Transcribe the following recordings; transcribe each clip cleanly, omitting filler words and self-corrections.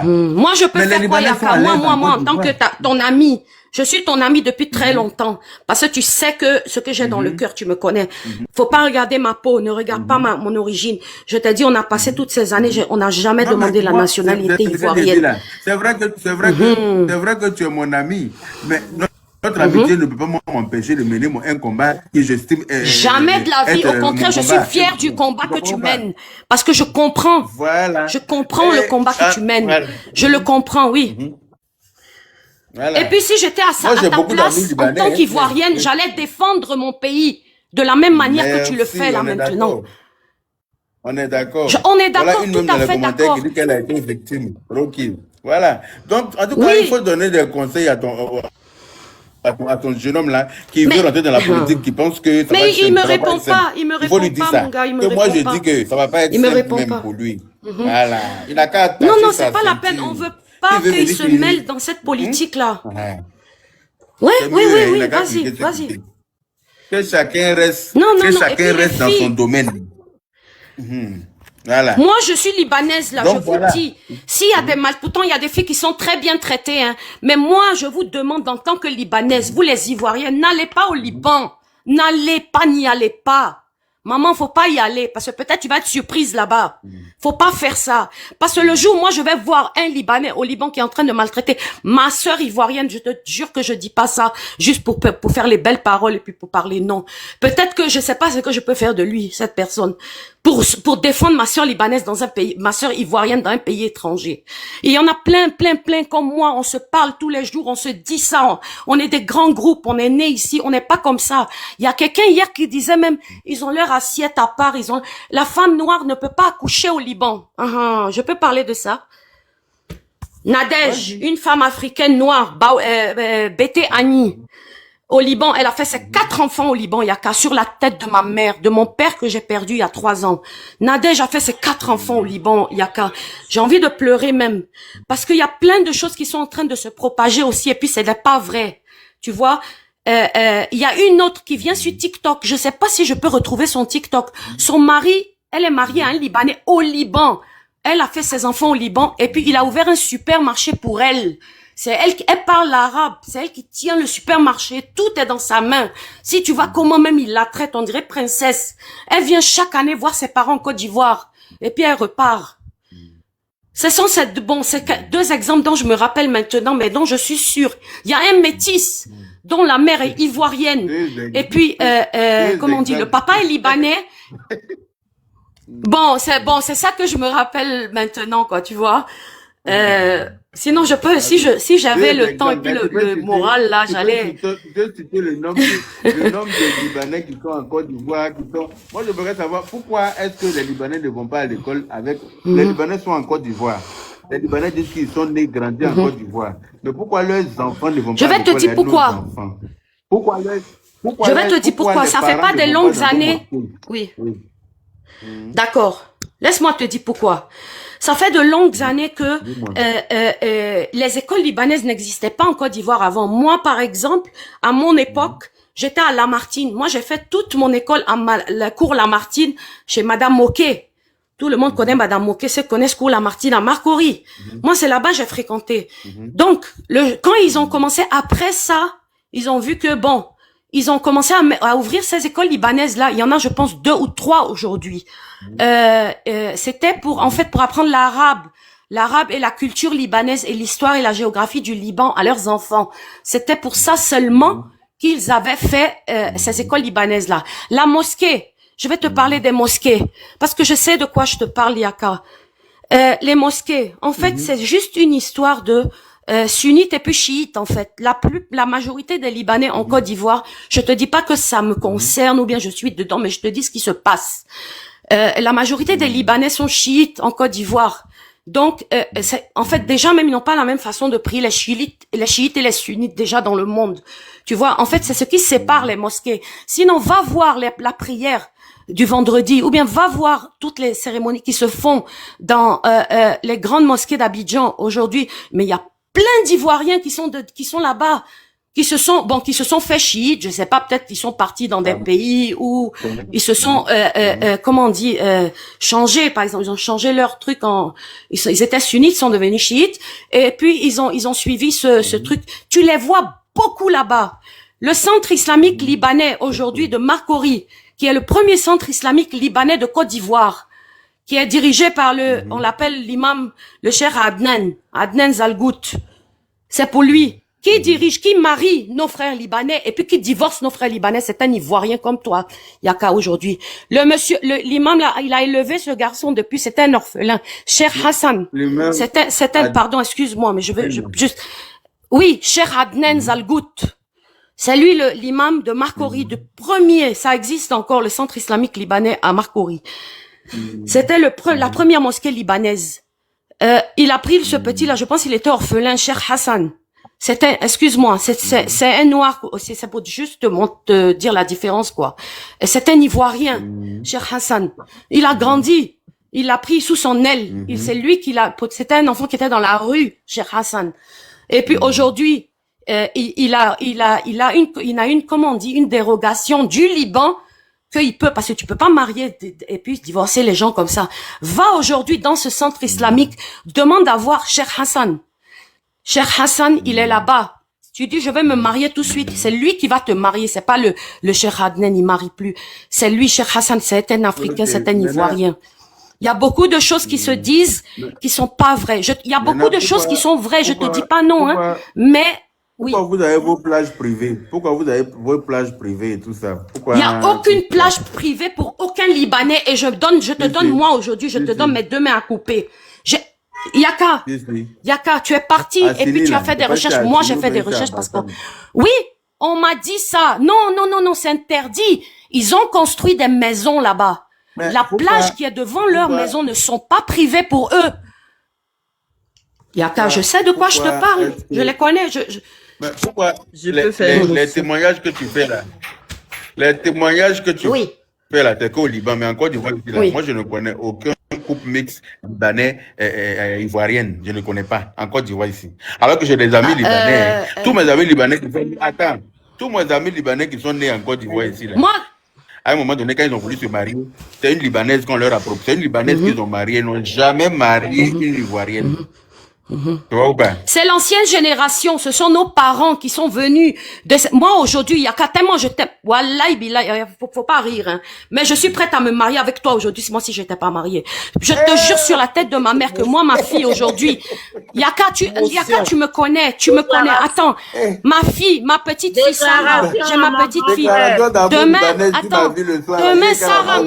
Moi, je peux Mais les faire quoi, Libanais sont Yaka? à l'aise en Moi, Côte en tant que d'Ivoire. ton ami. Je suis ton ami depuis très longtemps. Parce que tu sais que ce que j'ai dans le Mhm, cœur, tu me connais. mhm, Faut pas regarder ma peau, ne regarde pas mhm, mon origine. Je t'ai dit, on a passé mhm, toutes ces années, mhm. on n'a jamais Non, mais demandé la moi, nationalité c'est ce que j'ai dit ivoirienne. là. Mhm. C'est vrai que tu es mon ami, mais notre amitié Mhm. ne peut pas m'empêcher de mener un combat que j'estime Jamais de la vie. être Au contraire, mon je suis combat. fière du Tu combat que tu comprends pas? mènes. Parce que je comprends. Je Voilà. comprends le combat que tu mènes. Voilà. Je le comprends, oui. Mhm. Et Voilà. puis si j'étais Moi, à j'ai ta beaucoup d'amis place, en tant libanais, hein, qu'Ivoirienne, j'allais défendre mon pays de la même manière que tu le fais merci, là on est maintenant. d'accord. On est d'accord. On est Voilà d'accord, une tout même dans à les fait commentaires qui d'accord. dit qu'elle a été victime. Rocky. Voilà. Donc, en tout cas, il faut Oui, donner des conseils à ton jeune homme là qui veut mais rentrer dans la politique, qui pense que mais il me ça va pas répond être simple. pas, il me Il faut lui répond dire pas, ça. mon gars, il me Que moi, répond je dis pas. que ça va pas être Il me simple répond même pas. pour lui. Mhm. Voilà. Il n'a qu'à Non, attacher non, c'est sa pas la peine. On ceinture. veut Il pas veut qu'il venir se qu'il... mêle dans cette Hmm? politique-là. Ouais. Ouais, C'est oui, mieux, oui, hein, il oui, n'a qu'à vas-y, cliquer sur vas-y. quitter. Non, Que non, non. Et puis chacun les reste dans son filles, domaine. Mhm. Voilà. moi, je suis libanaise, là, je Donc vous voilà. dis. S'il y a des Mhm. mal, pourtant, il y a des filles qui sont très bien traitées, hein. Mais moi, je vous demande, en tant que libanaise, vous les Ivoiriens, n'allez pas au Mhm. Liban. N'allez pas, n'y allez pas. Maman, faut pas y aller, parce que peut-être tu vas être surprise là-bas. Mhm. Faut pas faire ça. Parce que le jour où moi, je vais voir un Libanais au Liban qui est en train de maltraiter ma sœur ivoirienne, je te jure que je dis pas ça juste pour faire les belles paroles et puis pour parler, non. Peut-être que je sais pas ce que je peux faire de lui, cette personne, pour défendre ma sœur libanaise dans un pays, ma sœur ivoirienne dans un pays étranger. Et il y en a plein, plein, plein comme moi, on se parle tous les jours, on se dit ça, on est des grands groupes, on est nés ici, on n'est pas comme ça. Il y a quelqu'un hier qui disait même, ils ont leur assiette à part, la femme noire ne peut pas accoucher au Liban. Je peux parler de ça. Nadège, Vas-y. une femme africaine noire, Bété Annie, au Liban, elle a fait ses 4 enfants au Liban, Yaka, sur la tête de ma mère, de mon père que j'ai perdu il y a 3 ans. Nadège a fait ses 4 enfants au Liban, Yaka. J'ai envie de pleurer même. Parce qu'il y a plein de choses qui sont en train de se propager aussi, et puis ce n'est pas vrai. Tu vois, il y a une autre qui vient sur TikTok. Je sais pas si je peux retrouver son TikTok. Son mari, elle est mariée à un Libanais au Liban. Elle a fait ses enfants au Liban, et puis il a ouvert un supermarché pour elle. C'est elle qui, elle parle l'arabe, c'est elle qui tient le supermarché, tout est dans sa main. Si tu vois comment même il la traite, on dirait princesse. Elle vient chaque année voir ses parents en Côte d'Ivoire, et puis elle repart. Ce sont ces deux exemples dont je me rappelle maintenant, mais dont je suis sûre. Il y a un métis dont la mère est ivoirienne, et puis comment on dit, le papa est libanais. Bon, c'est ça que je me rappelle maintenant, quoi, tu vois. Sinon, je peux, si j'avais le temps et puis le moral, là, j'allais. Tu peux citer le nombre de Libanais qui sont en Côte d'Ivoire, Moi, je voudrais savoir pourquoi est-ce que les Libanais ne vont pas à l'école avec... Les Libanais sont en Côte d'Ivoire. Les Libanais disent qu'ils sont nés, grandis en Côte d'Ivoire. Mais pourquoi leurs enfants ne vont pas Je à vais te l'école dire avec nos pourquoi. enfants? Pourquoi Je vais te dire pourquoi. les Ça fait parents pas ne des vont longues dans nos années. mosquées? Oui. Oui. D'accord. Laisse-moi te dire pourquoi. Ça fait de longues années que Dis-moi. les écoles libanaises n'existaient pas en Côte d'Ivoire avant. Moi, par exemple, à mon époque, j'étais à Lamartine. Moi, j'ai fait toute mon école à la cour Lamartine chez Madame Moquet. Tout le monde connaît Madame Moquet, ceux qui connaissent cour Lamartine à Marcory. Moi, c'est là-bas que j'ai fréquenté. Donc, quand ils ont commencé après ça, ils ont vu que bon, ils ont commencé à ouvrir ces écoles libanaises-là. Il y en a, je pense, 2 ou 3 aujourd'hui. C'était pour apprendre l'arabe et la culture libanaise et l'histoire et la géographie du Liban à leurs enfants. C'était pour ça seulement qu'ils avaient fait ces écoles libanaises-là. La mosquée, je vais te parler des mosquées parce que je sais de quoi je te parle, Yaka. Les mosquées, en fait, c'est juste une histoire de sunnites et puis chiites, en fait. La majorité des Libanais en Côte d'Ivoire, je te dis pas que ça me concerne ou bien je suis dedans, mais je te dis ce qui se passe. La majorité des Libanais sont chiites en Côte d'Ivoire. Donc, en fait, déjà même, ils n'ont pas la même façon de prier les chiites et les sunnites déjà dans le monde. Tu vois, en fait, c'est ce qui sépare les mosquées. Sinon, va voir la prière du vendredi, ou bien va voir toutes les cérémonies qui se font dans les grandes mosquées d'Abidjan aujourd'hui. Mais il y a plein d'Ivoiriens qui sont là-bas, qui se sont fait chiites, je sais pas, peut-être qu'ils sont partis dans des pays où ils se sont, comment on dit, changés, par exemple, ils ont changé leur truc ils étaient sunnites, ils sont devenus chiites, et puis ils ont suivi ce truc. Tu les vois beaucoup là-bas. Le centre islamique libanais aujourd'hui de Marcory, qui est le premier centre islamique libanais de Côte d'Ivoire, qui est dirigé par on l'appelle l'imam, le cheikh Adnan Zalgout. C'est pour lui. Qui marie nos frères libanais et puis qui divorce nos frères libanais, c'est un Ivoirien comme toi, Yaka, aujourd'hui. L'imam là, il a élevé ce garçon depuis, c'était un orphelin. Cheikh Hassan. Pardon, excuse-moi, mais juste. Oui, Cheikh Adnan Zalgout. C'est lui l'imam de Marcory, de premier, ça existe encore, le centre islamique libanais à Marcory. C'était la première mosquée libanaise. Il a pris ce petit-là, je pense qu'il était orphelin, Cheikh Hassan. C'est un noir, c'est pour juste te dire la différence, quoi. C'est un Ivoirien, Cheikh Hassan. Il a grandi, il l'a pris sous son aile. C'est lui c'était un enfant qui était dans la rue, Cheikh Hassan. Et puis aujourd'hui, il a une dérogation du Liban qu'il peut, parce que tu peux pas marier et puis divorcer les gens comme ça. Va aujourd'hui dans ce centre islamique, demande à voir Cheikh Hassan. Cheikh Hassan, il est là-bas. Tu dis, je vais me marier tout de suite. C'est lui qui va te marier. C'est pas le Cheikh Adnan, il marie plus. C'est lui, Cheikh Hassan, c'est un Africain, c'est un Ivoirien. Il y a beaucoup de choses qui se disent qui sont pas vraies. Il y a beaucoup de choses qui sont vraies. Je te dis pas non, hein. Mais, oui. Pourquoi vous avez vos plages privées? Pourquoi vous avez vos plages privées et tout ça? Il n'y a aucune plage privée pour aucun Libanais et je te donne moi aujourd'hui, je te donne mes 2 mains à couper. Yaka, tu es parti et puis tu as fait des recherches. Moi, j'ai fait des recherches parce que, oui, on m'a dit ça. Non, c'est interdit. Ils ont construit des maisons là-bas. La plage qui est devant leur maison ne sont pas privées pour eux. Yaka, je sais de quoi je te parle. Je les connais. Mais pourquoi les témoignages que tu fais là, fais là, t'es qu'au Liban, mais encore du moi je ne connais aucun couple mixte libanais et ivoirienne, je ne connais pas en Côte d'Ivoire ici. Alors que j'ai des amis libanais, tous mes amis libanais qui sont nés en Côte d'Ivoire ici là. Moi, à un moment donné, quand ils ont voulu se marier, c'est une libanaise qu'on leur a proposé. C'est une libanaise qu'ils ont mariée, ils n'ont jamais marié une ivoirienne. C'est l'ancienne génération, ce sont nos parents qui sont venus moi aujourd'hui, il y a tellement je t'aime. Wallahi billah, faut pas rire, hein. Mais je suis prête à me marier avec toi aujourd'hui, moi si j'étais pas mariée. Je te jure sur la tête de ma mère que moi, ma fille aujourd'hui, Yaka, tu me connais, attends, ma petite fille Sarah, j'ai ma petite fille. Demain Sarah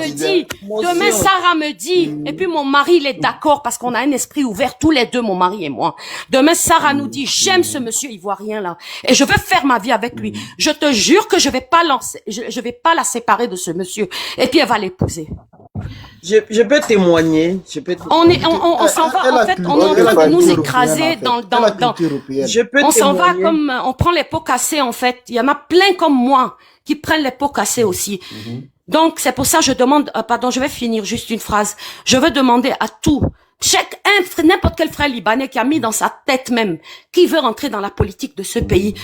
me dit, et puis mon mari il est d'accord parce qu'on a un esprit ouvert tous les deux, mon mari et moi. Demain, Sarah nous dit, j'aime ce monsieur ivoirien là, et je veux faire ma vie avec lui. Je te jure que je vais pas la séparer de ce monsieur, et puis elle va l'épouser. Je peux témoigner. On s'en va, en fait, on est en train de nous écraser on s'en va comme, on prend les pots cassés, en fait. Il y en a plein comme moi qui prennent les pots cassés aussi. Donc, c'est pour ça que je demande, je vais finir juste une phrase. Je veux demander à n'importe quel frère libanais qui a mis dans sa tête même, qui veut rentrer dans la politique de ce pays,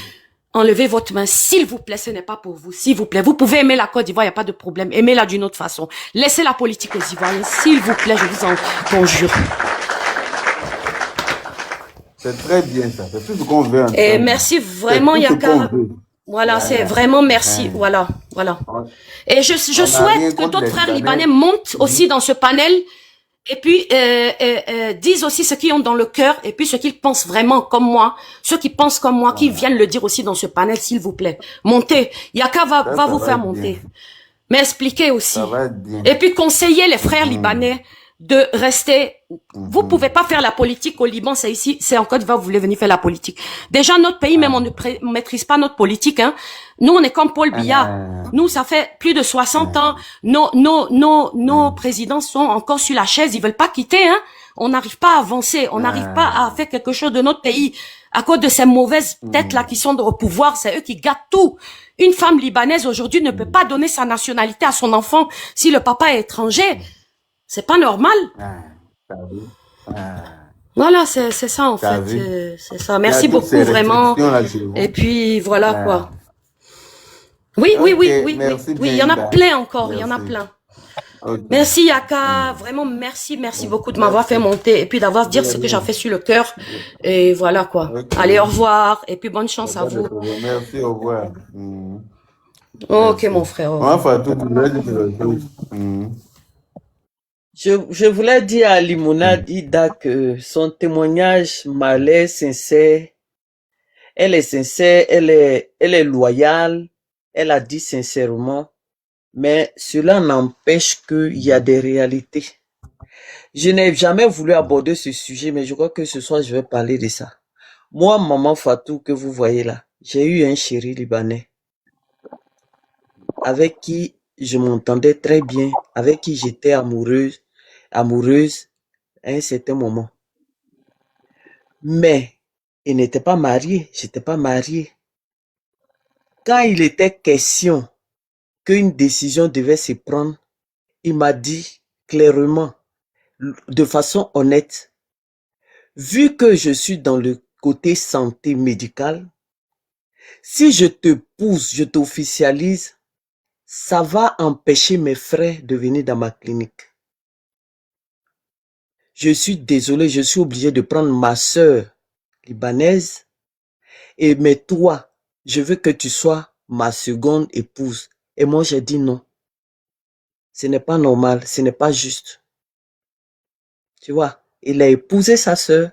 enlevez votre main, s'il vous plaît, ce n'est pas pour vous, s'il vous plaît. Vous pouvez aimer la Côte d'Ivoire, il n'y a pas de problème. Aimez-la d'une autre façon. Laissez la politique aux Ivoiriens, s'il vous plaît, je vous en conjure. C'est très bien ça, c'est tout ce qu'on veut. Et merci vraiment, Yaka. Voilà, c'est vraiment merci. Voilà. Et je souhaite que d'autres frères libanais montent aussi dans ce panel. Et puis, disent aussi ce qu'ils ont dans le cœur, et puis ce qu'ils pensent vraiment comme moi, ceux qui pensent comme moi, qui viennent le dire aussi dans ce panel, s'il vous plaît. Montez. Yaka va vous faire monter. Mais expliquez aussi. Et puis conseiller les frères libanais de rester. Vous pouvez pas faire la politique au Liban, c'est ici, c'est en Côte d'Ivoire, vous voulez venir faire la politique. Déjà, notre pays, même, on ne maîtrise pas notre politique, hein. Nous, on est comme Paul Biya. Nous, ça fait plus de 60 ans. Nos présidents sont encore sur la chaise, ils veulent pas quitter, hein. On n'arrive pas à avancer, on n'arrive pas à faire quelque chose de notre pays. À cause de ces mauvaises têtes-là qui sont au pouvoir, c'est eux qui gâtent tout. Une femme libanaise aujourd'hui ne peut pas donner sa nationalité à son enfant si le papa est étranger. C'est pas normal. Voilà, c'est ça en T'as fait. vu? C'est ça. Il y a Merci toutes beaucoup ces vraiment. restrictions là chez Et vous. puis voilà Ouais. quoi. Oui, oui, Ok, oui, oui, oui. merci Oui, il bien, y en a Ida. plein encore, il y en a Merci. plein. Ok. Merci Yaka, Hmm. vraiment merci, merci Ok, beaucoup de m'avoir fait merci. monter et puis d'avoir dit De ce que j'ai rien. fait sur le cœur. Et voilà quoi. Ok. Allez, au revoir et puis bonne Y a chance à pas de vous. problème. Merci, au revoir. Hmm. Ok Merci. mon frère, au Moi, revoir. Fatou, tu voulais dire quelque chose? Hmm. Je voulais dire à Limonade Ida que son témoignage m'a l'air sincère. Elle est sincère, elle est loyale, elle a dit sincèrement, mais cela n'empêche qu'il y a des réalités. Je n'ai jamais voulu aborder ce sujet, mais je crois que ce soir, je vais parler de ça. Moi, maman Fatou, que vous voyez là, j'ai eu un chéri libanais avec qui je m'entendais très bien, avec qui j'étais amoureuse à un certain moment. Mais il n'était pas marié, j'étais pas marié. Quand il était question qu'une décision devait se prendre, il m'a dit clairement, de façon honnête, vu que je suis dans le côté santé médicale, si je te pousse, je t'officialise, ça va empêcher mes frères de venir dans ma clinique. Je suis désolé, je suis obligé de prendre ma sœur libanaise mais toi, je veux que tu sois ma seconde épouse. Et moi, j'ai dit non. Ce n'est pas normal, ce n'est pas juste. Tu vois, il a épousé sa sœur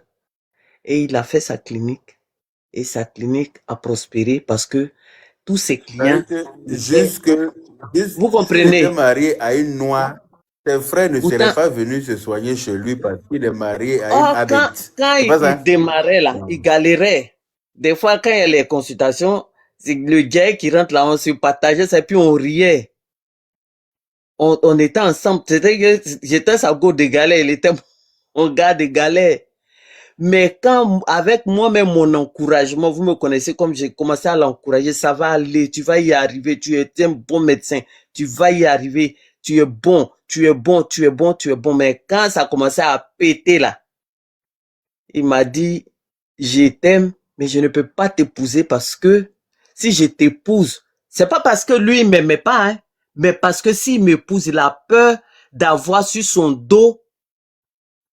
et il a fait sa clinique. Et sa clinique a prospéré parce que tous ses clients C'est-à-dire que étaient... Vous s'il était comprenez? marié à une noire, ses frères ne seraient Pourtant, pas venus se soigner chez lui parce qu'il est marié à une oh, quand abête. C'est pas il ça? démarrait là, il galérait. Des fois, quand il y a les consultations, c'est le gars qui rentre là, on se partageait ça et puis on riait. On était ensemble. C'était que j'étais sa go de galère, il était mon gars de galère. Mais quand, avec moi-même, mon encouragement, vous me connaissez comme j'ai commencé à l'encourager, ça va aller, tu vas y arriver, tu es un bon médecin, tu vas y arriver, tu es bon, tu es bon, tu es bon, tu es bon. Mais quand ça a commencé à péter là, il m'a dit, je t'aime, mais je ne peux pas t'épouser parce que si je t'épouse, c'est pas parce que lui, il m'aimait pas, hein, mais parce que s'il m'épouse, il a peur d'avoir sur son dos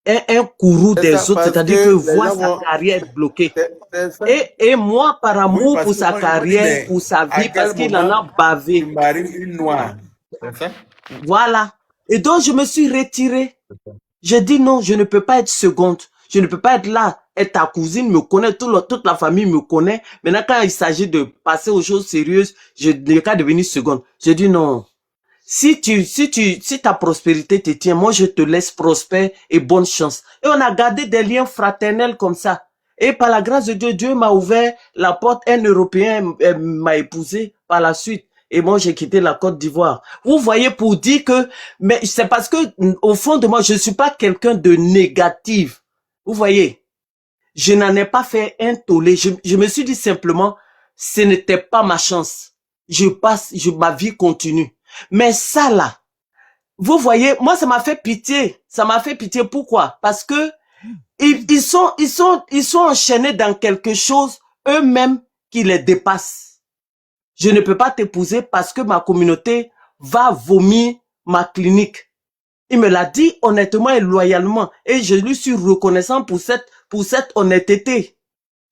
un courroux C'est ça, des autres, parce c'est-à-dire que que les voir gens sa vont... carrière bloquée. C'est ça. Et moi, par Oui, amour parce pour que sa moi, je me dis, carrière, mais pour sa à vie, parce quel qu'il en moment a tu bavé. maries une noire? C'est ça? Voilà. Et donc, je me suis retiré. J'ai dit non, je ne peux pas être seconde. Je ne peux pas être là. Et ta cousine me connaît, toute la famille me connaît. Maintenant, quand il s'agit de passer aux choses sérieuses, je n'ai qu'à devenir seconde. J'ai dit non. Si ta prospérité te tient, moi je te laisse prospère et bonne chance. Et on a gardé des liens fraternels comme ça. Et par la grâce de Dieu, Dieu m'a ouvert la porte, un Européen m'a épousé par la suite. Et moi, j'ai quitté la Côte d'Ivoire. Vous voyez, pour dire que, mais c'est parce que, au fond de moi, je ne suis pas quelqu'un de négatif. Vous voyez, je n'en ai pas fait un tollé. Je me suis dit simplement, ce n'était pas ma chance. Ma vie continue. Mais ça là, vous voyez, moi ça m'a fait pitié. Ça m'a fait pitié. Pourquoi? Parce que ils sont enchaînés dans quelque chose eux-mêmes qui les dépasse. Je ne peux pas t'épouser parce que ma communauté va vomir ma clinique. Il me l'a dit honnêtement et loyalement. Et je lui suis reconnaissant pour cette honnêteté.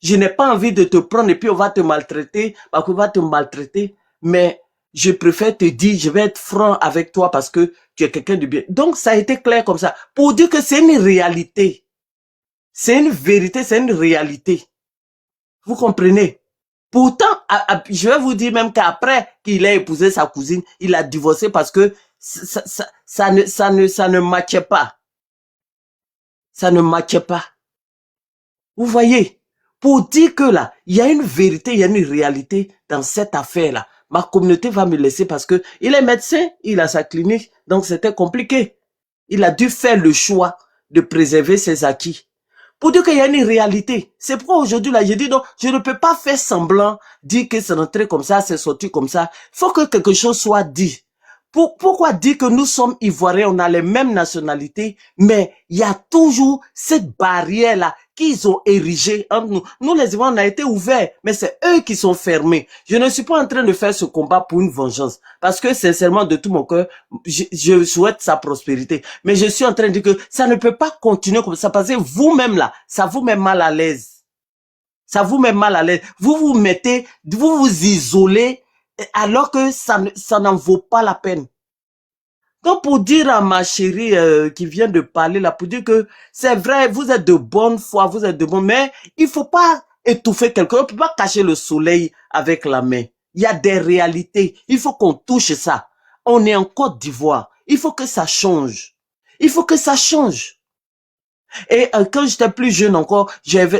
Je n'ai pas envie de te prendre et puis on va te maltraiter, parce qu'on va te maltraiter. Mais je préfère te dire, je vais être franc avec toi parce que tu es quelqu'un de bien. Donc ça a été clair comme ça. Pour dire que c'est une réalité. C'est une vérité, c'est une réalité. Vous comprenez? Pourtant, je vais vous dire même qu'après qu'il ait épousé sa cousine, il a divorcé parce que ça ne matchait pas. Ça ne matchait pas. Vous voyez? Pour dire que là, il y a une vérité, il y a une réalité dans cette affaire-là. Ma communauté va me laisser parce que il est médecin, il a sa clinique, donc c'était compliqué. Il a dû faire le choix de préserver ses acquis. Pour dire qu'il y a une réalité. C'est pourquoi aujourd'hui, là, j'ai dit non, je ne peux pas faire semblant, dire que c'est rentré comme ça, c'est sorti comme ça. Il faut que quelque chose soit dit. Pourquoi dire que nous sommes Ivoiriens, on a les mêmes nationalités, mais il y a toujours cette barrière-là qu'ils ont érigée entre nous. Nous, les Ivoiriens, on a été ouverts, mais c'est eux qui sont fermés. Je ne suis pas en train de faire ce combat pour une vengeance, parce que sincèrement, de tout mon cœur, je souhaite sa prospérité. Mais je suis en train de dire que ça ne peut pas continuer comme ça, parce que vous-même là, ça vous met mal à l'aise. Ça vous met mal à l'aise. Vous vous isolez, alors que ça n'en vaut pas la peine. Donc, pour dire à ma chérie qui vient de parler là, pour dire que c'est vrai, vous êtes de bonne foi, vous êtes de bon, mais il faut pas étouffer quelqu'un, on peut pas cacher le soleil avec la main. Il y a des réalités, il faut qu'on touche ça. On est en Côte d'Ivoire, il faut que ça change. Il faut que ça change. Et quand j'étais plus jeune encore,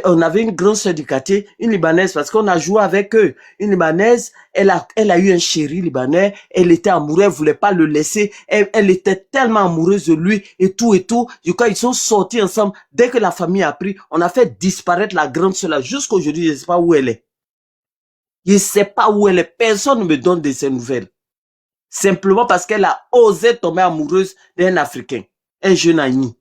on avait une grande sœur du quartier, une Libanaise, parce qu'on a joué avec eux. Une Libanaise, elle a eu un chéri libanais, elle était amoureuse, elle voulait pas le laisser, elle était tellement amoureuse de lui, et tout. Du coup, ils sont sortis ensemble. Dès que la famille a pris, on a fait disparaître la grande sœur là. Jusqu'à aujourd'hui, je ne sais pas où elle est. Je ne sais pas où elle est. Personne ne me donne de ses nouvelles. Simplement parce qu'elle a osé tomber amoureuse d'un Africain, un jeune ami.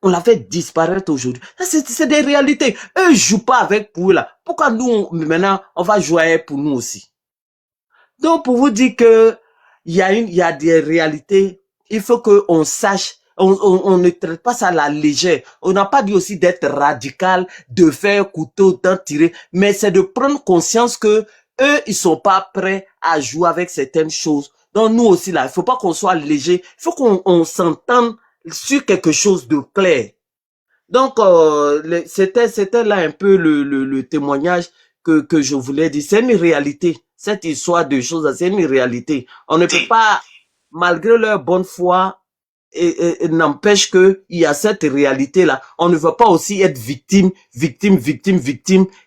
On l'a fait disparaître aujourd'hui. C'est des réalités. Eux ne jouent pas avec pour eux là. Pourquoi nous, maintenant, on va jouer pour nous aussi? Donc, pour vous dire que il y a des réalités, il faut qu'on sache, on ne traite pas ça à la légère. On n'a pas dit aussi d'être radical, de faire couteau, d'en tirer, mais c'est de prendre conscience que eux, ils sont pas prêts à jouer avec certaines choses. Donc, nous aussi là, il faut pas qu'on soit léger. Il faut qu'on s'entende sur quelque chose de clair. Donc, c'était là un peu le témoignage que je voulais dire. C'est une réalité. Cette histoire de choses, c'est une réalité. On ne peut pas, malgré leur bonne foi, et n'empêche que il y a cette réalité-là. On ne veut pas aussi être victime,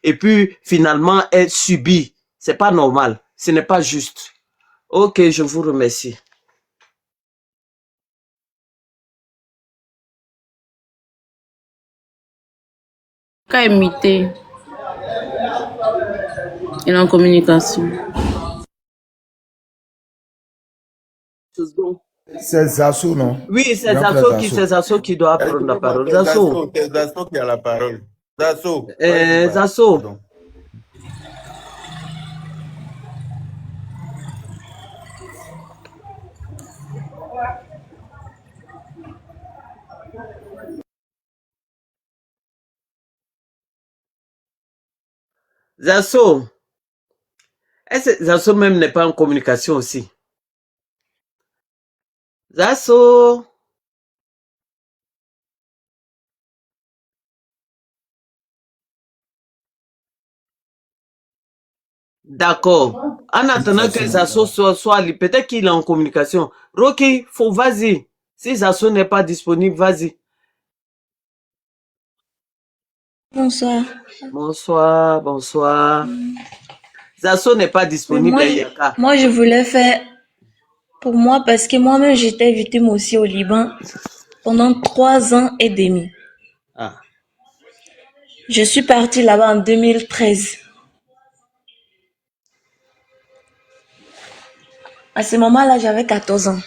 et puis finalement être subi. C'est pas normal. Ce n'est pas juste. Ok, je vous remercie. Qu'à imiter et en communication. C'est Zasso, non? Oui, c'est Zasso qui doit prendre la parole. Zasso. C'est Zasso qui a la parole. Zasso. Zasso. Pardon. Zasso. Est-ce que Zasso même n'est pas en communication aussi? Zasso. D'accord. En attendant que Zasso soit libre, peut-être qu'il est en communication. Rocky, vas-y. Si Zasso n'est pas disponible, vas-y. Bonsoir. Bonsoir. Zasso n'est pas disponible. Moi, je voulais faire pour moi parce que moi-même, j'étais victime aussi au Liban pendant 3 ans et demi. Ah. Je suis partie là-bas en 2013. À ce moment-là, j'avais 14 ans.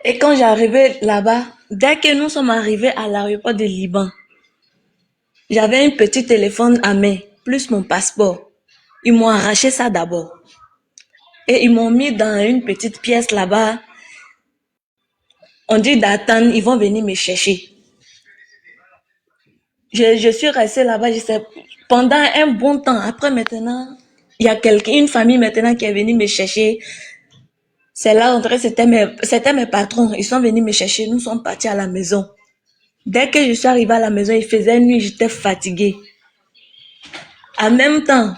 Et quand j'arrivais là-bas, dès que nous sommes arrivés à l'aéroport de Liban, j'avais un petit téléphone à main, plus mon passeport. Ils m'ont arraché ça d'abord. Et ils m'ont mis dans une petite pièce là-bas. On dit d'attendre, ils vont venir me chercher. Je suis restée là-bas, pendant un bon temps. Après maintenant, il y a une famille maintenant qui est venue me chercher. C'est là, c'était mes patrons. Ils sont venus me chercher, nous sommes partis à la maison. Dès que je suis arrivée à la maison, il faisait nuit, j'étais fatiguée. En même temps,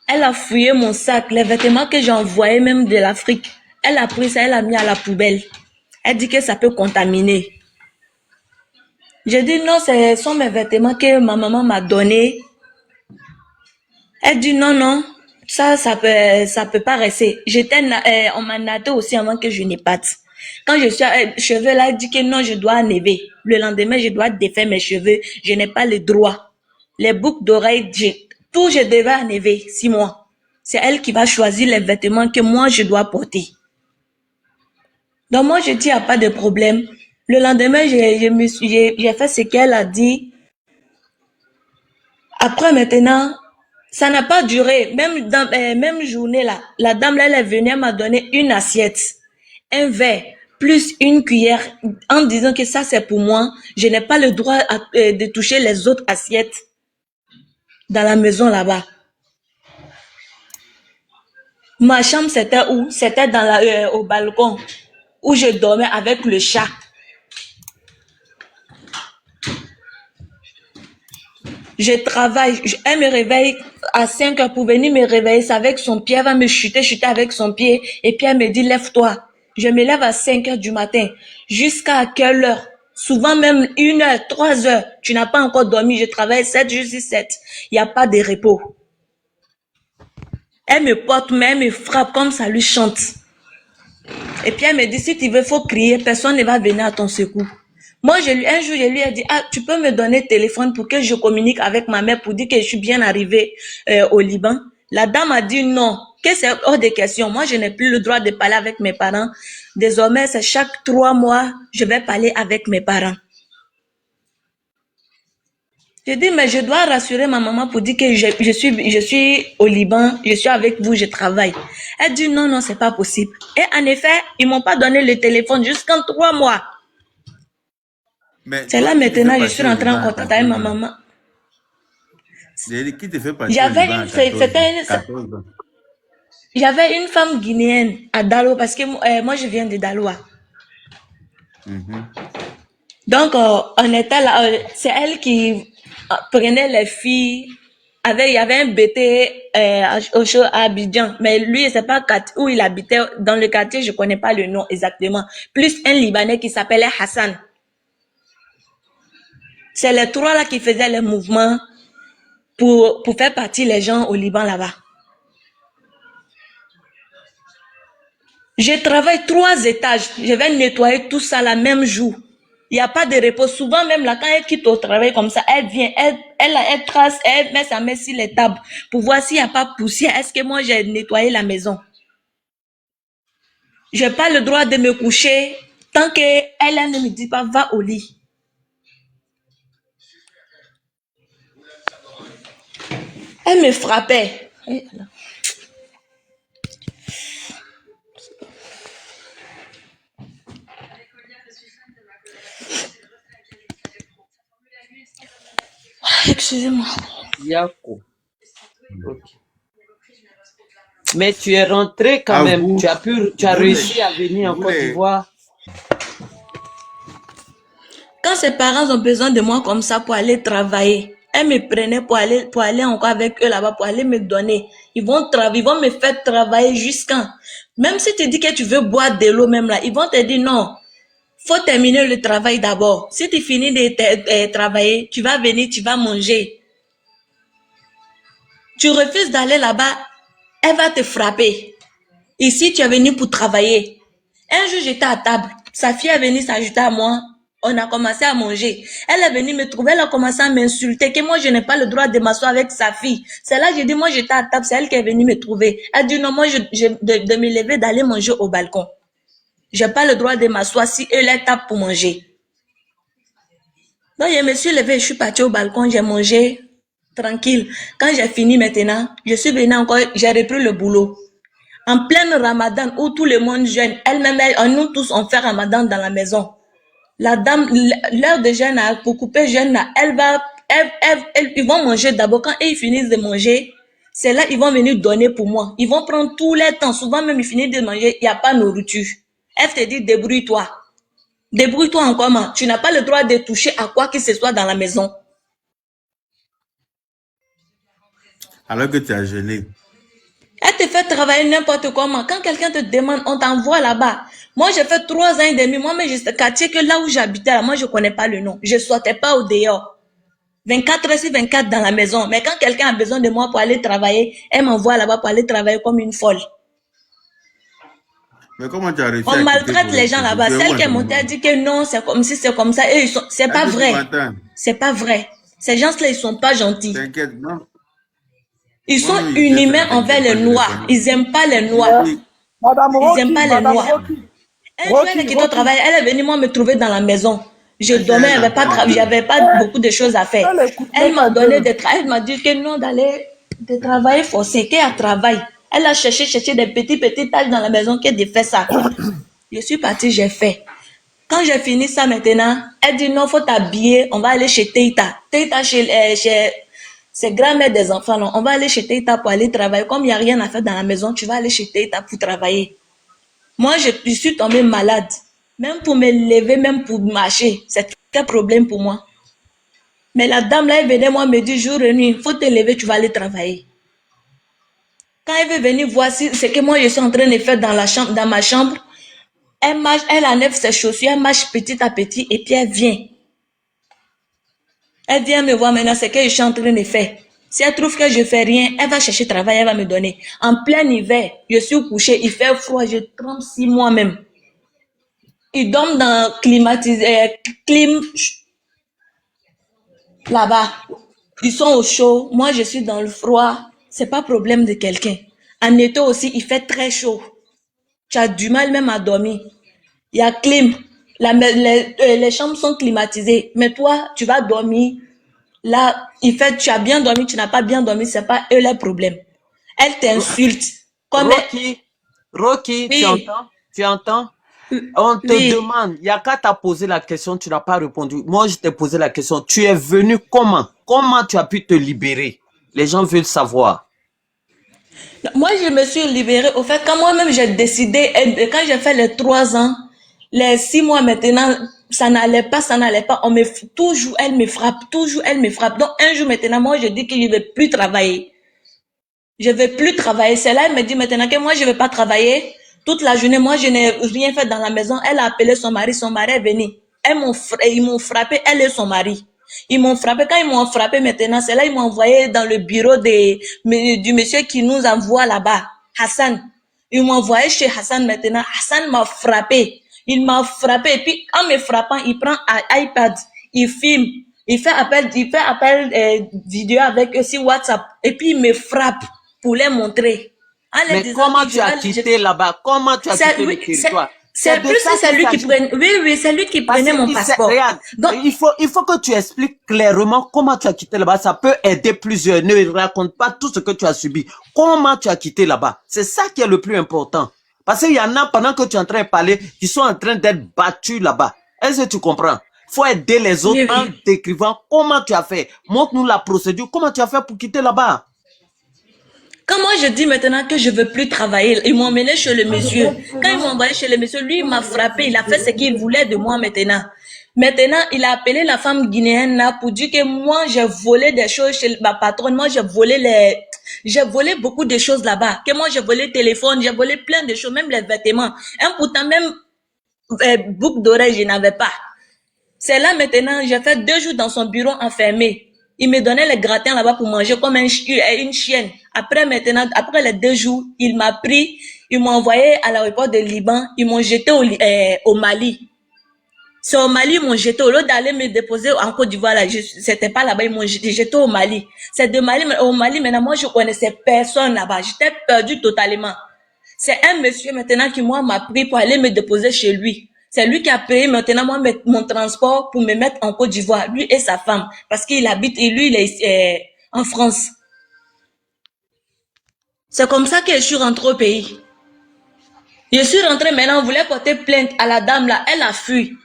elle a fouillé mon sac, les vêtements que j'ai envoyés même de l'Afrique. Elle a pris ça, elle a mis à la poubelle. Elle dit que ça peut contaminer. J'ai dit non, ce sont mes vêtements que ma maman m'a donnés. Elle dit non, ça peut pas rester. On m'a naté aussi avant que je n'y parte. Quand je suis cheveux là, elle dit que non, je dois enlever. Le lendemain, je dois défaire mes cheveux. Je n'ai pas le droit. Les boucles d'oreilles, tout je devais enlever 6 mois. C'est elle qui va choisir les vêtements que moi, je dois porter. Donc moi, je dis, il n'y a pas de problème. Le lendemain, j'ai fait ce qu'elle a dit. Après, maintenant, ça n'a pas duré. Même dans même journée, là, la dame, là, elle est venue, elle m'a donné une assiette, un verre, plus une cuillère, en disant que ça, c'est pour moi. Je n'ai pas le droit de toucher les autres assiettes dans la maison là-bas. Ma chambre, c'était où? C'était dans au balcon, où je dormais avec le chat. Je travaille, elle me réveille à 5 heures pour venir me réveiller. C'est avec son pied, elle va me chuter avec son pied. Et puis elle me dit, lève-toi. Je me lève à 5 heures du matin. Jusqu'à quelle heure? Souvent même 1 heure, 3 heures. Tu n'as pas encore dormi. Je travaille 7 jours sur 7. Il n'y a pas de repos. Elle me porte, mais elle me frappe comme ça lui chante. Et puis elle me dit, si tu veux, faut crier. Personne ne va venir à ton secours. Moi, un jour, je lui ai dit, tu peux me donner le téléphone pour que je communique avec ma mère pour dire que je suis bien arrivée au Liban. La dame a dit non, que c'est hors de question. Moi, je n'ai plus le droit de parler avec mes parents. Désormais, c'est chaque 3 mois, je vais parler avec mes parents. Je dis, mais je dois rassurer ma maman pour dire que je suis au Liban, je suis avec vous, je travaille. Elle dit, non, non, c'est pas possible. Et en effet, ils m'ont pas donné le téléphone jusqu'en 3 mois. C'est là maintenant, je suis rentrée en contact avec ma maman. Qui te fait passer J'avais une femme guinéenne à Dalo parce que moi je viens de Daloa. Donc on était là, c'est elle qui prenait les filles. Il y avait un BT à Abidjan, mais lui, je ne sais pas où il habitait dans le quartier, je ne connais pas le nom exactement. Plus un Libanais qui s'appelait Hassan. C'est les 3 là qui faisaient les mouvements pour faire partir les gens au Liban là-bas. Je travaille 3 étages. Je vais nettoyer tout ça le même jour. Il n'y a pas de repos. Souvent même là, quand elle quitte au travail comme ça, elle vient, elle trace, elle met sa main sur les tables pour voir s'il n'y a pas poussière. Est-ce que moi j'ai nettoyé la maison? Je n'ai pas le droit de me coucher tant qu'elle ne me dit pas va au lit. Elle me frappait. Excusez-moi. Yako. Ok. Mais tu es rentré quand même. vous. Tu as réussi à venir en Côte d'Ivoire. Quand ses parents ont besoin de moi comme ça pour aller travailler, elle me prenait pour aller encore avec eux là-bas, pour aller me donner. Ils vont me faire travailler jusqu'à... Même si tu dis que tu veux boire de l'eau même là, ils vont te dire non. Faut terminer le travail d'abord. Si tu finis de travailler, tu vas venir, tu vas manger. Tu refuses d'aller là-bas, elle va te frapper. Ici, tu es venu pour travailler. Un jour, j'étais à table. Sa fille est venue s'ajouter à moi. On a commencé à manger. Elle est venue me trouver, elle a commencé à m'insulter, que moi, je n'ai pas le droit de m'asseoir avec sa fille. C'est là que j'ai dit, moi, j'étais à table, c'est elle qui est venue me trouver. Elle dit, non, moi, de me lever, d'aller manger au balcon. J'ai pas le droit de m'asseoir si eux les tapent pour manger. Donc, je me suis levée, je suis partie au balcon, j'ai mangé tranquille. Quand j'ai fini maintenant, je suis venue encore, j'ai repris le boulot. En plein Ramadan, où tout le monde jeûne, elle-même, nous tous, on fait Ramadan dans la maison. La dame, l'heure de jeûne, pour couper jeûne, ils vont manger d'abord. Quand ils finissent de manger, c'est là ils vont venir donner pour moi. Ils vont prendre tout le temps. Souvent même, ils finissent de manger, il n'y a pas de nourriture. Elle te dit, débrouille-toi. Débrouille-toi en comment? Tu n'as pas le droit de toucher à quoi que ce soit dans la maison. Alors que tu as jeûné. Elle te fait travailler n'importe comment. Quand quelqu'un te demande, on t'envoie là-bas. Moi, j'ai fait 3 ans et demi. Moi, mais juste quartier que là où j'habitais, là, moi, je connais pas le nom. Je sortais pas au dehors. 24 heures sur 24 dans la maison. Mais quand quelqu'un a besoin de moi pour aller travailler, elle m'envoie là-bas pour aller travailler comme une folle. Mais comment tu as réussi On maltraite les gens là-bas. Celle qui est montée a dit que non, c'est comme si c'est comme ça. Et c'est pas vrai. C'est pas vrai. Ces gens-là, ils sont pas gentils. T'inquiète, non. Ils sont Oui, oui, j'ai fait inhumains avec des envers les écoles, je les Noirs. connais. Ils n'aiment pas les Noirs. Oui, Madame Ils n'aiment Rocky, pas les Madame Noirs. Rocky, Un jour, elle est quittée au Rocky, travail. Elle est venue, moi, me trouver dans la maison. Je elle dormais, est la pauvre. j'avais pas beaucoup de choses à faire. elle écoute Elle même m'a un donné peu. elle m'a dit que non, d'aller de travailler forcé, qu'elle travaille. Elle a cherché des petites tâches dans la maison, qu'elle défait ça. Je suis partie, j'ai fait. Quand j'ai fini ça maintenant, elle dit non, faut t'habiller, on va aller chez Teita. Teita, chez c'est grand-mère des enfants, non. On va aller chez Teita pour aller travailler. Comme il n'y a rien à faire dans la maison, tu vas aller chez Teita pour travailler. Moi, je suis tombée malade. Même pour me lever, même pour marcher, c'était un problème pour moi. Mais la dame là, elle venait moi me dire jour et nuit, il faut te lever, tu vas aller travailler. Quand elle veut venir voir ce que moi je suis en train de faire dans ma chambre, elle marche, elle enlève ses chaussures, elle marche petit à petit et puis elle vient. Elle vient me voir maintenant ce que je suis en train de faire. Si elle trouve que je fais rien, elle va chercher travail, elle va me donner. En plein hiver, je suis couchée, il fait froid, je trempe 6 mois même. Ils dorment dans clim là-bas. Ils sont au chaud. Moi, je suis dans le froid. C'est pas problème de quelqu'un. En été aussi, il fait très chaud. Tu as du mal même à dormir. Il y a clim. Les chambres sont climatisées. Mais toi, tu vas dormir. Là, tu as bien dormi, tu n'as pas bien dormi. C'est pas eux le problème. Elle t'insulte. Comme Rocky, tu oui, entends? Tu entends? On te oui. demande, il y a qu'à t'as posé la question, tu n'as pas répondu. Moi, je t'ai posé la question. Tu es venu comment? Comment tu as pu te libérer? Les gens veulent savoir. Moi, je me suis libérée. Au fait, quand moi-même j'ai décidé, quand j'ai fait les 3 ans, les 6 mois maintenant, ça n'allait pas. Toujours, elle me frappe. Donc, un jour maintenant, moi, je dis que je ne vais plus travailler. Je ne vais plus travailler. C'est là, elle me dit maintenant que moi, je ne vais pas travailler. Toute la journée, moi, je n'ai rien fait dans la maison. Elle a appelé son mari est venu. Ils m'ont frappé, elle et son mari. Ils m'ont frappé. Quand ils m'ont frappé maintenant, c'est là, ils m'ont envoyé dans le bureau du monsieur qui nous envoie là-bas, Hassan. Ils m'ont envoyé chez Hassan maintenant. Hassan m'a frappé. Il m'a frappé. Et puis, en me frappant, il prend un iPad. Il filme. Il fait appel vidéo avec eux sur WhatsApp. Et puis, il me frappe pour les montrer. En les Mais disant comment que tu as quitté là-bas? Comment tu as quitté le territoire? c'est de plus ça c'est qu'il lui qui s'agit. prenait. Oui, c'est lui qui Parce prenait mon que passeport. regarde, Donc, il faut que tu expliques clairement comment tu as quitté là-bas. Ça peut aider plusieurs. Ne raconte pas tout ce que tu as subi. Comment tu as quitté là-bas? C'est ça qui est le plus important. Parce qu'il y en a, pendant que tu es en train de parler, qui sont en train d'être battus là-bas. Est-ce que tu comprends? Faut aider les autres oui, en oui. décrivant comment tu as fait. Montre-nous la procédure. Comment tu as fait pour quitter là-bas? Quand moi je dis maintenant que je veux plus travailler, ils m'ont emmené chez le monsieur. Quand ils m'ont envoyé chez le monsieur, lui il m'a frappé, il a fait ce qu'il voulait de moi maintenant. Maintenant, il a appelé la femme guinéenne là pour dire que moi j'ai volé des choses chez ma patronne, moi j'ai volé beaucoup de choses là-bas. Que moi j'ai volé le téléphone, j'ai volé plein de choses, même les vêtements. Pourtant même boucle d'oreille je n'avais pas. C'est là maintenant, j'ai fait 2 jours dans son bureau enfermé. Il me donnait les gratins là-bas pour manger comme une chienne. Après maintenant, après les 2 jours, il m'a pris, ils m'ont envoyé à l'aéroport de Liban, ils m'ont jeté au Mali. C'est au Mali, ils m'ont jeté. Au lieu d'aller me déposer en Côte d'Ivoire, là, c'était pas là-bas, ils m'ont jeté au Mali. C'est de Mali, au Mali, maintenant, moi, je connaissais personne là-bas. J'étais perdue totalement. C'est un monsieur maintenant qui, moi, m'a pris pour aller me déposer chez lui. C'est lui qui a payé maintenant moi mon transport pour me mettre en Côte d'Ivoire, lui et sa femme, parce qu'il habite et lui il est en France. C'est comme ça que je suis rentrée au pays. Je suis rentrée maintenant, on voulait porter plainte à la dame là, elle a fui.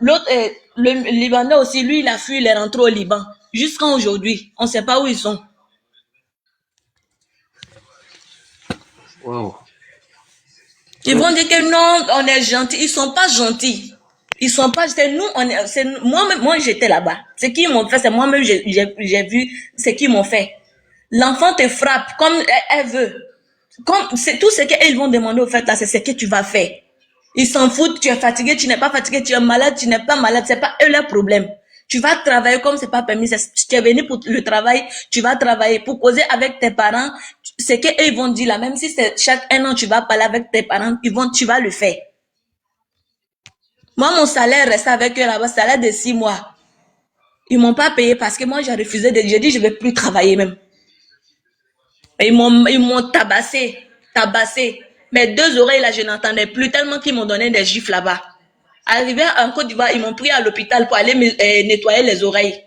L'autre, le Libanais aussi, lui il a fui, il est rentré au Liban. Jusqu'à aujourd'hui, on ne sait pas où ils sont. Wow. Ils vont dire que non, on est gentils. Ils sont pas gentils. Ils sont pas, c'est nous, moi j'étais là-bas. Ce qu'ils m'ont fait, c'est moi-même, j'ai vu ce qu'ils m'ont fait. L'enfant te frappe comme elle veut. Comme, c'est tout ce qu'ils vont demander au fait là, c'est ce que tu vas faire. Ils s'en foutent, tu es fatigué, tu n'es pas fatigué, tu es malade, tu n'es pas malade, c'est pas eux leur problème. Tu vas travailler comme c'est pas permis, tu es venu pour le travail, tu vas travailler pour causer avec tes parents, c'est qu'eux ils vont dire là, même si c'est chaque 1 an tu vas parler avec tes parents, tu vas le faire. Moi, mon salaire reste avec eux là-bas, salaire de 6 mois. Ils m'ont pas payé parce que moi j'ai refusé j'ai dit je vais plus travailler même. Et ils m'ont tabassé, tabassé. Mes deux oreilles là, je n'entendais plus tellement qu'ils m'ont donné des gifles là-bas. Arrivé en Côte d'Ivoire, ils m'ont pris à l'hôpital pour aller nettoyer les oreilles.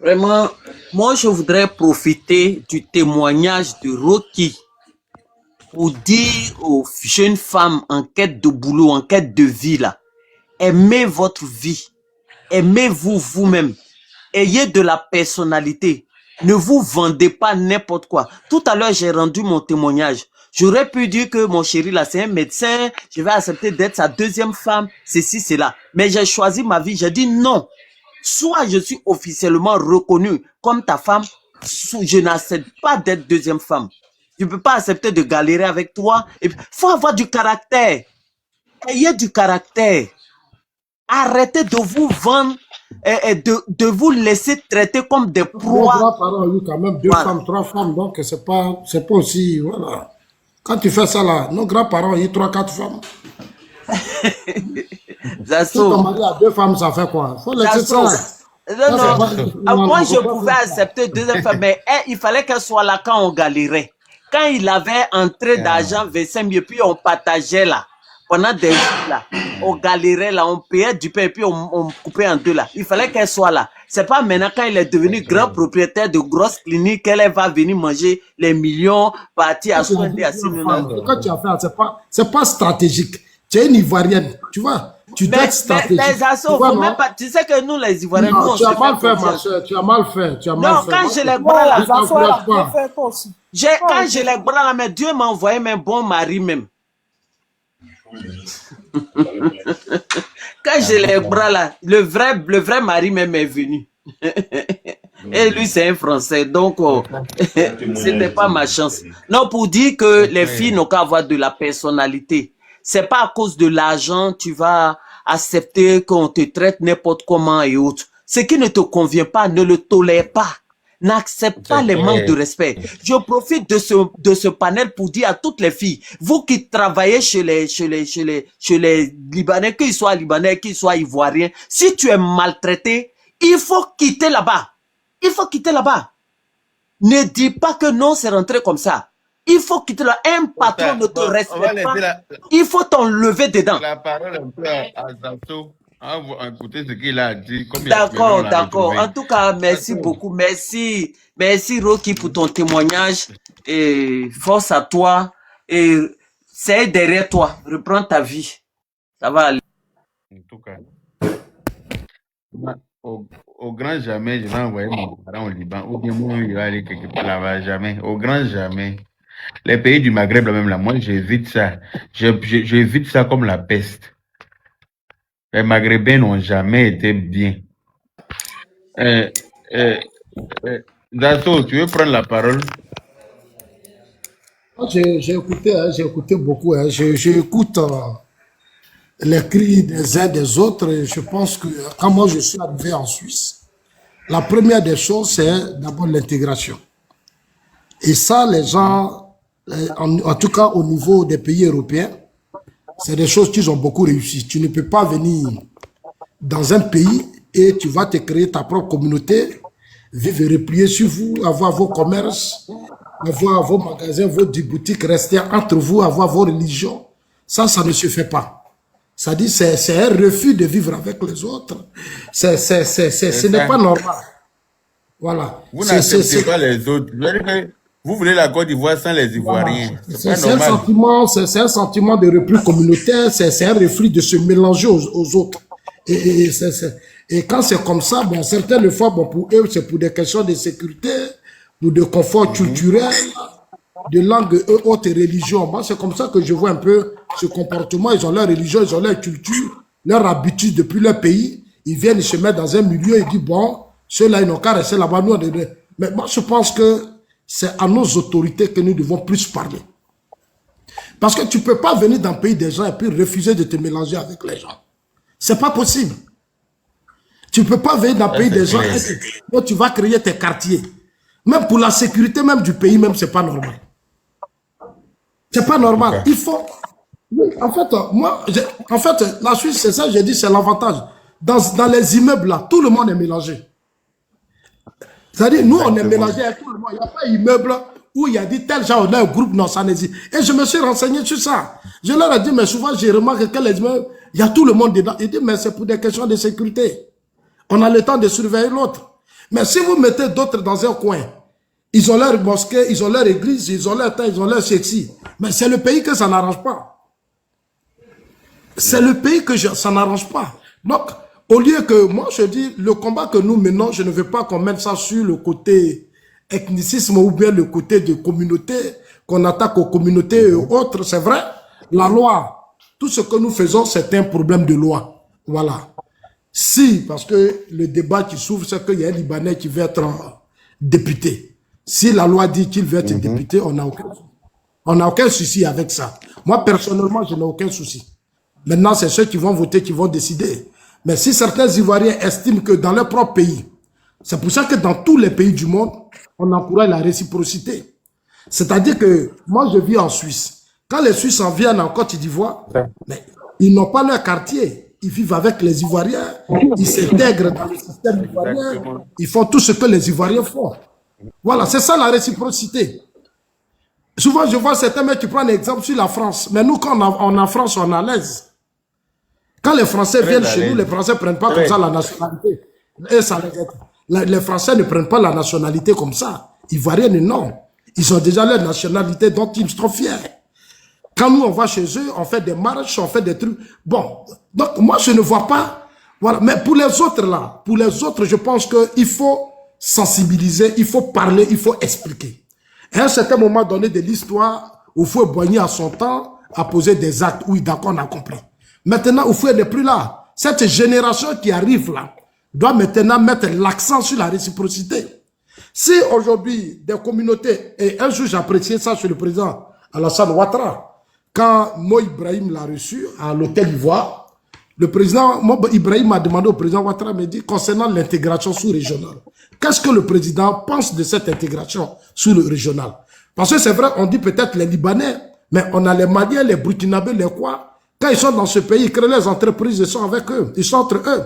Vraiment, moi, je voudrais profiter du témoignage de Rocky pour dire aux jeunes femmes en quête de boulot, en quête de vie, là, aimez votre vie, aimez-vous vous-même, ayez de la personnalité, ne vous vendez pas n'importe quoi. Tout à l'heure, j'ai rendu mon témoignage. J'aurais pu dire que mon chéri, là, c'est un médecin, je vais accepter d'être sa deuxième femme, ceci, cela. Mais j'ai choisi ma vie, j'ai dit non. Soit je suis officiellement reconnu comme ta femme, je n'accepte pas d'être deuxième femme. Je ne peux pas accepter de galérer avec toi. Il faut avoir du caractère. Ayez du caractère. Arrêtez de vous vendre et de vous laisser traiter comme des Nos proies. grands-parents ont eu quand même deux Voilà. femmes, trois femmes, donc c'est pas aussi, voilà. Quand tu fais ça là, nos grands-parents ont eu trois, quatre femmes. Si ton mari a deux femmes, ça fait quoi? Faut laisser ça là. Non, Ça, non. c'est pas- Moi, non, je faut pas pouvais faire ça. accepter deuxième femme, mais il fallait qu'elle soit là quand on galérait. Quand il avait entré d'argent, 25 000, puis on partageait là. Pendant des jours là, on galérait là, on payait du pain, et puis on coupait en deux là. Il fallait qu'elle soit là. C'est pas maintenant quand il est devenu grand propriétaire de grosses cliniques qu'elle va venir manger les millions, partir à C'est la soigner à deuxième 6 femme. millions. Quand tu as fait, c'est pas stratégique. Tu es une Ivoirienne, tu vois. Tu dois être stratégique. Les assos, Tu vois, faut non? même pas. Tu sais que nous, les Ivoiriens, nous, Non, on tu se as mal fait fait, ma confiance. soeur. Tu as mal fait. Tu as mal Non, fait. quand Moi, j'ai les bras là, je t'encourage pas. quand j'ai les bras là, mais Dieu m'a envoyé mes bons maris même. Quand j'ai les bras là, le vrai mari même est venu. Et lui, c'est un Français, donc c'était pas ma chance. Non, pour dire que les filles n'ont qu'à avoir de la personnalité. C'est pas à cause de l'argent, tu vas accepter qu'on te traite n'importe comment et autres. Ce qui ne te convient pas, ne le tolère pas. N'accepte pas les manques de respect. Je profite de ce panel pour dire à toutes les filles, vous qui travaillez chez les Libanais, qu'ils soient Libanais, qu'ils soient Ivoiriens, si tu es maltraité, il faut quitter là-bas. Il faut quitter là-bas. Ne dis pas que non, c'est rentré comme ça. Il faut quitter là. Un patron ne te respecte pas. Il faut t'enlever dedans. La parole un peu à Zato. On va écouter ce qu'il a dit. D'accord, d'accord. En tout cas, merci beaucoup. Merci. Merci, Rocky, pour ton témoignage. Et force à toi. Et c'est derrière toi. Reprends ta vie. Ça va aller. En tout cas, au grand jamais, je vais envoyer mon parent au Liban. Ou bien moi, il va aller quelque part là-bas. Jamais. Au grand jamais. Les pays du Maghreb, là même, là, moi, j'évite ça. J'évite ça comme la peste. Les Maghrébins n'ont jamais été bien. Zato, tu veux prendre la parole? Moi, j'ai écouté beaucoup. J'écoute les cris des uns des autres. Et je pense que quand moi je suis arrivé en Suisse, la première des choses, c'est d'abord l'intégration. Et ça, les gens, en tout cas au niveau des pays européens, c'est des choses qu'ils ont beaucoup réussi. Tu ne peux pas venir dans un pays et tu vas te créer ta propre communauté, vivre et replier sur vous, avoir vos commerces, avoir vos magasins, vos boutiques, rester entre vous, avoir vos religions. Ça ne se fait pas. Ça dit, c'est un refus de vivre avec les autres. Ce n'est pas normal. Voilà. Vous n'acceptez pas les autres. Vous voulez la Côte d'Ivoire sans les Ivoiriens. C'est un sentiment de repli communautaire, c'est un refus de se mélanger aux autres. Et quand c'est comme ça, bon, certaines fois, bon, pour eux, c'est pour des questions de sécurité, ou de confort culturel, de langue, autres religions. Moi, c'est comme ça que je vois un peu ce comportement. Ils ont leur religion, ils ont leur culture, leur habitude depuis leur pays. Ils viennent se mettre dans un milieu et disent, bon, ceux-là, ils n'ont qu'à rester là-bas. Mais moi, je pense que c'est à nos autorités que nous devons plus parler. Parce que tu ne peux pas venir dans le pays des gens et puis refuser de te mélanger avec les gens. C'est pas possible. Tu ne peux pas venir dans le pays des gens et tu vas créer tes quartiers. Même pour la sécurité même du pays, même, c'est pas normal. C'est pas normal. Il faut... En fait, la Suisse, c'est ça, j'ai dit, c'est l'avantage. Dans les immeubles, là, tout le monde est mélangé. C'est-à-dire, nous, on est Exactement. mélangés avec tout le monde. Il n'y a pas immeuble où il y a dit tel genre, on a un groupe, non, ça n'existe. Et je me suis renseigné sur ça. Je leur ai dit, mais souvent, j'ai remarqué que les immeubles, il y a tout le monde dedans. Ils disent, mais c'est pour des questions de sécurité. On a le temps de surveiller l'autre. Mais si vous mettez d'autres dans un coin, ils ont leur mosquée, ils ont leur église, ils ont leur temps, ils ont leur sexy. Mais c'est le pays que ça n'arrange pas. C'est le pays que ça n'arrange pas. Donc, au lieu que, moi je dis, le combat que nous menons, je ne veux pas qu'on mette ça sur le côté ethnicisme ou bien le côté de communauté, qu'on attaque aux communautés et autres. C'est vrai, la loi, tout ce que nous faisons, c'est un problème de loi. Voilà. Si, parce que le débat qui s'ouvre, c'est qu'il y a un Libanais qui veut être député. Si la loi dit qu'il veut être député, on n'a aucun souci avec ça. Moi, personnellement, je n'ai aucun souci. Maintenant, c'est ceux qui vont voter qui vont décider. Mais si certains Ivoiriens estiment que dans leur propre pays, c'est pour ça que dans tous les pays du monde, on encourage la réciprocité. C'est-à-dire que moi, je vis en Suisse. Quand les Suisses en viennent en Côte d'Ivoire, mais ils n'ont pas leur quartier. Ils vivent avec les Ivoiriens, ils s'intègrent dans le système ivoirien, Exactement. ils font tout ce que les Ivoiriens font. Voilà, c'est ça la réciprocité. Souvent, je vois certains mecs qui prennent exemple sur la France. Mais nous, quand on est en France, on est à l'aise. Quand les Français Très viennent à chez nous, l'aise. les Français ne prennent pas comme Très. ça la nationalité. Et ça, les Français ne prennent pas la nationalité comme ça. Ivoiriens, non. Ils ont déjà leur nationalité dont ils sont fiers. Quand nous, on va chez eux, on fait des marches, on fait des trucs. Bon, donc moi, je ne vois pas. Voilà. Mais pour les autres, là, pour les autres, je pense qu'il faut sensibiliser, il faut parler, il faut expliquer. À un certain moment donné de l'histoire, Oufoué Boigny à son temps a posé des actes. Oui, d'accord, on a compris. Maintenant, Oufoué n'est plus là. Cette génération qui arrive là doit maintenant mettre l'accent sur la réciprocité. Si aujourd'hui, des communautés, et un jour j'appréciais ça chez le président Alassane Ouattara, quand Mo Ibrahim l'a reçu à l'hôtel Ivoire, le président Mo Ibrahim a demandé au président Ouattara, me dit, concernant l'intégration sous-régionale, qu'est-ce que le président pense de cette intégration sous-régionale? Parce que c'est vrai, on dit peut-être les Libanais, mais on a les Maliens, les Burkinabés, les quoi. Quand ils sont dans ce pays, ils créent les entreprises, ils sont avec eux, ils sont entre eux.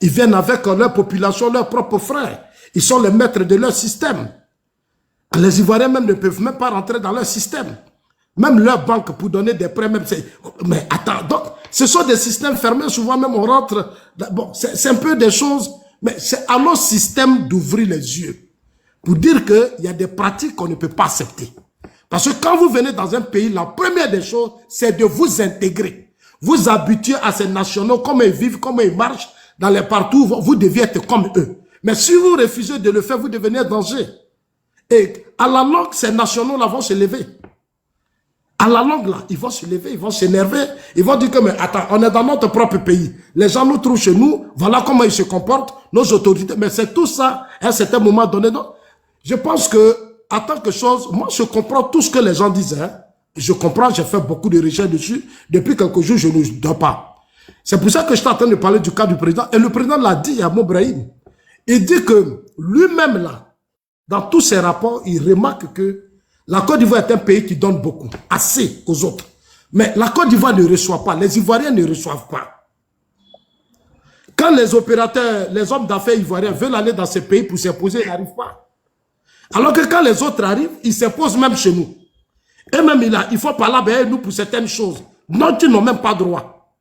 Ils viennent avec leur population, leurs propres frères. Ils sont les maîtres de leur système. Les Ivoiriens même ne peuvent même pas rentrer dans leur système. Même leur banque pour donner des prêts, même mais attends, donc ce sont des systèmes fermés, souvent même on rentre, bon, c'est un peu des choses, mais c'est à notre système d'ouvrir les yeux pour dire qu'il y a des pratiques qu'on ne peut pas accepter. Parce que quand vous venez dans un pays, la première des choses, c'est de vous intégrer. Vous habituer à ces nationaux, comment ils vivent, comment ils marchent, dans les partout, vous devez être comme eux. Mais si vous refusez de le faire, vous devenez un danger. Et à la longue, ces nationaux-là vont se lever. À la longue, là, ils vont se lever, ils vont s'énerver, ils vont dire que, mais attends, on est dans notre propre pays. Les gens nous trouvent chez nous, voilà comment ils se comportent, nos autorités. Mais c'est tout ça, à un certain moment donné. Donc, je pense que, en tant que chose, moi, je comprends tout ce que les gens disent. Hein. Je comprends, j'ai fait beaucoup de recherches dessus. Depuis quelques jours, je ne dors pas. C'est pour ça que je suis en train de parler du cas du président. Et le président l'a dit à Mobrahim. Il dit que lui-même, là, dans tous ses rapports, il remarque que la Côte d'Ivoire est un pays qui donne beaucoup, assez aux autres. Mais la Côte d'Ivoire ne reçoit pas, les Ivoiriens ne reçoivent pas. Quand les opérateurs, les hommes d'affaires ivoiriens veulent aller dans ces pays pour s'imposer, ils n'arrivent pas. Alors que quand les autres arrivent, ils s'imposent même chez nous. Et même il faut parler avec nous pour certaines choses. Non, ils n'ont même pas droit.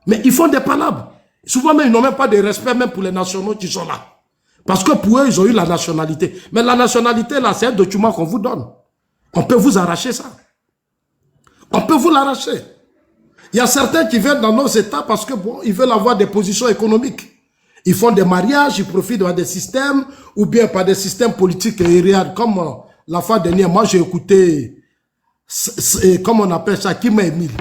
Mais ils font des palabres. Souvent même, ils n'ont même pas de respect même pour les nationaux qui sont là. Parce que pour eux, ils ont eu la nationalité. Mais la nationalité, là, c'est un document qu'on vous donne. On peut vous arracher ça. On peut vous l'arracher. Il y a certains qui viennent dans nos États parce que bon, ils veulent avoir des positions économiques. Ils font des mariages, ils profitent de des systèmes ou bien par des systèmes politiques et réels. Comme la fois dernière, moi j'ai écouté, comment on appelle ça, Kima Emile,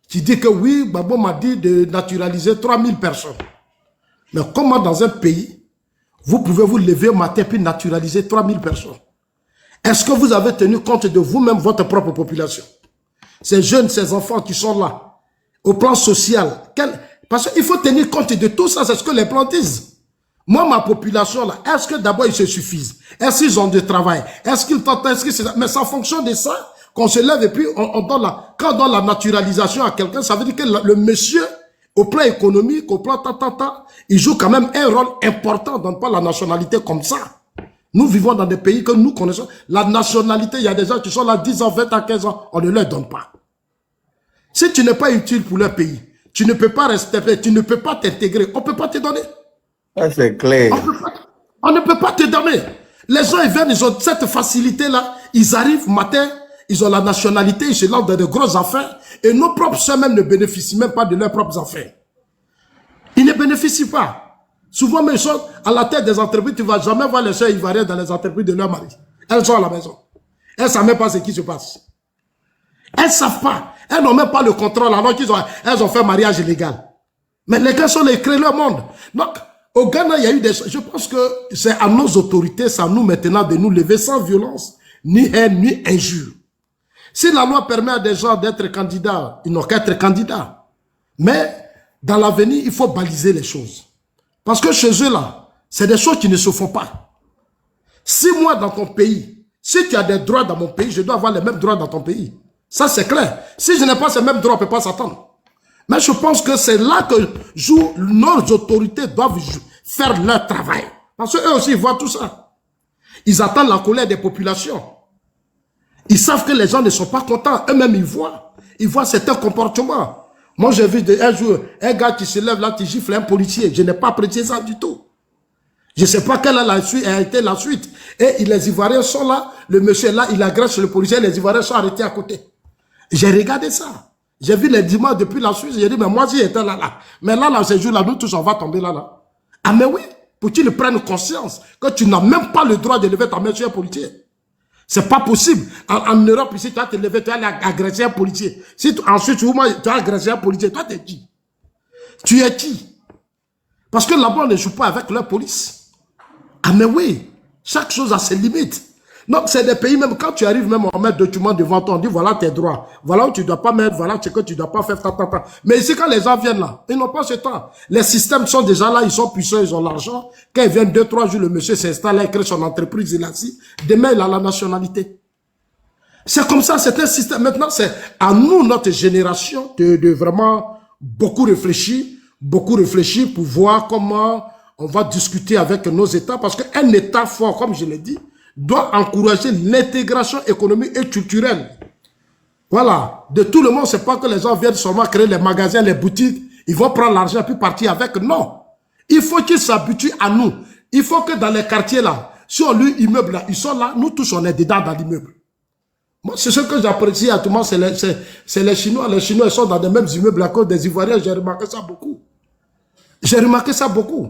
qui dit que oui, Babo m'a dit de naturaliser 3000 personnes. Mais comment dans un pays, vous pouvez vous lever au matin puis naturaliser 3000 personnes? Est-ce que vous avez tenu compte de vous-même, votre propre population? Ces jeunes, ces enfants qui sont là, au plan social. Parce qu'il faut tenir compte de tout ça, c'est ce que les plans disent. Moi, ma population, là, est-ce que d'abord ils se suffisent? Est-ce qu'ils ont du travail? Est-ce qu'ils tentent? Mais c'est en fonction de ça qu'on se lève et puis on donne quand on donne la naturalisation à quelqu'un, ça veut dire que le monsieur, au plan économique, au plan il joue quand même un rôle important, on ne donne pas la nationalité comme ça. Nous vivons dans des pays que nous connaissons. La nationalité, il y a des gens qui sont là 10 ans, 20 ans, 15 ans, on ne leur donne pas. Si tu n'es pas utile pour leur pays, tu ne peux pas rester, tu ne peux pas t'intégrer, on ne peut pas te donner. Ça, c'est clair. On ne peut pas te donner. Les gens, ils viennent, ils ont cette facilité-là. Ils arrivent matin, ils ont la nationalité, ils se lancent dans de grosses affaires. Et nos propres soeurs même ne bénéficient même pas de leurs propres affaires. Ils ne bénéficient pas. Souvent, même, ils sont à la tête des entreprises. Tu ne vas jamais voir les soeurs ivoiriennes dans les entreprises de leur mari. Elles sont à la maison. Elles ne savent même pas ce qui se passe. Elles ne savent pas. Elles n'ont même pas le contrôle alors qu'elles ont fait mariage illégal. Mais les gars sont les créent leur monde. Donc, au Ghana, il y a eu des... Je pense que c'est à nos autorités, c'est à nous maintenant de nous lever sans violence, ni haine, ni injure. Si la loi permet à des gens d'être candidats, ils n'ont qu'à être candidats. Mais dans l'avenir, il faut baliser les choses. Parce que chez eux, là, c'est des choses qui ne se font pas. Si moi, dans ton pays, si tu as des droits dans mon pays, je dois avoir les mêmes droits dans ton pays. Ça, c'est clair. Si je n'ai pas ces mêmes droits, on ne peut pas s'attendre. Mais je pense que c'est là que nos autorités doivent faire leur travail. Parce qu'eux aussi, ils voient tout ça. Ils attendent la colère des populations. Ils savent que les gens ne sont pas contents. Eux-mêmes, ils voient certains comportements. Moi, j'ai vu un jour, un gars qui se lève là, qui gifle un policier. Je n'ai pas apprécié ça du tout. Je ne sais pas quelle a été la suite. Et les Ivoiriens sont là, le monsieur est là, il agresse le policier, les Ivoiriens sont arrêtés à côté. J'ai regardé ça. J'ai vu les dimanches depuis la Suisse, j'ai dit, mais moi, j'y étais là. Mais là, ces jours-là, nous tous, on va tomber là. Ah, mais oui, pour qu'ils prennent conscience que tu n'as même pas le droit de lever ta main sur un policier. C'est pas possible. En Europe, ici, tu vas te lever, tu vas aller agresser un policier. Si ensuite, tu vas agresser un policier, toi, t'es qui? Tu es qui? Parce que là-bas, on ne joue pas avec leur police. Ah, mais oui, chaque chose a ses limites. Donc, c'est des pays, même quand tu arrives, même on met des documents devant toi, on dit voilà tes droits, voilà où tu ne dois pas mettre, voilà ce que tu ne dois pas faire, Mais ici, quand les gens viennent là, ils n'ont pas ce temps. Les systèmes sont déjà là, ils sont puissants, ils ont l'argent. Quand ils viennent 2-3 jours, le monsieur s'installe, il crée son entreprise, il est assis. Demain, il a la nationalité. C'est comme ça, c'est un système. Maintenant, c'est à nous, notre génération, de vraiment beaucoup réfléchir pour voir comment on va discuter avec nos États, parce qu'un État fort, comme je l'ai dit, doit encourager l'intégration économique et culturelle. Voilà. De tout le monde, c'est pas que les gens viennent seulement créer les magasins, les boutiques, ils vont prendre l'argent et puis partir avec. Non. Il faut qu'ils s'habituent à nous. Il faut que dans les quartiers là, si on loue immeuble là, ils sont là, nous tous on est dedans dans l'immeuble. Moi, c'est ce que j'apprécie à tout le monde, c'est les Chinois. Les Chinois, ils sont dans les mêmes immeubles à cause des Ivoiriens. J'ai remarqué ça beaucoup.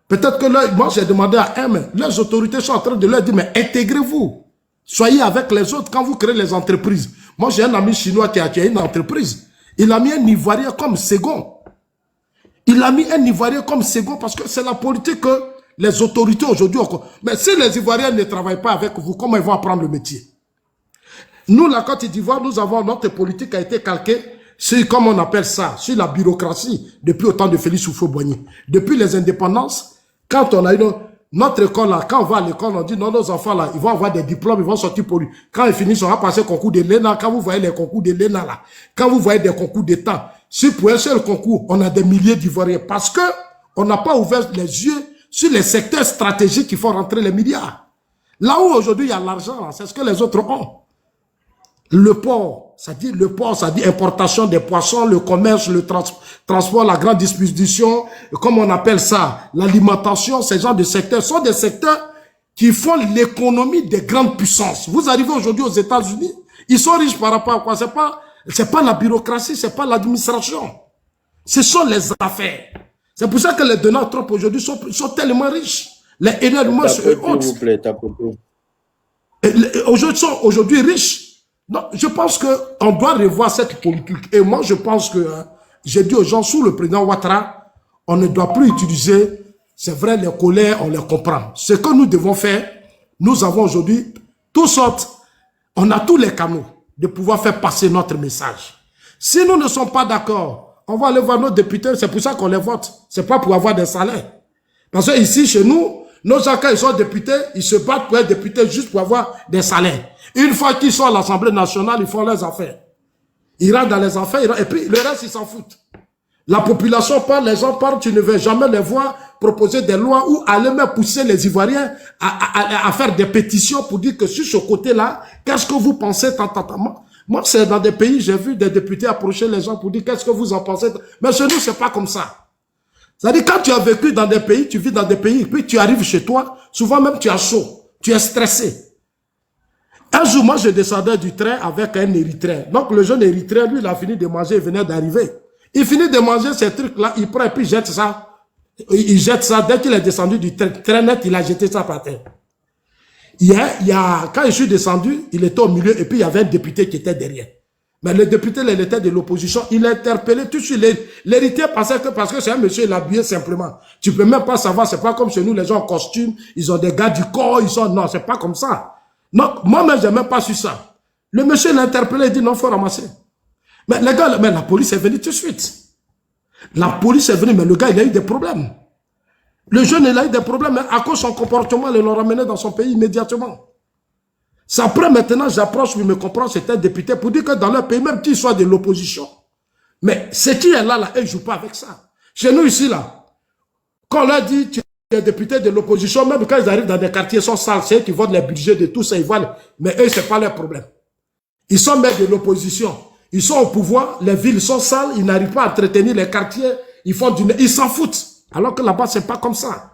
Peut-être que là, moi j'ai demandé à M, les autorités sont en train de leur dire, mais intégrez-vous. Soyez avec les autres quand vous créez les entreprises. Moi j'ai un ami chinois qui a une entreprise. Il a mis un Ivoirien comme second. Parce que c'est la politique que les autorités aujourd'hui ont. Mais si les Ivoiriens ne travaillent pas avec vous, comment ils vont apprendre le métier? Nous, la Côte d'Ivoire, notre politique a été calquée sur, comme on appelle ça, sur la bureaucratie depuis au temps de Félix Houphouët-Boigny. Depuis les indépendances, quand on a eu notre école là, quand on va à l'école, on dit non, nos enfants là, ils vont avoir des diplômes, ils vont sortir pour lui. Quand ils finissent, on va passer le concours de l'ENA. Quand vous voyez les concours de l'ENA là, quand vous voyez des concours d'État, si pour un seul concours, on a des milliers d'Ivoiriens parce que on n'a pas ouvert les yeux sur les secteurs stratégiques qui font rentrer les milliards. Là où aujourd'hui il y a l'argent, c'est ce que les autres ont. Le port, ça dit importation des poissons, le commerce, le transport, la grande distribution, comme on appelle ça, l'alimentation, ces genres de secteurs sont des secteurs qui font l'économie des grandes puissances. Vous arrivez aujourd'hui aux États-Unis, ils sont riches par rapport à quoi? C'est pas la bureaucratie, c'est pas l'administration. Ce sont les affaires. C'est pour ça que les Donald Trump aujourd'hui sont tellement riches. Les Elon Musk et autres. Aujourd'hui sont aujourd'hui riches. Non, je pense qu'on doit revoir cette politique. Et moi, je pense que, j'ai dit aux gens, sous le président Ouattara, on ne doit plus utiliser, c'est vrai, les colères, on les comprend. Ce que nous devons faire, nous avons aujourd'hui toutes sortes, on a tous les canaux de pouvoir faire passer notre message. Si nous ne sommes pas d'accord, on va aller voir nos députés, c'est pour ça qu'on les vote. C'est pas pour avoir des salaires. Parce que ici, chez nous, nos gens, quand ils sont députés, ils se battent pour être députés juste pour avoir des salaires. Une fois qu'ils sont à l'Assemblée nationale, ils font leurs affaires. Ils rentrent dans les affaires, et puis le reste, ils s'en foutent. La population parle, les gens parlent, tu ne veux jamais les voir proposer des lois ou aller même pousser les Ivoiriens à faire des pétitions pour dire que sur ce côté-là, qu'est-ce que vous pensez tant. Moi, c'est dans des pays, j'ai vu des députés approcher les gens pour dire qu'est-ce que vous en pensez. Mais chez nous, c'est pas comme ça. C'est-à-dire, quand tu as vécu dans des pays, tu vis dans des pays, puis tu arrives chez toi, souvent même tu as chaud, tu es stressé. Un jour, moi, je descendais du train avec un Érythréen. Donc, le jeune Érythréen, lui, il a fini de manger, il venait d'arriver. Il finit de manger ces trucs-là, il prend et puis il jette ça. Il jette ça. Dès qu'il est descendu du train net, il a jeté ça par terre. Quand je suis descendu, il était au milieu et puis il y avait un député qui était derrière. Mais le député, il était de l'opposition, il a interpellé tout de suite. L'héritier pensait que parce que c'est un monsieur, il habillé simplement. Tu peux même pas savoir, c'est pas comme chez nous, les gens en costume, ils ont des gars du corps, non, c'est pas comme ça. Donc, moi-même, j'ai même pas su ça. Le monsieur l'a interpellé, il dit non, faut ramasser. Mais les gars, mais la police est venue tout de suite. La police est venue, mais le gars, il a eu des problèmes. Le jeune, il a eu des problèmes, mais à cause de son comportement, ils l'ont ramené dans son pays immédiatement. C'est après, maintenant, j'approche, il me comprend, c'est un député, pour dire que dans leur pays, même qu'ils soient de l'opposition, mais ce qui est là, ils ne jouent pas avec ça. Chez nous, ici, là, quand on leur dit, tu es député de l'opposition, même quand ils arrivent dans des quartiers, ils sont sales, c'est eux qui votent les budgets de tout ça, ils voient, mais eux, ce n'est pas leur problème. Ils sont maîtres de l'opposition. Ils sont au pouvoir, les villes sont sales, ils n'arrivent pas à entretenir les quartiers, ils s'en foutent. Alors que là-bas, c'est pas comme ça.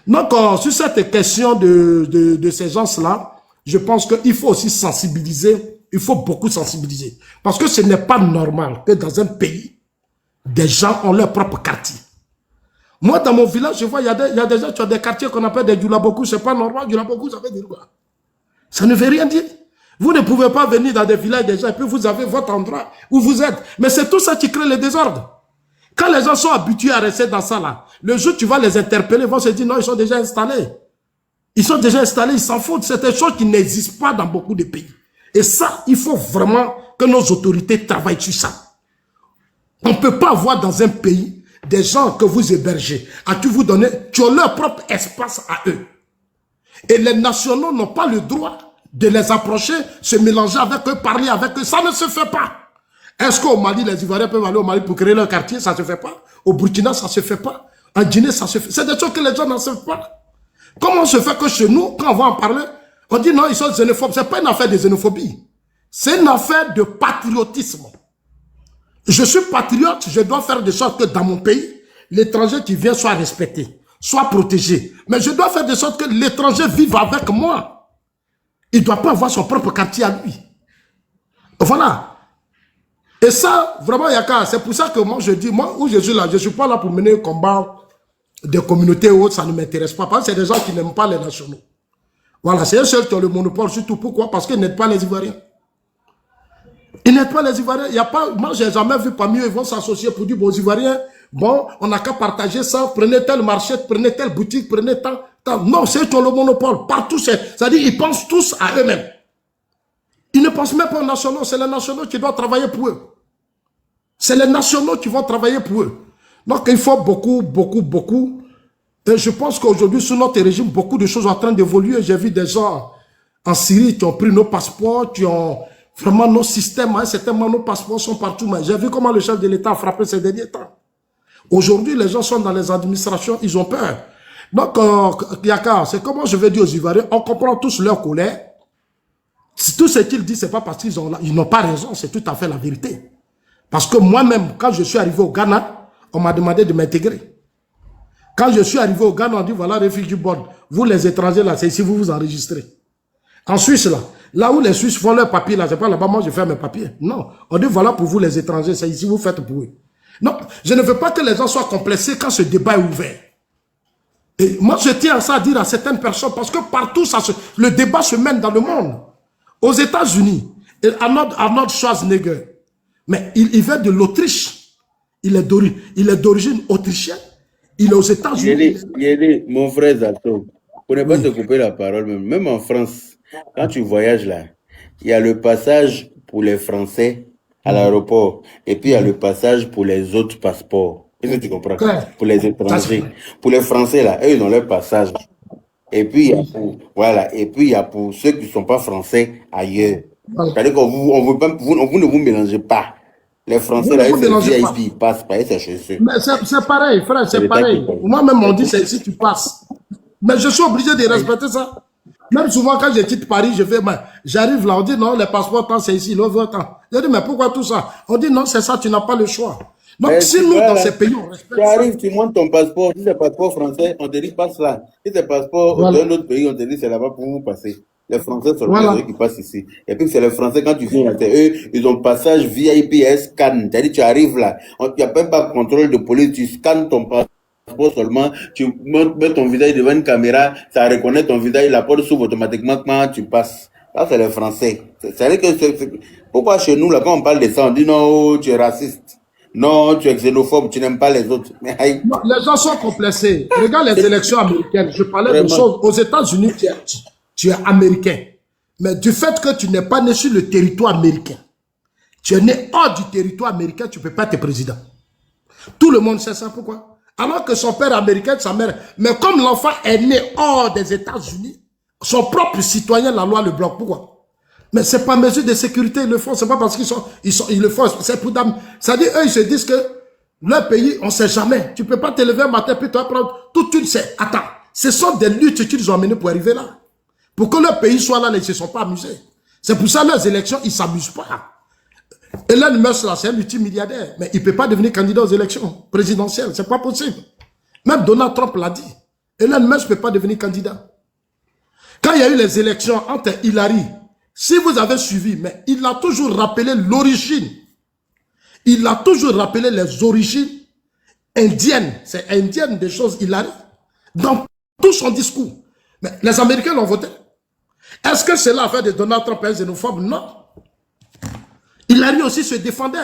Donc, sur cette question de ces gens-là, je pense qu'il faut aussi sensibiliser, il faut beaucoup sensibiliser. Parce que ce n'est pas normal que dans un pays, des gens ont leur propre quartier. Moi, dans mon village, je vois, il y a des gens qui ont des quartiers qu'on appelle des Djoulabokou, c'est pas normal, Djoulabokou, ça veut dire quoi? Ça ne veut rien dire. Vous ne pouvez pas venir dans des villages des gens et puis vous avez votre endroit où vous êtes. Mais c'est tout ça qui crée le désordre. Quand les gens sont habitués à rester dans ça là, le jour où tu vas les interpeller, ils vont se dire non, ils sont déjà installés. Ils sont déjà installés, ils s'en foutent. C'est des choses qui n'existent pas dans beaucoup de pays. Et ça, il faut vraiment que nos autorités travaillent sur ça. On ne peut pas avoir dans un pays des gens que vous hébergez, à qui vous donnez, qui ont leur propre espace à eux. Et les nationaux n'ont pas le droit de les approcher, se mélanger avec eux, parler avec eux. Ça ne se fait pas. Est-ce qu'au Mali, les Ivoiriens peuvent aller au Mali pour créer leur quartier? Ça ne se fait pas. Au Burkina, ça ne se fait pas. En Guinée, ça se fait. C'est des choses que les gens n'en savent pas. Comment se fait que chez nous, quand on va en parler, on dit non, ils sont xénophobes. Ce n'est pas une affaire de xénophobie. C'est une affaire de patriotisme. Je suis patriote, je dois faire de sorte que dans mon pays, l'étranger qui vient soit respecté, soit protégé. Mais je dois faire de sorte que l'étranger vive avec moi. Il ne doit pas avoir son propre quartier à lui. Voilà. Et ça, vraiment, Yaka, c'est pour ça que moi, je dis, moi, où je suis là, je ne suis pas là pour mener un combat des communautés ou autres, ça ne m'intéresse pas. Parce que c'est des gens qui n'aiment pas les nationaux. Voilà, c'est eux seuls qui ont le monopole, surtout. Pourquoi? Parce qu'ils n'aident pas les Ivoiriens. Ils n'aident pas les Ivoiriens. Il y a pas, moi, je n'ai jamais vu parmi eux, ils vont s'associer pour dire, bon, aux Ivoiriens, bon, on n'a qu'à partager ça, prenez tel marché, prenez telle boutique, prenez tant. Non, c'est eux qui ont le monopole. Partout, c'est-à-dire, ils pensent tous à eux-mêmes. Ils ne pensent même pas aux nationaux, c'est les nationaux qui doivent travailler pour eux. C'est les nationaux qui vont travailler pour eux. Donc, il faut beaucoup. Et je pense qu'aujourd'hui, sous notre régime, beaucoup de choses sont en train d'évoluer. J'ai vu des gens en Syrie qui ont pris nos passeports, qui ont vraiment nos systèmes. Hein, certainement, nos passeports sont partout. Mais j'ai vu comment le chef de l'État a frappé ces derniers temps. Aujourd'hui, les gens sont dans les administrations, ils ont peur. Donc, Yaka, c'est comment je vais dire aux Ivoiriens, on comprend tous leur colère. Tout ce qu'ils disent, ce n'est pas parce qu'ils n'ont pas raison, c'est tout à fait la vérité. Parce que moi-même, quand je suis arrivé au Ghana, on m'a demandé de m'intégrer. Quand je suis arrivé au Ghana, on dit, voilà, Refugee Board. Vous, les étrangers, là, c'est ici, vous vous enregistrez. En Suisse, là où les Suisses font leurs papiers, là, c'est pas là-bas, moi, je fais mes papiers. Non. On dit, voilà, pour vous, les étrangers, c'est ici, vous faites pour eux. Non, je ne veux pas que les gens soient complexés quand ce débat est ouvert. Et moi, je tiens à ça à dire à certaines personnes, parce que partout, le débat se mène dans le monde. Aux États-Unis, Arnold Schwarzenegger, mais il vient de l'Autriche. Il est d'origine autrichienne. Il est aux États-Unis. Mon frère Zato, pour ne pas te couper la parole, même en France, quand tu voyages là, il y a le passage pour les Français à l'aéroport, et puis il y a le passage pour les autres passeports. Est-ce que tu comprends? Pour les étrangers. Pour les Français là, eux, ils ont leur passage. Et puis, il y a pour ceux qui ne sont pas français ailleurs. C'est-à-dire que vous ne vous mélangez pas. Les Français, Vous là, ne ils vous c'est mélangez pas. VIP, ils passent pas, c'est chez eux. Mais c'est pareil, frère, C'est c'est l'État qui pareil. paye. Moi-même, on dit, c'est ici, tu passes. Mais je suis obligé de respecter ça. Même souvent, quand je quitte Paris, j'arrive là, on dit non, les passeports, tant c'est ici, l'autre temps. Je dis, mais pourquoi tout ça? On dit non, c'est ça, tu n'as pas le choix. Donc, Mais si tu nous, vois, dans là, ces pays, on respecte tu ça. arrives, tu montes ton passeport. Si c'est passeport français, on te dit passe là. Si c'est passeport Voilà. d'un autre pays, on te dit c'est là-bas pour vous passer. Les Français seulement, Voilà. c'est eux qui passent ici. Et puis c'est les Français, quand tu viens là, c'est eux, ils ont passage VIP scan. C'est-à-dire, tu arrives là, il n'y a même pas de contrôle de police, tu scannes ton passeport seulement, tu mets ton visage devant une caméra, ça reconnaît ton visage, la porte s'ouvre automatiquement quand tu passes. Là, c'est les Français. C'est-à-dire que pourquoi chez nous, là, quand on parle de ça, on dit non, oh, tu es raciste. Non, tu es xénophobe, tu n'aimes pas les autres. Mais aïe, Non, les gens sont complexés. Regarde les élections américaines. Je parlais de vraiment. choses. Aux États-Unis, tu es américain. Mais du fait que tu n'es pas né sur le territoire américain, tu es né hors du territoire américain, tu ne peux pas être président. Tout le monde sait ça. Pourquoi? Alors que son père est américain, sa mère. Mais comme l'enfant est né hors des États-Unis, son propre citoyen, la loi le bloque. Pourquoi? Mais ce n'est pas mesure de sécurité, ils le font. Ce n'est pas parce ils le font. C'est pour dame. C'est-à-dire, eux, ils se disent que leur pays, on ne sait jamais. Tu ne peux pas te lever un matin, puis tu vas prendre toute une... Attends, ce sont des luttes qu'ils ont menées pour arriver là. Pour que leur pays soit là, ils ne se sont pas amusés. C'est pour ça que leurs élections, ils ne s'amusent pas. Elon Musk, là, c'est un multimilliardaire. Mais il ne peut pas devenir candidat aux élections présidentielles. Ce n'est pas possible. Même Donald Trump l'a dit. Elon Musk ne peut pas devenir candidat. Quand il y a eu les élections entre Hillary, si vous avez suivi, mais il a toujours rappelé l'origine. Il a toujours rappelé les origines indiennes. C'est indienne des choses Hillary. Dans tout son discours. Mais les Américains l'ont voté. Est-ce que c'est l'affaire de Donald Trump un xénophobe? Non. Hillary aussi se défendait.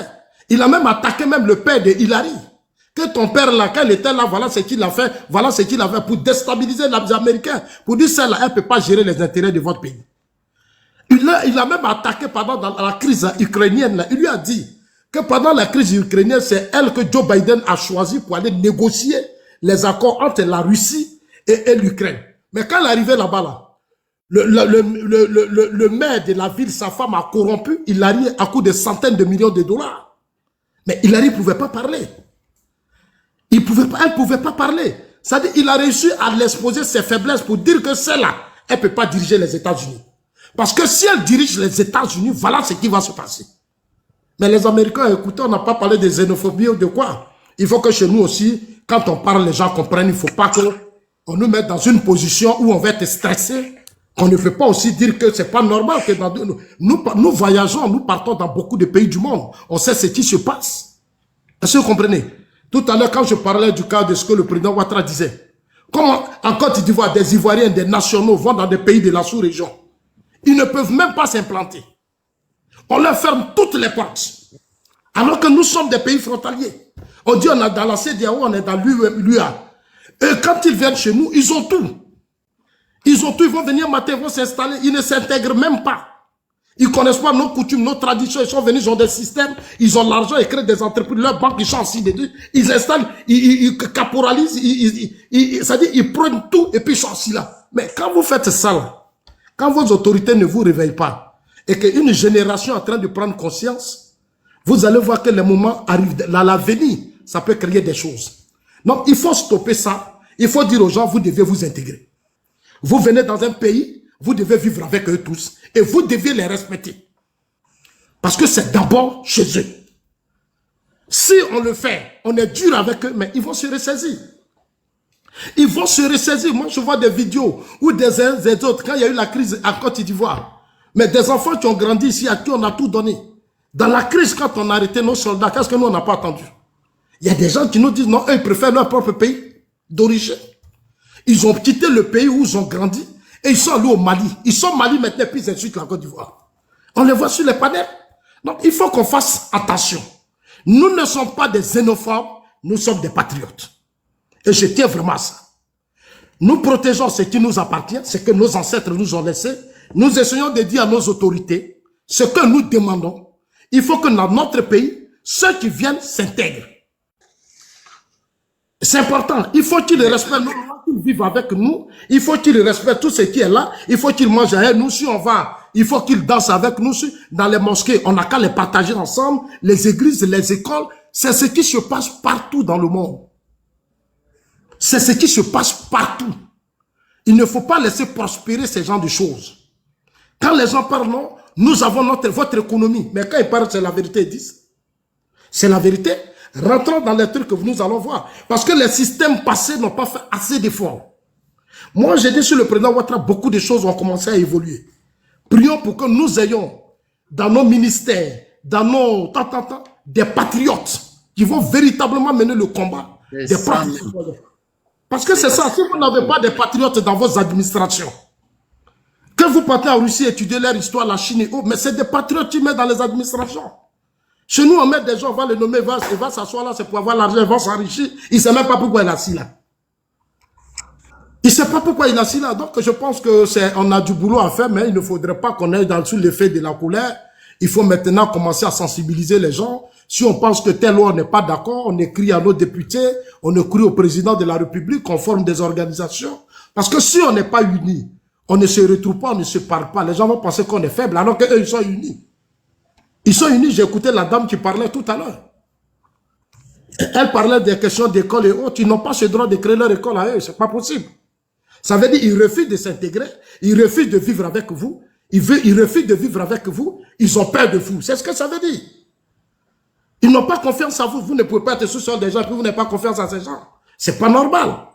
Il a même attaqué même le père de Hillary. Que ton père là, quand il était là, voilà ce qu'il a fait, voilà ce qu'il a fait pour déstabiliser les Américains. Pour dire celle-là, elle ne peut pas gérer les intérêts de votre pays. Il a même attaqué pendant la crise ukrainienne. Là, il lui a dit que pendant la crise ukrainienne, c'est elle que Joe Biden a choisi pour aller négocier les accords entre la Russie et l'Ukraine. Mais quand elle est arrivée là-bas, là, le maire de la ville, sa femme a corrompu Hillary à coup de centaines de millions de dollars. Mais Hillary ne pouvait pas parler. Elle ne pouvait pas parler. C'est-à-dire qu'il a réussi à l'exposer ses faiblesses pour dire que celle-là, elle ne peut pas diriger les États-Unis. Parce que si elle dirige les États-Unis, voilà ce qui va se passer. Mais les Américains, écoutez, on n'a pas parlé de xénophobie ou de quoi. Il faut que chez nous aussi, quand on parle, les gens comprennent. Il ne faut pas qu'on nous mette dans une position où on va être stressé. On ne peut pas aussi dire que c'est pas normal que nous voyageons, nous partons dans beaucoup de pays du monde. On sait ce qui se passe. Est-ce que vous comprenez? Tout à l'heure, quand je parlais du cas de ce que le président Ouattara disait, comment en Côte d'Ivoire, des Ivoiriens, des nationaux vont dans des pays de la sous-région. Ils ne peuvent même pas s'implanter. On leur ferme toutes les portes. Alors que nous sommes des pays frontaliers. On dit on est dans la CEDEAO, on est dans l'UA. Et quand ils viennent chez nous, ils ont tout. Ils ont tout, ils vont venir matin, ils vont s'installer. Ils ne s'intègrent même pas. Ils ne connaissent pas nos coutumes, nos traditions. Ils sont venus, ils ont des systèmes, ils ont l'argent, ils créent des entreprises. Leurs banques, ils sont assis dedans. Ils installent, ils caporalisent, c'est-à-dire ils prennent tout et puis ils sont assis là. Mais quand vous faites ça là, quand vos autorités ne vous réveillent pas et qu'une génération est en train de prendre conscience, vous allez voir que les moments arrivent. L'avenir, ça peut créer des choses. Donc, il faut stopper ça. Il faut dire aux gens, vous devez vous intégrer. Vous venez dans un pays, vous devez vivre avec eux tous et vous devez les respecter. Parce que c'est d'abord chez eux. Si on le fait, on est dur avec eux, mais ils vont se ressaisir. Ils vont se ressaisir. Moi, je vois des vidéos où des uns et des autres, quand il y a eu la crise à Côte d'Ivoire, mais des enfants qui ont grandi ici, à qui on a tout donné. Dans la crise, quand on a arrêté nos soldats, qu'est-ce que nous, on n'a pas attendu? Il y a des gens qui nous disent, non, eux, ils préfèrent leur propre pays d'origine. Ils ont quitté le pays où ils ont grandi et ils sont allés au Mali. Ils sont au Mali maintenant, puis ils insultent la Côte d'Ivoire. On les voit sur les panels. Donc, il faut qu'on fasse attention. Nous ne sommes pas des xénophobes, nous sommes des patriotes. Et je tiens vraiment à ça. Nous protégeons ce qui nous appartient, ce que nos ancêtres nous ont laissé. Nous essayons de dire à nos autorités ce que nous demandons. Il faut que dans notre pays, ceux qui viennent s'intègrent. C'est important. Il faut qu'ils respectent nous, qu'ils vivent avec nous. Il faut qu'ils respectent tout ce qui est là. Il faut qu'ils mangent avec nous. Si on va il faut qu'ils dansent avec nous dans les mosquées. On n'a qu'à les partager ensemble, les églises, les écoles. C'est ce qui se passe partout dans le monde. C'est ce qui se passe partout. Il ne faut pas laisser prospérer ces genres de choses. Quand les gens parlent, non, nous avons votre économie. Mais quand ils parlent, c'est la vérité, ils disent. C'est la vérité. Rentrons dans les trucs que nous allons voir. Parce que les systèmes passés n'ont pas fait assez d'efforts. Moi, j'ai dit sur le président Ouattara, beaucoup de choses ont commencé à évoluer. Prions pour que nous ayons dans nos ministères, dans nos des patriotes qui vont véritablement mener le combat. Parce que c'est ça, si vous n'avez pas des patriotes dans vos administrations, que vous partez en Russie étudier leur histoire, la Chine et autres, mais c'est des patriotes qui mettent dans les administrations. Chez nous, on met des gens, on va les nommer, il va s'asseoir là, c'est pour avoir l'argent, il va s'enrichir. Il ne sait même pas pourquoi il est assis là. Il ne sait pas pourquoi il est assis là. Donc, je pense que on a du boulot à faire, mais il ne faudrait pas qu'on aille dans l'effet de la colère. Il faut maintenant commencer à sensibiliser les gens. Si on pense que telle loi n'est pas d'accord, on écrit à nos députés, on écrit au président de la République, on forme des organisations. Parce que si on n'est pas unis, on ne se retrouve pas, on ne se parle pas. Les gens vont penser qu'on est faible, alors qu'eux, ils sont unis. Ils sont unis. J'ai écouté la dame qui parlait tout à l'heure. Elle parlait des questions d'école et autres. Ils n'ont pas ce droit de créer leur école à eux. C'est pas possible. Ça veut dire qu'ils refusent de s'intégrer. Ils refusent de vivre avec vous. Ils refusent de vivre avec vous. Ils ont peur de vous. C'est ce que ça veut dire. Ils n'ont pas confiance en vous. Vous ne pouvez pas être sous-sol des gens et vous n'avez pas confiance en ces gens. C'est pas normal.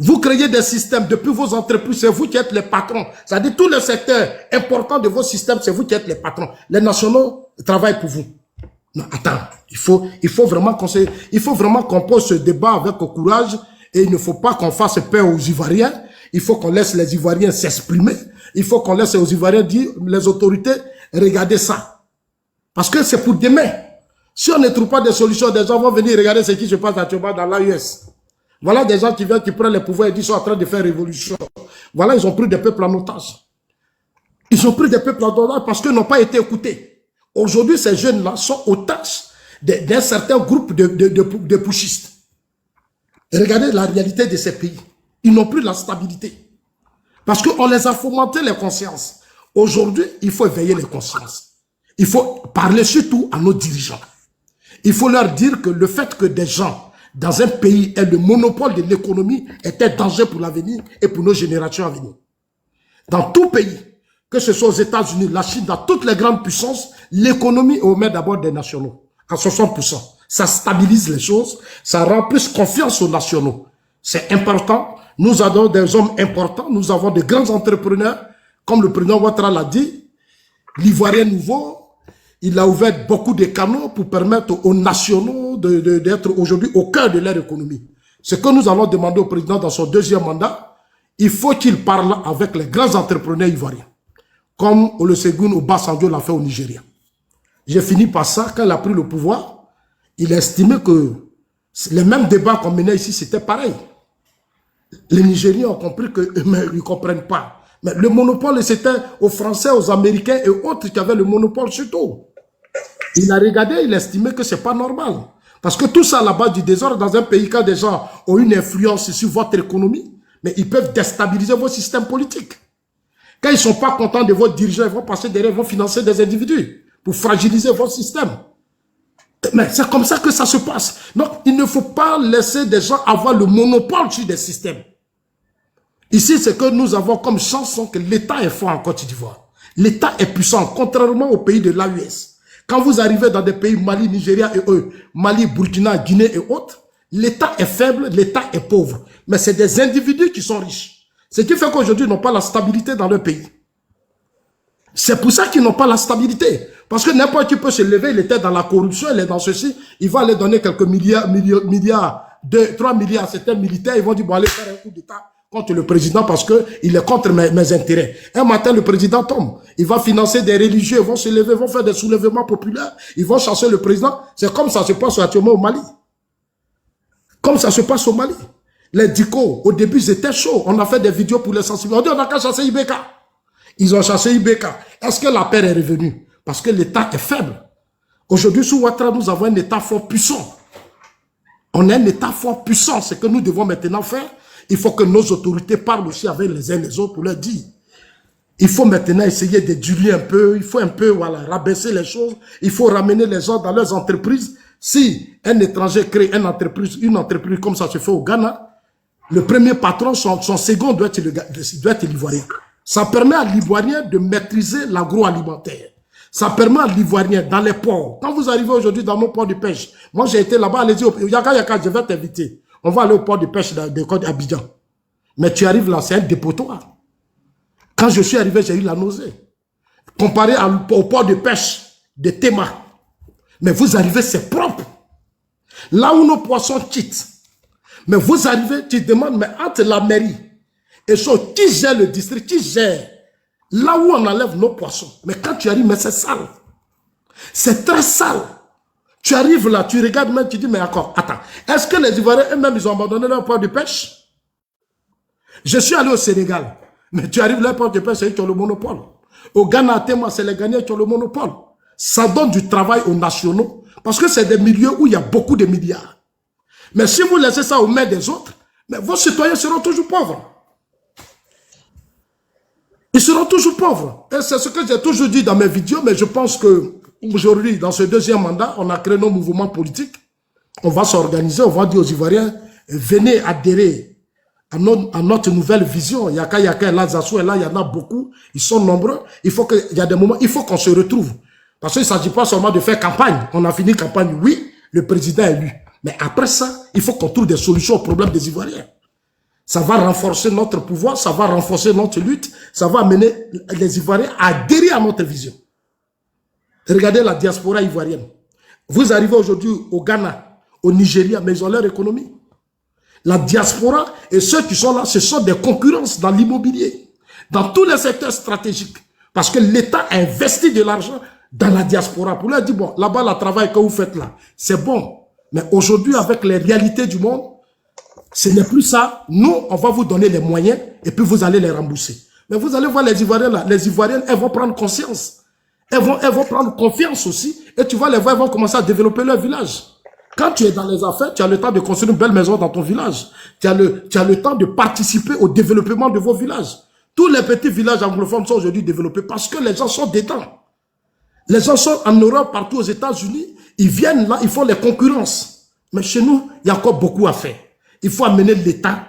Vous créez des systèmes depuis vos entreprises, c'est vous qui êtes les patrons. C'est-à-dire tous les secteurs importants de vos systèmes, c'est vous qui êtes les patrons. Les nationaux travaillent pour vous. Non, attends, il faut vraiment qu'on pose ce débat avec courage et il ne faut pas qu'on fasse peur aux Ivoiriens. Il faut qu'on laisse les Ivoiriens s'exprimer. Il faut qu'on laisse aux Ivoiriens dire, les autorités, regardez ça. Parce que c'est pour demain. Si on ne trouve pas de solutions, des gens vont venir regarder ce qui se passe actuellement dans l'AES. Voilà des gens qui viennent, qui prennent le pouvoir et qui sont en train de faire révolution. Voilà, ils ont pris des peuples en otage. Ils ont pris des peuples en otage parce qu'ils n'ont pas été écoutés. Aujourd'hui, ces jeunes-là sont otages d'un certain groupe de putschistes. Regardez la réalité de ces pays. Ils n'ont plus la stabilité. Parce qu'on les a fomenté les consciences. Aujourd'hui, il faut éveiller les consciences. Il faut parler surtout à nos dirigeants. Il faut leur dire que le fait que des gens dans un pays aient le monopole de l'économie est un danger pour l'avenir et pour nos générations à venir. Dans tout pays, que ce soit aux États-Unis, la Chine, dans toutes les grandes puissances, l'économie est au maître d'abord des nationaux, à 60%. Ça stabilise les choses, ça rend plus confiance aux nationaux. C'est important. Nous avons des hommes importants, nous avons de grands entrepreneurs, comme le président Ouattara l'a dit, l'Ivoirien nouveau, il a ouvert beaucoup de canaux pour permettre aux nationaux d'être aujourd'hui au cœur de leur économie. Ce que nous allons demander au président dans son deuxième mandat, il faut qu'il parle avec les grands entrepreneurs ivoiriens, comme Olusegun Obasanjo l'a fait au Nigeria. J'ai fini par ça, quand il a pris le pouvoir, il a estimé que les mêmes débats qu'on menait ici, c'était pareil. Les Nigériens ont compris qu'ils ne comprennent pas. Mais le monopole, c'était aux Français, aux Américains et autres qui avaient le monopole surtout. Il a regardé, il a estimé que c'est pas normal. Parce que tout ça à la base du désordre dans un pays, quand des gens ont une influence sur votre économie, mais ils peuvent déstabiliser vos systèmes politiques. Quand ils ne sont pas contents de vos dirigeants, ils vont passer derrière, ils vont financer des individus pour fragiliser votre système. Mais c'est comme ça que ça se passe. Donc, il ne faut pas laisser des gens avoir le monopole sur des systèmes. Ici, c'est que nous avons comme chanson que l'État est fort en Côte d'Ivoire. L'État est puissant, contrairement aux pays de l'AES. Quand vous arrivez dans des pays Mali, Nigeria et eux, Mali, Burkina, Guinée et autres, l'État est faible, l'État est pauvre. Mais c'est des individus qui sont riches. Ce qui fait qu'aujourd'hui, ils n'ont pas la stabilité dans leur pays. C'est pour ça qu'ils n'ont pas la stabilité. Parce que n'importe qui peut se lever, il était dans la corruption, il est dans ceci, il va aller donner quelques milliards, 3 milliards à certains militaires, ils vont dire, bon, allez faire un coup d'État contre le président parce qu'il est contre mes intérêts. Un matin, le président tombe. Il va financer des religieux, ils vont se lever, ils vont faire des soulèvements populaires, ils vont chasser le président. C'est comme ça se passe actuellement au Mali. Comme ça se passe au Mali. Les Diko, au début, ils étaient chauds. On a fait des vidéos pour les sensibiliser. On dit, on n'a qu'à chasser Ibeka. Ils ont chassé Ibeka. Est-ce que la paix est revenue? Parce que l'État est faible. Aujourd'hui, sous Ouattara, nous avons un État fort puissant. On a un État fort puissant. Ce que nous devons maintenant faire, il faut que nos autorités parlent aussi avec les uns les autres pour leur dire. Il faut maintenant essayer de diluer un peu, il faut un peu voilà, rabaisser les choses, il faut ramener les gens dans leurs entreprises. Si un étranger crée une entreprise comme ça se fait au Ghana, le premier patron, son second doit être l'Ivoirien. Ça permet à l'Ivoirien de maîtriser l'agroalimentaire. Ça permet à l'Ivoirien dans les ports. Quand vous arrivez aujourd'hui dans nos ports de pêche, moi j'ai été là-bas, allez-y, Yaka, je vais t'inviter. On va aller au port de pêche de Côte d'Abidjan. Mais tu arrives là, c'est un dépotoir. Quand je suis arrivé, j'ai eu la nausée. Comparé au port de pêche de Tema. Mais vous arrivez, c'est propre. Là où nos poissons quittent. Mais vous arrivez, tu te demandes, mais entre la mairie et qui gère le district, qui gère là où on enlève nos poissons. Mais quand tu arrives, mais c'est sale. C'est très sale. Tu arrives là, tu regardes même, tu dis, mais d'accord, attends. Est-ce que les Ivoiriens eux-mêmes, ils ont abandonné leur port de pêche? Je suis allé au Sénégal. Mais tu arrives là, port de pêche, c'est eux qui ont le monopole. Au Ghana, à Tema, c'est les Ghanéens qui ont le monopole. Ça donne du travail aux nationaux. Parce que c'est des milieux où il y a beaucoup de milliards. Mais si vous laissez ça aux mains des autres, mais vos citoyens seront toujours pauvres. Ils seront toujours pauvres. Et c'est ce que j'ai toujours dit dans mes vidéos, mais je pense que aujourd'hui, dans ce deuxième mandat, on a créé nos mouvements politiques. On va s'organiser, on va dire aux Ivoiriens, venez adhérer à notre nouvelle vision. Yaka, Lazasso, et là, il y en a beaucoup. Ils sont nombreux. Il faut qu'il y a des moments, il faut qu'on se retrouve. Parce qu'il ne s'agit pas seulement de faire campagne. On a fini campagne, oui, le président est élu. Mais après ça, il faut qu'on trouve des solutions aux problèmes des Ivoiriens. Ça va renforcer notre pouvoir, ça va renforcer notre lutte, ça va amener les Ivoiriens à adhérer à notre vision. Regardez la diaspora ivoirienne. Vous arrivez aujourd'hui au Ghana, au Nigeria, mais ils ont leur économie. La diaspora et ceux qui sont là, ce sont des concurrences dans l'immobilier, dans tous les secteurs stratégiques. Parce que l'État a investi de l'argent dans la diaspora. Pour leur dire, bon, là-bas, le travail que vous faites là, c'est bon. Mais aujourd'hui, avec les réalités du monde, ce n'est plus ça. Nous, on va vous donner les moyens et puis vous allez les rembourser. Mais vous allez voir les Ivoiriens là. Les Ivoiriennes, elles vont prendre conscience. Elles vont prendre confiance aussi. Et tu vas les voir, elles vont commencer à développer leur village. Quand tu es dans les affaires, tu as le temps de construire une belle maison dans ton village. Tu as le temps de participer au développement de vos villages. Tous les petits villages anglophones sont aujourd'hui développés parce que les gens sont dedans. Les gens sont en Europe, partout aux États-Unis. Ils viennent là, ils font les concurrences. Mais chez nous, il y a encore beaucoup à faire. Il faut amener l'État,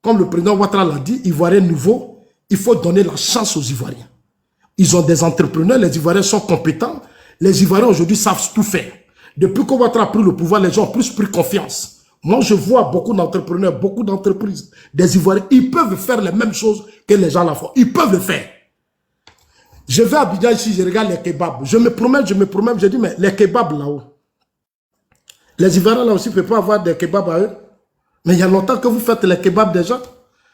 comme le président Ouattara l'a dit, Ivoirien nouveau, il faut donner la chance aux Ivoiriens. Ils ont des entrepreneurs, les Ivoiriens sont compétents. Les Ivoiriens aujourd'hui savent tout faire. Depuis que Ouattara a pris le pouvoir, les gens ont plus pris confiance. Moi, je vois beaucoup d'entrepreneurs, beaucoup d'entreprises, des Ivoiriens, ils peuvent faire les mêmes choses que les gens là font. Ils peuvent le faire. Je vais à Abidjan ici, je regarde les kebabs. Je me promène, je dis, mais les kebabs là-haut, les Ivoiriens là aussi ne peuvent pas avoir des kebabs à eux. Mais il y a longtemps que vous faites les kebabs déjà.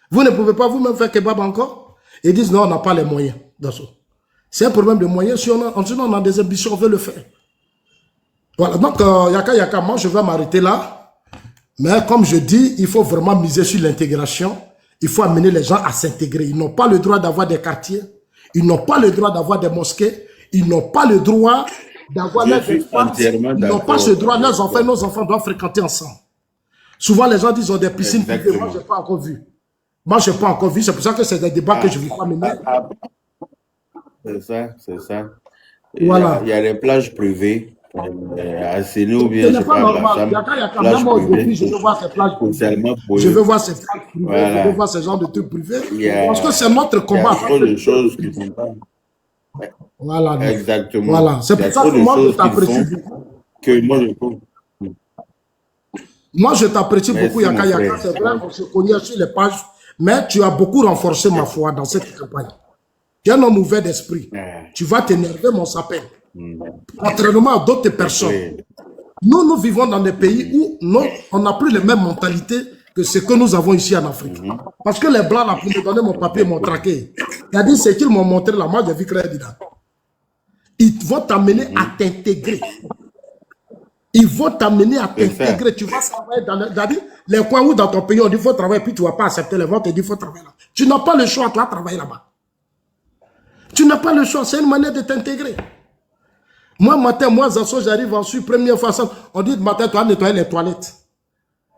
Vous ne pouvez pas vous-même faire kebab encore. Ils disent non, on n'a pas les moyens. C'est un problème de moyens. Sinon, on a des ambitions, on veut le faire. Voilà, donc Yaka, moi je vais m'arrêter là. Mais comme je dis, il faut vraiment miser sur l'intégration. Il faut amener les gens à s'intégrer. Ils n'ont pas le droit d'avoir des quartiers. Ils n'ont pas le droit d'avoir des mosquées. Ils n'ont pas le droit d'avoir leurs enfants. Ils n'ont pas ce droit. Nos enfants doivent fréquenter ensemble. Souvent, les gens disent qu'ils ont des piscines privées. Moi, je n'ai pas encore vu. C'est pour ça que c'est des débats que je ne veux pas mener. C'est ça. Voilà. Il y a les plages privées. À Séné ou bien, ce n'est pas normal. Je veux voir ces plages privées. Je veux voir ces plages privées. Voilà. Je veux voir ce genre de trucs privés. Parce que c'est notre combat. Il y a trop de choses qui ne sont pas. Voilà. Exactement. Voilà. C'est pour ça que moi, je t'apprécie beaucoup. Que moi, je trouve. Moi, je t'apprécie beaucoup, Yaka. C'est vrai qu'on se connaît sur les pages, mais tu as beaucoup renforcé ma foi dans cette campagne. Tu es un homme ouvert d'esprit. Tu vas t'énerver, mon sapin. Contrairement à d'autres personnes. Nous vivons dans des pays où on n'a plus les mêmes mentalités que ce que nous avons ici en Afrique. Parce que les Blancs, là, pour me donner mon papier, m'ont traqué. Il a dit, c'est qu'ils m'ont montré là. Moi, j'ai vu crédit là. Ils vont t'amener à t'intégrer. Ils vont t'amener à t'intégrer. Tu vas travailler dans les coins où dans ton pays, on dit qu'il faut travailler, puis tu ne vas pas accepter les ventes, on te dit qu'il faut travailler là. Tu n'as pas le choix, toi, de travailler là-bas. Tu n'as pas le choix, c'est une manière de t'intégrer. Moi, matin, Zasso, j'arrive ensuite, première fois, on dit, matin, tu vas nettoyer les toilettes.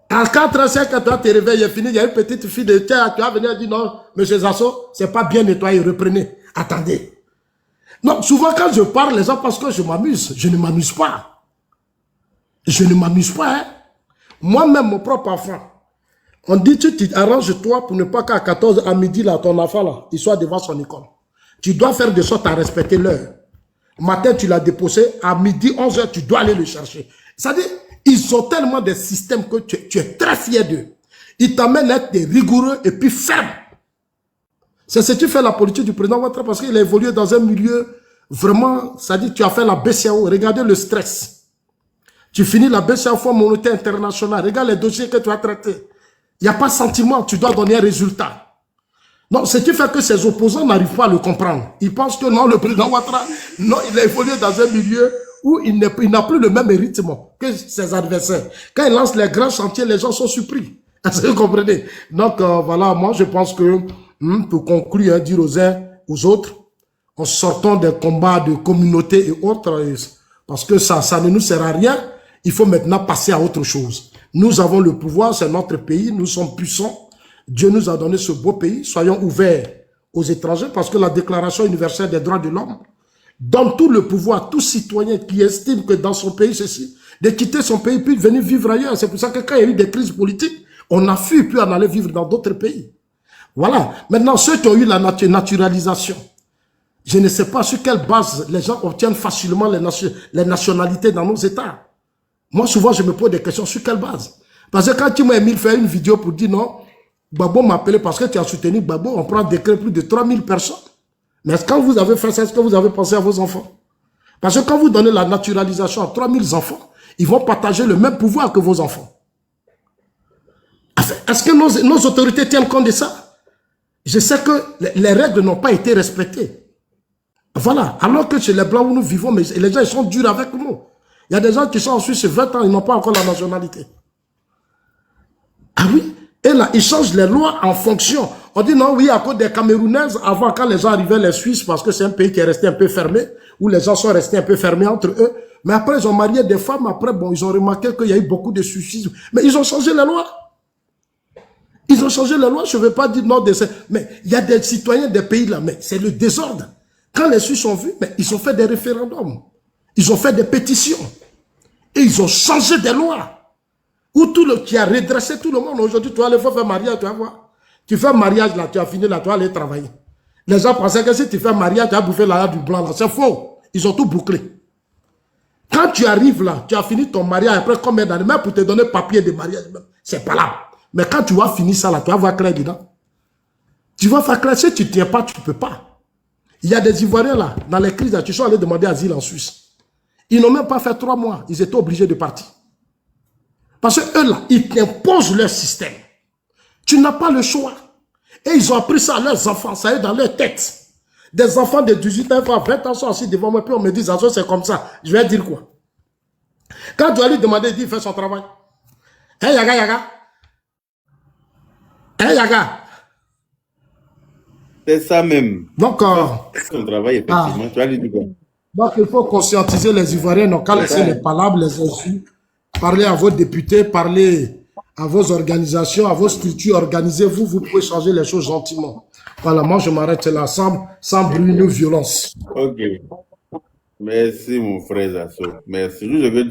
À 4h05, quand tu vas te réveiller, fini, il y a une petite fille de terre, tu vas venir dire, non, monsieur Zasso, c'est pas bien nettoyé, reprenez. attendez. Non, souvent quand je parle, les gens pensent que je m'amuse. Je ne m'amuse pas. Je ne m'amuse pas. Hein. Moi-même, mon propre enfant, on dit, tu arranges-toi pour ne pas qu'à 14 à midi, là, ton enfant, là, il soit devant son école. Tu dois faire de sorte à respecter l'heure. Matin, tu l'as déposé, à midi, 11h, tu dois aller le chercher. C'est-à-dire, ils ont tellement de systèmes que tu es très fier d'eux. Ils t'amènent à être rigoureux et puis ferme. C'est ce que tu fais la politique du président Ouattara parce qu'il a évolué dans un milieu vraiment, c'est-à-dire tu as fait la BCAO, regardez le stress. Tu finis la BCAO, Fonds monétaire international, regarde les dossiers que tu as traités. Il n'y a pas de sentiment, tu dois donner un résultat. Donc, ce qui fait que ses opposants n'arrivent pas à le comprendre. Ils pensent que non, le président Ouattara, non, il a évolué dans un milieu où il n'a plus le même rythme que ses adversaires. Quand il lance les grands chantiers, les gens sont surpris. Est-ce que vous comprenez? Donc, voilà, moi, je pense que, pour conclure, dire aux uns, aux autres, en sortant des combats de communauté et autres, parce que ça ne nous sert à rien, il faut maintenant passer à autre chose. Nous avons le pouvoir, c'est notre pays, nous sommes puissants. Dieu nous a donné ce beau pays, soyons ouverts aux étrangers, parce que la Déclaration universelle des droits de l'homme donne tout le pouvoir à tout citoyen qui estime que dans son pays, ceci, de quitter son pays puis de venir vivre ailleurs. C'est pour ça que quand il y a eu des crises politiques, on a fui puis on allait vivre dans d'autres pays. Voilà. Maintenant, ceux qui ont eu la naturalisation, je ne sais pas sur quelle base les gens obtiennent facilement les nationalités dans nos États. Moi, souvent, je me pose des questions sur quelle base. Parce que quand tu m'as mis faire une vidéo pour dire non, Gbagbo m'a appelé parce que tu as soutenu Gbagbo, on prend un décret plus de 3000 personnes. Mais quand vous avez fait ça, est-ce que vous avez pensé à vos enfants? Parce que quand vous donnez la naturalisation à 3000 enfants, ils vont partager le même pouvoir que vos enfants. Est-ce que nos autorités tiennent compte de ça? Je sais que les règles n'ont pas été respectées. Voilà. Alors que chez les Blancs où nous vivons, mais les gens ils sont durs avec nous. Il y a des gens qui sont en Suisse 20 ans, ils n'ont pas encore la nationalité. Ah oui? Et là, ils changent les lois en fonction. On dit non, oui, à cause des Camerounaises, avant quand les gens arrivaient, les Suisses, parce que c'est un pays qui est resté un peu fermé, où les gens sont restés un peu fermés entre eux. Mais après, ils ont marié des femmes. Après, bon, ils ont remarqué qu'il y a eu beaucoup de suicides. Mais ils ont changé les lois. Ils ont changé les lois. Je ne veux pas dire non, mais il y a des citoyens des pays là, mais c'est le désordre. Quand les Suisses ont vu, mais ils ont fait des référendums. Ils ont fait des pétitions. Et ils ont changé des lois. Où qui a redressé tout le monde. Aujourd'hui, tu vas aller faire mariage, tu vas voir. Tu fais mariage là, tu as fini là, tu vas aller travailler. Les gens pensaient que si tu fais mariage, tu vas bouffer l'argent du blanc là. C'est faux. Ils ont tout bouclé. Quand tu arrives là, tu as fini ton mariage, après combien d'années, même pour te donner papier de mariage, c'est pas là. Mais quand tu vas finir ça là, tu vas voir clair dedans. Tu vas faire clair, si tu ne tiens pas, tu ne peux pas. Il y a des Ivoiriens là, dans les crises, là, tu sont allés demander asile en Suisse. Ils n'ont même pas fait 3 mois, ils étaient obligés de partir. Parce que eux là, ils t'imposent leur système. Tu n'as pas le choix. Et ils ont appris ça à leurs enfants, ça est dans leur tête. Des enfants de 18 ans, 20 ans sont assis devant moi, puis on me dit, ça c'est comme ça. Je vais dire quoi? Quand tu vas lui demander, il dit, il fait son travail. Hey Yaga, Yaga. Hey Yaga. C'est ça même. Donc, son travail, effectivement. Tu vas lui dire quoi? Donc, il faut conscientiser les Ivoiriens, n'ont qu'à laisser les palabres, les insultes. Parlez à vos députés, parlez à vos organisations, à vos structures, organisez-vous, vous pouvez changer les choses gentiment. Voilà, moi je m'arrête là, sans bruit ni violence. Ok. Merci mon frère Zasso. Merci. Juste ce que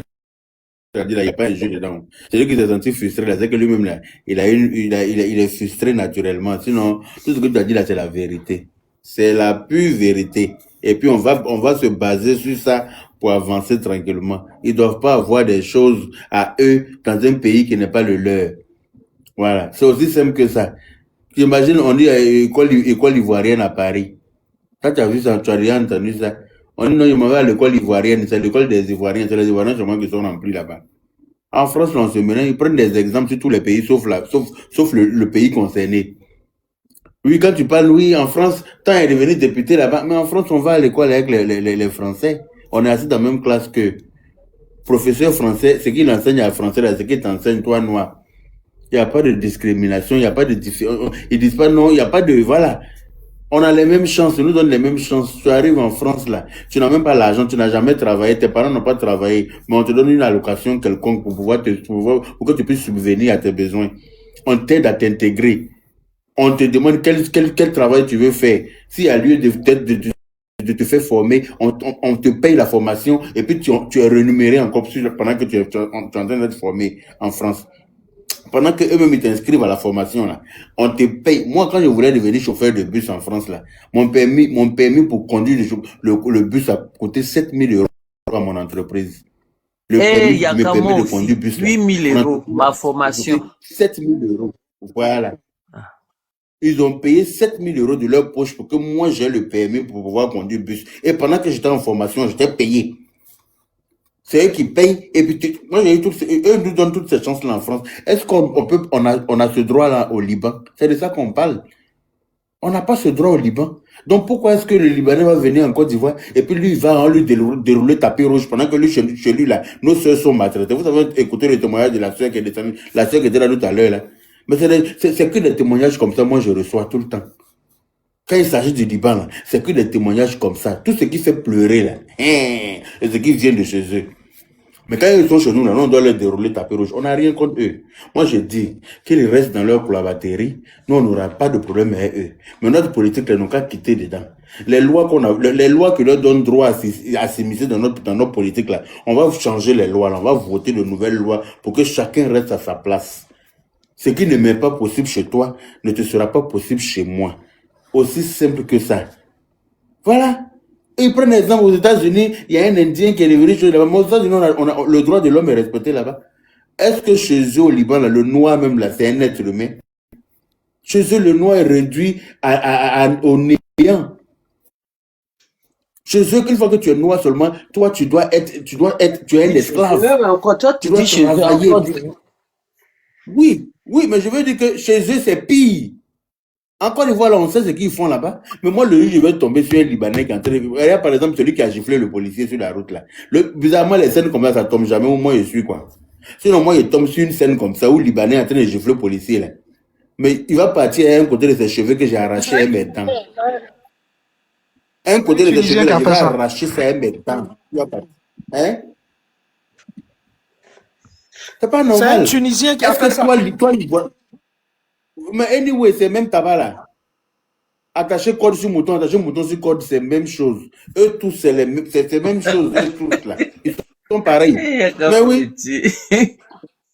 tu as dit là, il n'y a pas un jeu dedans. C'est lui qui s'est senti frustré là, c'est que lui-même là, il est frustré naturellement. Sinon, tout ce que tu as dit là, c'est la vérité. C'est la pure vérité. Et puis on va se baser sur ça pour avancer tranquillement. Ils doivent pas avoir des choses à eux dans un pays qui n'est pas le leur. Voilà. C'est aussi simple que ça. J'imagine, on dit école ivoirienne à Paris. Quand tu as vu ça, tu as rien entendu ça. On dit non, il m'en va à l'école ivoirienne, c'est l'école des Ivoiriens, c'est les Ivoiriens seulement qui sont remplis là-bas. En France, on se mélange, ils prennent des exemples sur tous les pays, sauf le pays concerné. Oui, quand tu parles, oui, en France, tant est devenu député là-bas, mais en France, on va à l'école avec les Français. On est assis dans la même classe que professeur français, ce qu'il enseigne à français, là, ce qu'il t'enseigne, toi, noir. Il n'y a pas de discrimination, il n'y a pas de différence. Ils disent pas non, il n'y a pas de, voilà. On a les mêmes chances, ils nous donnent les mêmes chances. Tu arrives en France, là, tu n'as même pas l'argent, tu n'as jamais travaillé, tes parents n'ont pas travaillé, mais on te donne une allocation quelconque pour que tu puisses subvenir à tes besoins. On t'aide à t'intégrer. On te demande quel travail tu veux faire. S'il y a lieu de te faire former, on te paye la formation et puis tu es rémunéré encore plus pendant que tu es en train d'être formé en France. Pendant que eux-mêmes ils t'inscrivent à la formation là, on te paye. Moi, quand je voulais devenir chauffeur de bus en France là, mon permis pour conduire le bus a coûté 7 000 euros à mon entreprise. Le Et permis il y a me permet comment de aussi conduire bus là. 8 000 Mon euros, entreprise ma a coûté formation. 7 000 euros. Voilà. Ils ont payé 7 000 euros de leur poche pour que moi j'ai le permis pour pouvoir conduire bus. Et pendant que j'étais en formation, j'étais payé. C'est eux qui payent. Et puis, moi, j'ai eu eux nous donnent toutes ces chances-là en France. Est-ce on a ce droit-là au Liban? C'est de ça qu'on parle. On n'a pas ce droit au Liban. Donc, pourquoi est-ce que le Libanais va venir en Côte d'Ivoire et puis lui, il va lui dérouler tapis rouge pendant que lui, chez lui, là, nos soeurs sont maltraitées. Vous avez écouté le témoignage de la soeur qui est descendue, la soeur qui était là tout à l'heure, là. Mais c'est que des témoignages comme ça, moi, je reçois tout le temps. Quand il s'agit du Liban, là, c'est que des témoignages comme ça. Tout ce qui fait pleurer, là, et ce qui vient de chez eux. Mais quand ils sont chez nous, là, on doit leur dérouler tapis rouge. On n'a rien contre eux. Moi, je dis qu'ils restent dans leur collaboraterie. Nous, on n'aura pas de problème avec eux. Mais notre politique, là, nous qu'à quitter dedans. Les lois les lois qui leur donnent droit à s'immiscer dans notre politique, là, on va changer les lois, là, on va voter de nouvelles lois pour que chacun reste à sa place. Ce qui ne m'est pas possible chez toi ne te sera pas possible chez moi. Aussi simple que ça. Voilà. Ils prennent exemple aux États-Unis, il y a un Indien qui est devenu chez là-bas. Aux États-Unis, le droit de l'homme est respecté là-bas. Est-ce que chez eux, au Liban, là, le noir même, là, c'est un être humain? Chez eux, le noir est réduit au néant. Chez eux, une fois que tu es noir seulement, toi, tu es un esclave. Même encore, toi, tu dis chez eux encore. Oui, mais je veux dire que chez eux, c'est pire. En Côte d'Ivoire, là, on sait ce qu'ils font là-bas. Mais moi, le jour, je vais tomber sur un Libanais qui est en train de... Regarde, par exemple, celui qui a giflé le policier sur la route, là. Bizarrement, les scènes comme ça tombe jamais où moi je suis, quoi. Sinon, moi, je tombe sur une scène comme ça où le Libanais est en train de gifler le policier, là. Mais il va partir à un côté de ses cheveux que j'ai arraché à mes dents. Un côté de ses cheveux, là, je vais arracher ça à mes dents. Hein? C'est pas normal. C'est un Tunisien qui a fait ça. Mais anyway, c'est même tabac là. Attacher corde sur mouton sur corde, c'est même chose. Eux tous, c'est les mêmes choses, eux tous là. Ils sont pareils. Mais oui.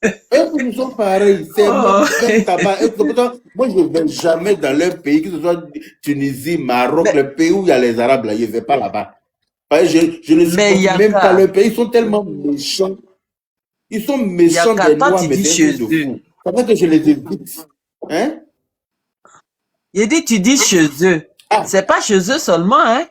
Eux tous, ils sont pareils. C'est même tabac. Moi, je ne vais jamais dans leur pays, que ce soit Tunisie, Maroc, le pays où il y a les Arabes là, je ne vais pas là-bas. Je ne supporte même pas leur pays. Ils sont tellement méchants. Ils sont méchants des noirs, mais c'est de fou. C'est vrai que je les évite. Hein? Il dit, tu dis chez eux. C'est pas chez eux seulement, hein?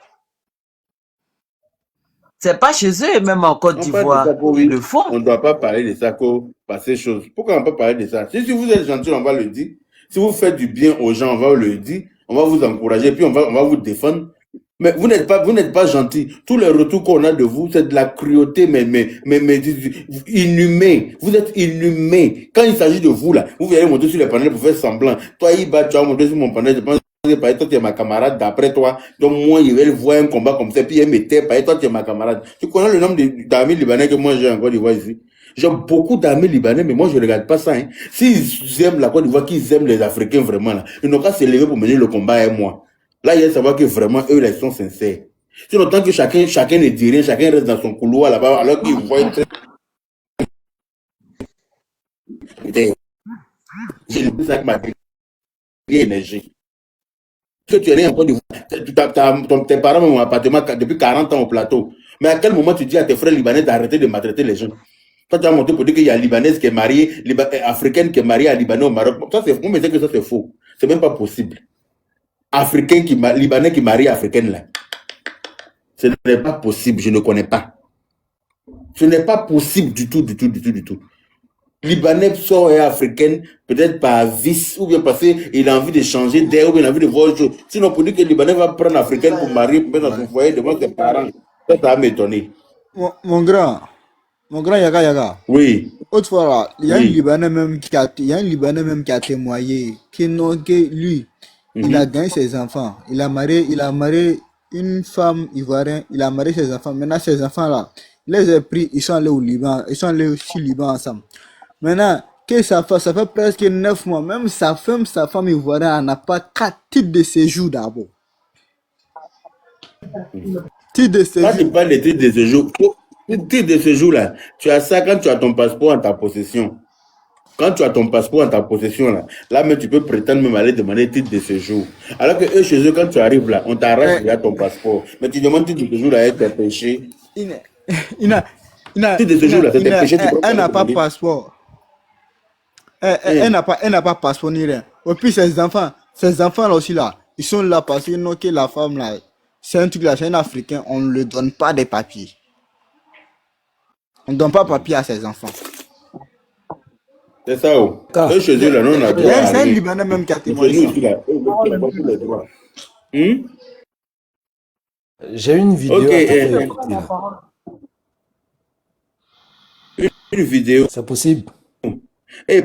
C'est pas chez eux, et même en Côte d'Ivoire. Ils le font. On ne doit pas parler de ça pour passer chose. Pourquoi on ne peut pas parler de ça? Si vous êtes gentil, on va le dire. Si vous faites du bien aux gens, on va le dire. On va vous encourager, puis on va vous défendre. Mais vous n'êtes pas gentil. Tous les retours qu'on a de vous, c'est de la cruauté, mais inhumain. Vous êtes inhumain. Quand il s'agit de vous, là, vous allez monter sur les panels pour faire semblant. Toi, Iba, tu vas monter sur mon panel, je pense que toi, tu es ma camarade d'après toi. Donc, moi, il va voir un combat comme ça, puis il me tait, toi, tu es ma camarade. Tu connais le nombre d'amis libanais que moi j'ai en Côte d'Ivoire ici? J'ai beaucoup d'amis libanais, mais moi, je ne regarde pas ça, hein. S'ils aiment la Côte d'Ivoire, qu'ils aiment les Africains vraiment, là, ils n'ont qu'à se lever pour mener le combat avec moi. Là, il y a à savoir que vraiment, eux, là, ils sont sincères. Sinon, tant que chacun ne dit rien, chacun reste dans son couloir là-bas, alors qu'ils voient une très... J'ai dit ça qui m'a énergie. Que tu es né en Côte d'Ivoire, tes parents ont un appartement depuis 40 ans au plateau. Mais à quel moment tu dis à tes frères libanais d'arrêter de maltraiter les gens? Toi, tu as monté pour dire qu'il y a une Libanaise qui est mariée, africaine qui est mariée à Libanais au Maroc. Ça, on me dit que ça, c'est faux. C'est même pas possible. Libanais qui marie africaine là. Ce n'est pas possible, je ne connais pas. Ce n'est pas possible du tout. Libanais sort et africaine, peut-être par vice, ou bien parce qu'il a envie de changer d'air, ou bien il a envie de voir autre chose. Sinon, pour dire que Libanais va prendre africaine pour marier, pour mettre dans son foyer devant ses parents, ça va m'étonner. Mon grand Yaga. Oui. Autrefois là, il y a un Libanais même qui a témoigné que lui, il a gagné ses enfants. Il a marié une femme ivoirienne. Il a marié ses enfants. Maintenant, ces enfants-là, il les a pris. Ils sont allés au Liban. Ils sont allés au Liban ensemble. Maintenant, que ça fait presque 9 mois. Même sa femme ivoirienne n'a pas 4 titres de séjour d'abord. Titre de Quand tu séjour. parles de titre de séjour, titre de séjour là, tu as ça quand tu as ton passeport en ta possession. Quand tu as ton passeport en ta possession là même tu peux prétendre même aller demander titre de séjour. Alors que eux, chez eux, quand tu arrives là, on t'arrache déjà ton passeport. Mais tu demandes titre de séjour là, être péché. Titre de séjour là, c'est péché. Elle n'a pas passeport. Elle n'a pas passeport ni rien. Et puis ses enfants là aussi là, ils sont là parce qu'ils n'ont que la femme là. C'est un truc là, c'est un Africain, on ne lui donne pas des papiers. On ne donne pas papier à ses enfants. C'est ça. Eux, chez eux là, non, on a droit à C'est un rien. Libanais même qui a Chez nous aussi témoigné. là, eux, ils n'ont pas tous les droits. J'ai une vidéo Ok, à te faire écouter, là. une vidéo. C'est possible?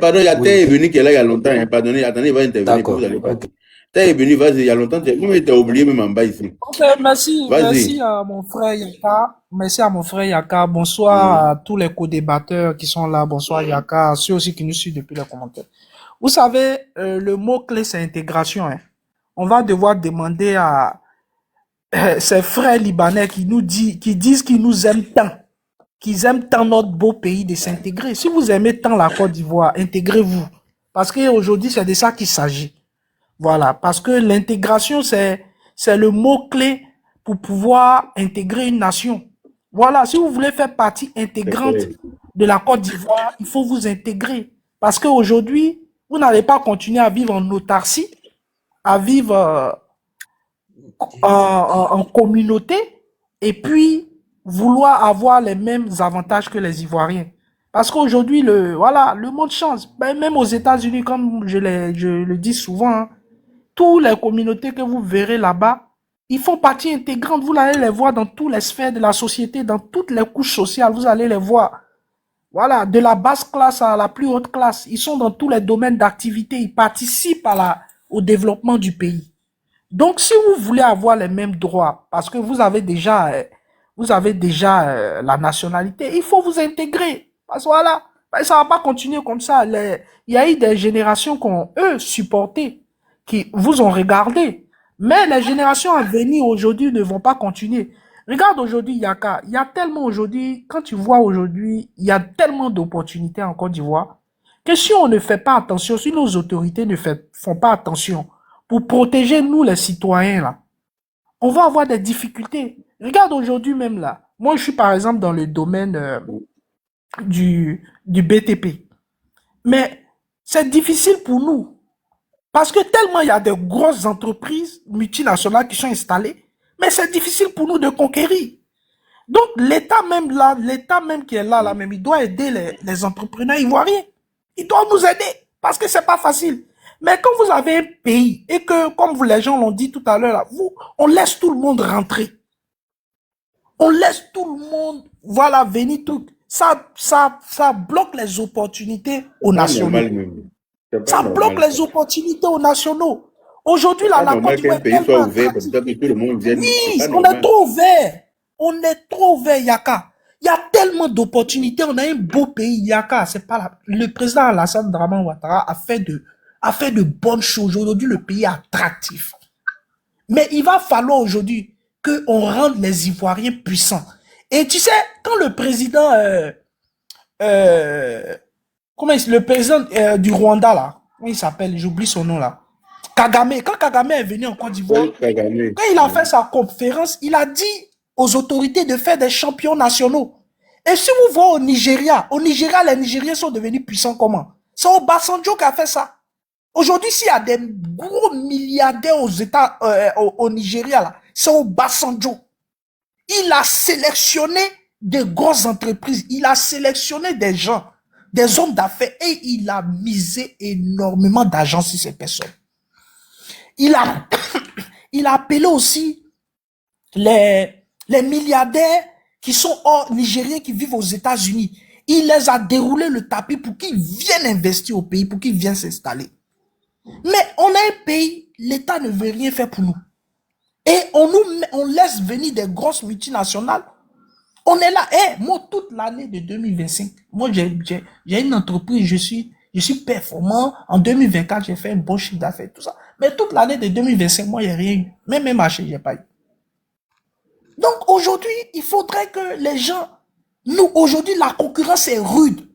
Pardon, il y a Oui. Tay est venu qui est là il y a longtemps. Pardonnez, attendez, il va intervenir. D'accord. Vous allez Ok. passer. Tay est venu, vas-y, il y a longtemps. Moi, il t'a oublié même en bas ici. Ok, merci Vas-y. à mon frère Yaka. Merci à mon frère Yaka. Bonsoir à tous les co-débatteurs qui sont là. Bonsoir Yaka. Ceux aussi qui nous suivent depuis les commentaires. Vous savez, le mot-clé, c'est intégration. Hein. On va devoir demander à ces frères libanais qui disent qu'ils nous aiment tant, qu'ils aiment tant notre beau pays de s'intégrer. Si vous aimez tant la Côte d'Ivoire, intégrez-vous. Parce qu'aujourd'hui, c'est de ça qu'il s'agit. Voilà, parce que l'intégration, c'est le mot-clé pour pouvoir intégrer une nation. Voilà, si vous voulez faire partie intégrante de la Côte d'Ivoire, il faut vous intégrer. Parce qu'aujourd'hui, vous n'allez pas continuer à vivre en autarcie, à vivre en communauté, et puis vouloir avoir les mêmes avantages que les Ivoiriens. Parce qu'aujourd'hui, le monde change. Ben, même aux États-Unis, comme je le dis souvent, hein, toutes les communautés que vous verrez là-bas, ils font partie intégrante. Vous allez les voir dans toutes les sphères de la société, dans toutes les couches sociales, vous allez les voir. Voilà, de la basse classe à la plus haute classe. Ils sont dans tous les domaines d'activité. Ils participent au développement du pays. Donc, si vous voulez avoir les mêmes droits, parce que vous avez déjà la nationalité, il faut vous intégrer. Parce que voilà, ça va pas continuer comme ça. Il y a eu des générations qui ont, eux, supporté, qui vous ont regardé. Mais les générations à venir aujourd'hui ne vont pas continuer. Regarde aujourd'hui, Yaka, il y a tellement aujourd'hui, quand tu vois aujourd'hui, il y a tellement d'opportunités en Côte d'Ivoire, que si on ne fait pas attention, si nos autorités ne font pas attention pour protéger nous les citoyens là, on va avoir des difficultés. Regarde aujourd'hui même là, moi je suis par exemple dans le domaine du BTP, mais c'est difficile pour nous. Parce que tellement il y a de grosses entreprises multinationales qui sont installées, mais c'est difficile pour nous de conquérir. Donc l'État même qui est là même, il doit aider les entrepreneurs ivoiriens. Il doit nous aider parce que c'est pas facile. Mais quand vous avez un pays et que, comme les gens l'ont dit tout à l'heure, on laisse tout le monde rentrer. On laisse tout le monde, voilà, venir tout. Ça bloque les opportunités aux nationaux. Ça bloque les opportunités aux nationaux. Aujourd'hui, là, la Côte d'Ivoire est tellement attractive. Oui, on est trop ouvert. On est trop ouvert, Yaka. Il y a tellement d'opportunités. On a un beau pays, Yaka. C'est pas le président Alassane Draman Ouattara a fait de bonnes choses. Aujourd'hui, le pays est attractif. Mais il va falloir aujourd'hui qu'on rende les Ivoiriens puissants. Et tu sais, quand le président, le président du Rwanda, là, comment il s'appelle? J'oublie son nom, là. Kagame. Quand Kagame est venu en Côte d'Ivoire, quand il a fait sa conférence, il a dit aux autorités de faire des champions nationaux. Et si vous voyez au Nigeria, les Nigériens sont devenus puissants comment? C'est Obasanjo qui a fait ça. Aujourd'hui, s'il y a des gros milliardaires au Nigeria, là, c'est Obasanjo. Il a sélectionné des grosses entreprises. Il a sélectionné des gens, des hommes d'affaires, et il a misé énormément d'argent sur ces personnes. Il a appelé aussi les milliardaires qui sont hors nigériens, qui vivent aux États-Unis. Il les a déroulé le tapis pour qu'ils viennent investir au pays, pour qu'ils viennent s'installer. Mais on a un pays, l'État ne veut rien faire pour nous. Et on laisse venir des grosses multinationales. On est là, moi, toute l'année de 2025, moi, j'ai une entreprise, je suis performant. En 2024, j'ai fait un bon chiffre d'affaires, tout ça. Mais toute l'année de 2025, moi, il n'y a rien eu. Même un marché, j'ai pas eu. Donc aujourd'hui, il faudrait que les gens, nous, aujourd'hui, la concurrence est rude.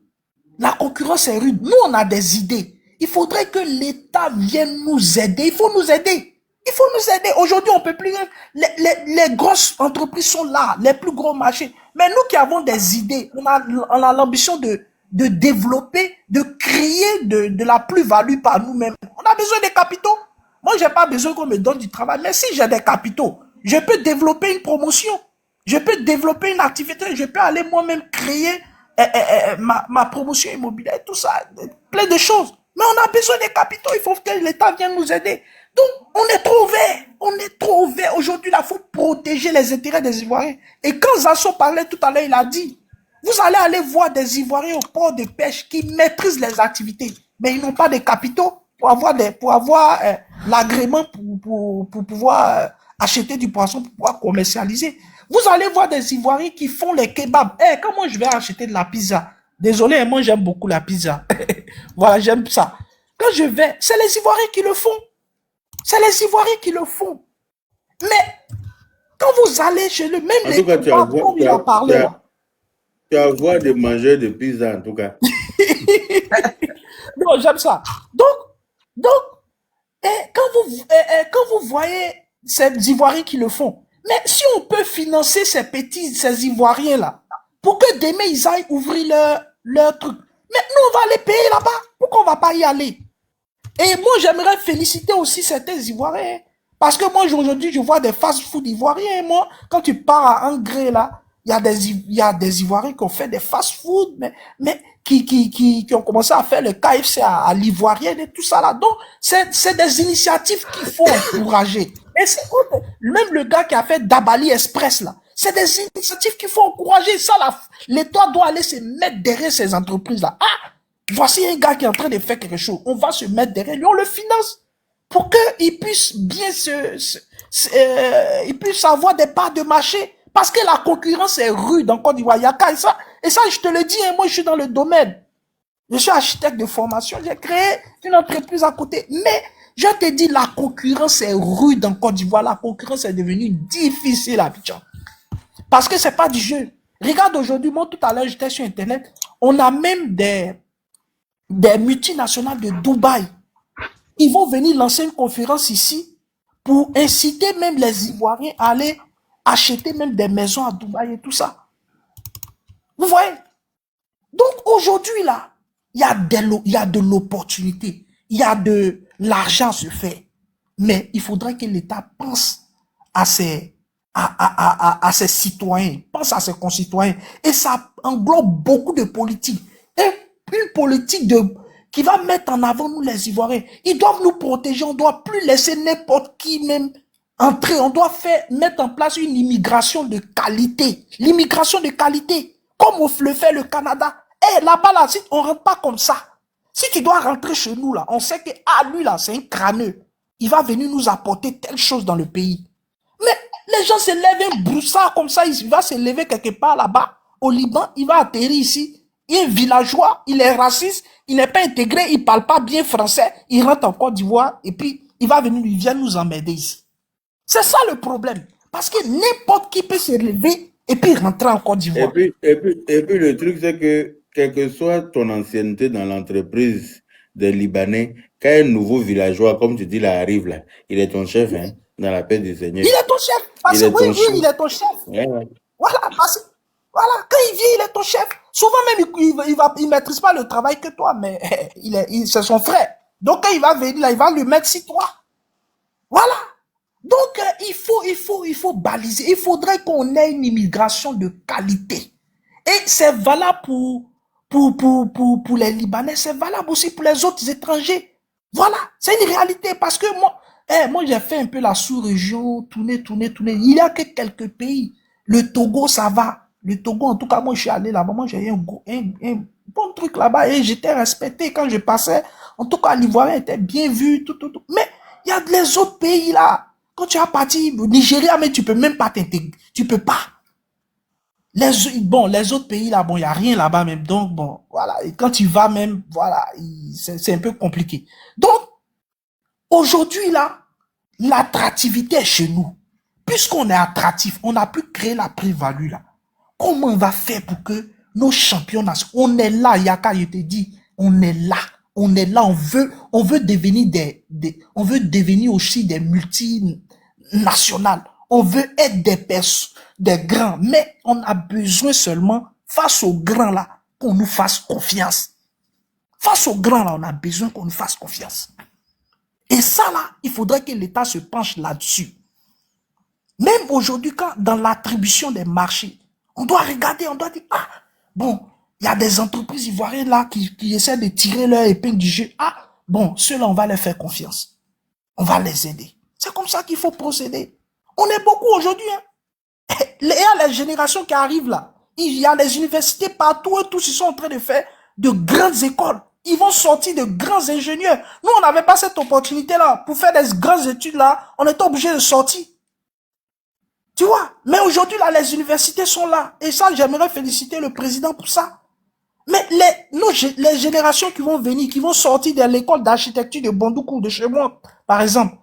La concurrence est rude. Nous, on a des idées. Il faudrait que l'État vienne nous aider. Il faut nous aider. Il faut nous aider. Aujourd'hui, on peut plus. Les grosses entreprises sont là, les plus gros marchés. Mais nous qui avons des idées, on a l'ambition de développer, de créer de la plus-value par nous-mêmes. On a besoin des capitaux. Moi, j'ai pas besoin qu'on me donne du travail. Mais si j'ai des capitaux, je peux développer une promotion. Je peux développer une activité. Je peux aller moi-même créer ma promotion immobilière, tout ça. Plein de choses. Mais on a besoin des capitaux. Il faut que l'État vienne nous aider. Donc, on est trop vert. On est trop vert. Aujourd'hui, il faut protéger les intérêts des Ivoiriens. Et quand Zasso parlait tout à l'heure, il a dit, vous allez aller voir des Ivoiriens au port de pêche qui maîtrisent les activités. Mais ils n'ont pas de capitaux pour avoir l'agrément pour pouvoir acheter du poisson, pour pouvoir commercialiser. Vous allez voir des Ivoiriens qui font les kebabs. Comment je vais acheter de la pizza? Désolé, moi j'aime beaucoup la pizza. Voilà, j'aime ça. Quand je vais, c'est les Ivoiriens qui le font. C'est les Ivoiriens qui le font. Mais quand vous allez chez eux, même En les tout cas, kebabs, comme il a parlé là. tu vas voir des mangeurs de pizza, en tout cas. Non, j'aime ça. Donc, quand vous voyez ces Ivoiriens qui le font, mais si on peut financer ces Ivoiriens-là, pour que demain ils aillent ouvrir leur truc, mais nous on va les payer là-bas. Pourquoi on va pas y aller? Et moi j'aimerais féliciter aussi certains Ivoiriens. Parce que moi aujourd'hui je vois des fast-food ivoiriens. Moi, quand tu pars à Angré là, il y a des Ivoiriens qui ont fait des fast-food, mais qui ont commencé à faire le KFC à l'ivoirienne et tout ça là. Donc, c'est des initiatives qu'il faut encourager. Et c'est même le gars qui a fait Dabali Express là. C'est des initiatives qu'il faut encourager. Ça là, l'État doit aller se mettre derrière ces entreprises là. Ah, voici un gars qui est en train de faire quelque chose. On va se mettre derrière lui, on le finance pour qu'il puisse bien il puisse avoir des parts de marché. Parce que la concurrence est rude en Côte d'Ivoire. Il y a qu'à ça. Et ça, je te le dis, moi, je suis dans le domaine. Je suis architecte de formation. J'ai créé une entreprise à côté. Mais, je te dis, la concurrence est rude en Côte d'Ivoire. La concurrence est devenue difficile à Abidjan. Parce que c'est pas du jeu. Regarde aujourd'hui, moi, tout à l'heure, j'étais sur Internet. On a même des multinationales de Dubaï. Ils vont venir lancer une conférence ici pour inciter même les Ivoiriens à aller acheter même des maisons à Dubaï et tout ça. Vous voyez? Donc aujourd'hui là, il y a de l'opportunité, il y a de l'argent à se faire. Mais il faudrait que l'État pense à ses citoyens, pense à ses concitoyens. Et ça englobe beaucoup de politiques. Et une politique qui va mettre en avant nous les Ivoiriens. Ils doivent nous protéger, on ne doit plus laisser n'importe qui même entrer, on doit mettre en place une immigration de qualité. L'immigration de qualité, comme le fait le Canada. Là-bas, là, si on ne rentre pas comme ça, si tu dois rentrer chez nous, là, on sait que, lui, là, c'est un crâneux. Il va venir nous apporter telle chose dans le pays. Mais les gens se lèvent un broussard comme ça, il va se lever quelque part là-bas, au Liban, il va atterrir ici. Il est villageois, il est raciste, il n'est pas intégré, il ne parle pas bien français, il rentre en Côte d'Ivoire, et puis il va venir, il vient nous emmerder ici. C'est ça le problème. Parce que n'importe qui peut se lever et puis rentrer en Côte d'Ivoire. Et puis le truc, c'est que, quelle que soit ton ancienneté dans l'entreprise des Libanais, quand un nouveau villageois, comme tu dis, là, arrive là, il est ton chef, hein, dans la paix du Seigneur. Il est ton chef. Parce que oui, il est ton chef. Ouais. Voilà, voilà, quand il vient, il est ton chef. Souvent même, il maîtrise pas le travail que toi, mais c'est son frère. Donc quand il va venir là, il va lui mettre sur toi. Voilà. Donc, il faut baliser. Il faudrait qu'on ait une immigration de qualité. Et c'est valable pour les Libanais, c'est valable aussi pour les autres étrangers. Voilà, c'est une réalité. Parce que moi j'ai fait un peu la sous-région, tourner. Il y a que quelques pays. Le Togo, ça va. Le Togo, en tout cas, moi je suis allé là-bas. Moi j'ai eu un bon truc là-bas et j'étais respecté quand je passais. En tout cas, l'Ivoirien était bien vu, tout. Mais il y a les autres pays là. Quand tu as parti au Nigeria, mais tu peux même pas t'intégrer. Tu peux pas. Les autres pays, là, bon, il n'y a rien là-bas même. Donc, bon, voilà. Et quand tu vas même, voilà, c'est un peu compliqué. Donc, aujourd'hui, là, l'attractivité est chez nous. Puisqu'on est attractif, on a pu créer la plus-value, là. Comment on va faire pour que nos champions nationaux, on est là, Yaka, je te dis, on est là, on veut devenir on veut devenir aussi des multinationales, on veut être des grands, mais on a besoin seulement, face aux grands là, qu'on nous fasse confiance. Face aux grands là, on a besoin qu'on nous fasse confiance. Et ça là, il faudrait que l'État se penche là-dessus. Même aujourd'hui, quand dans l'attribution des marchés, on doit regarder, on doit dire, ah, bon, il y a des entreprises ivoiriennes là qui essaient de tirer leur épingle du jeu. Ah, bon, ceux-là, on va leur faire confiance. On va les aider. C'est comme ça qu'il faut procéder. On est beaucoup aujourd'hui. Hein. Il y a les générations qui arrivent là. Il y a les universités partout, et tous ils sont en train de faire de grandes écoles. Ils vont sortir de grands ingénieurs. Nous, on n'avait pas cette opportunité-là. Pour faire des grandes études là, on était obligé de sortir. Tu vois, mais aujourd'hui, là, les universités sont là. Et ça, j'aimerais féliciter le président pour ça. Mais les générations qui vont venir, qui vont sortir de l'école d'architecture de Bandoukou, de chez moi, par exemple,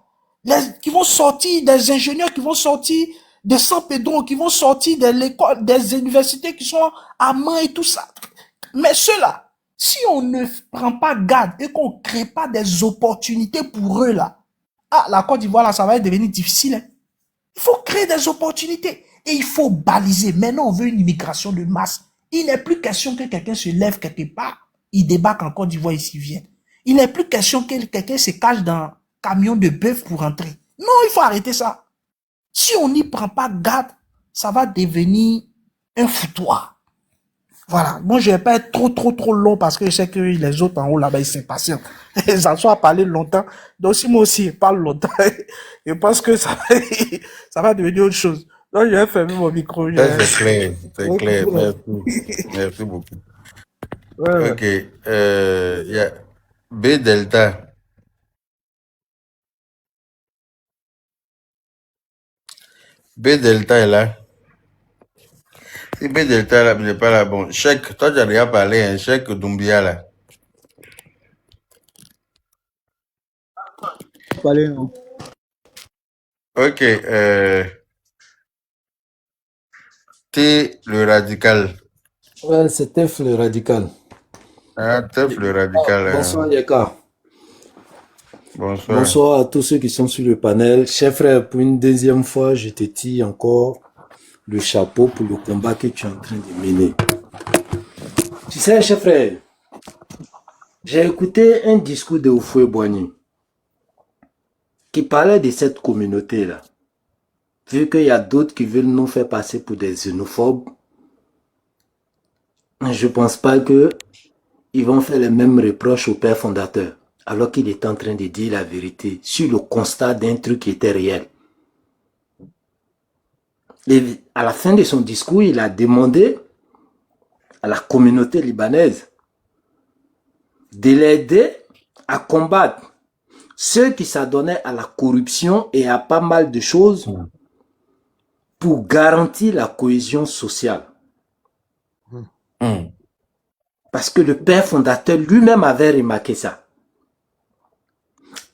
qui vont sortir des ingénieurs, qui vont sortir de Saint-Pédron, qui vont sortir de l'école, des universités qui sont à Main et tout ça. Mais ceux-là, si on ne prend pas garde et qu'on ne crée pas des opportunités pour eux, là, ah, la Côte d'Ivoire, là, ça va devenir difficile, hein. Il faut créer des opportunités et il faut baliser. Maintenant, on veut une immigration de masse. Il n'est plus question que quelqu'un se lève quelque part, il débarque en Côte d'Ivoire et s'y vient. Il n'est plus question que quelqu'un se cache dans un camion de bœuf pour rentrer. Non, il faut arrêter ça. Si on n'y prend pas garde, ça va devenir un foutoir. Voilà. Moi, je vais pas être trop long parce que je sais que les autres en haut là-bas, ils s'impatientent. Ils en sont à parler longtemps. Donc, si moi aussi, je parle longtemps, je pense que ça va devenir autre chose. Donc, je vais fermer mon micro. C'est clair, c'est clair. Merci. Merci beaucoup. Ouais. Ok. Il y a B Delta. B Delta est là. Si B Delta là, n'est pas là, bon. Cheikh, toi, tu as déjà parlé, hein, Cheikh Doumbia là. Parlez, non. Ok. T le radical. Ouais, c'est Tef le radical. Ah, Tef le radical. Bonsoir, Yaka. Bonsoir. Bonsoir à tous ceux qui sont sur le panel. Cher frère, pour une deuxième fois, je te tire encore le chapeau pour le combat que tu es en train de mener. Tu sais, cher frère, j'ai écouté un discours de Houphouët-Boigny qui parlait de cette communauté-là. Vu qu'il y a d'autres qui veulent nous faire passer pour des xénophobes, je pense pas que ils vont faire les mêmes reproches au père fondateur, alors qu'il est en train de dire la vérité sur le constat d'un truc qui était réel. Et à la fin de son discours, il a demandé à la communauté libanaise de l'aider à combattre ceux qui s'adonnaient à la corruption et à pas mal de choses pour garantir la cohésion sociale. Parce que le père fondateur lui-même avait remarqué ça.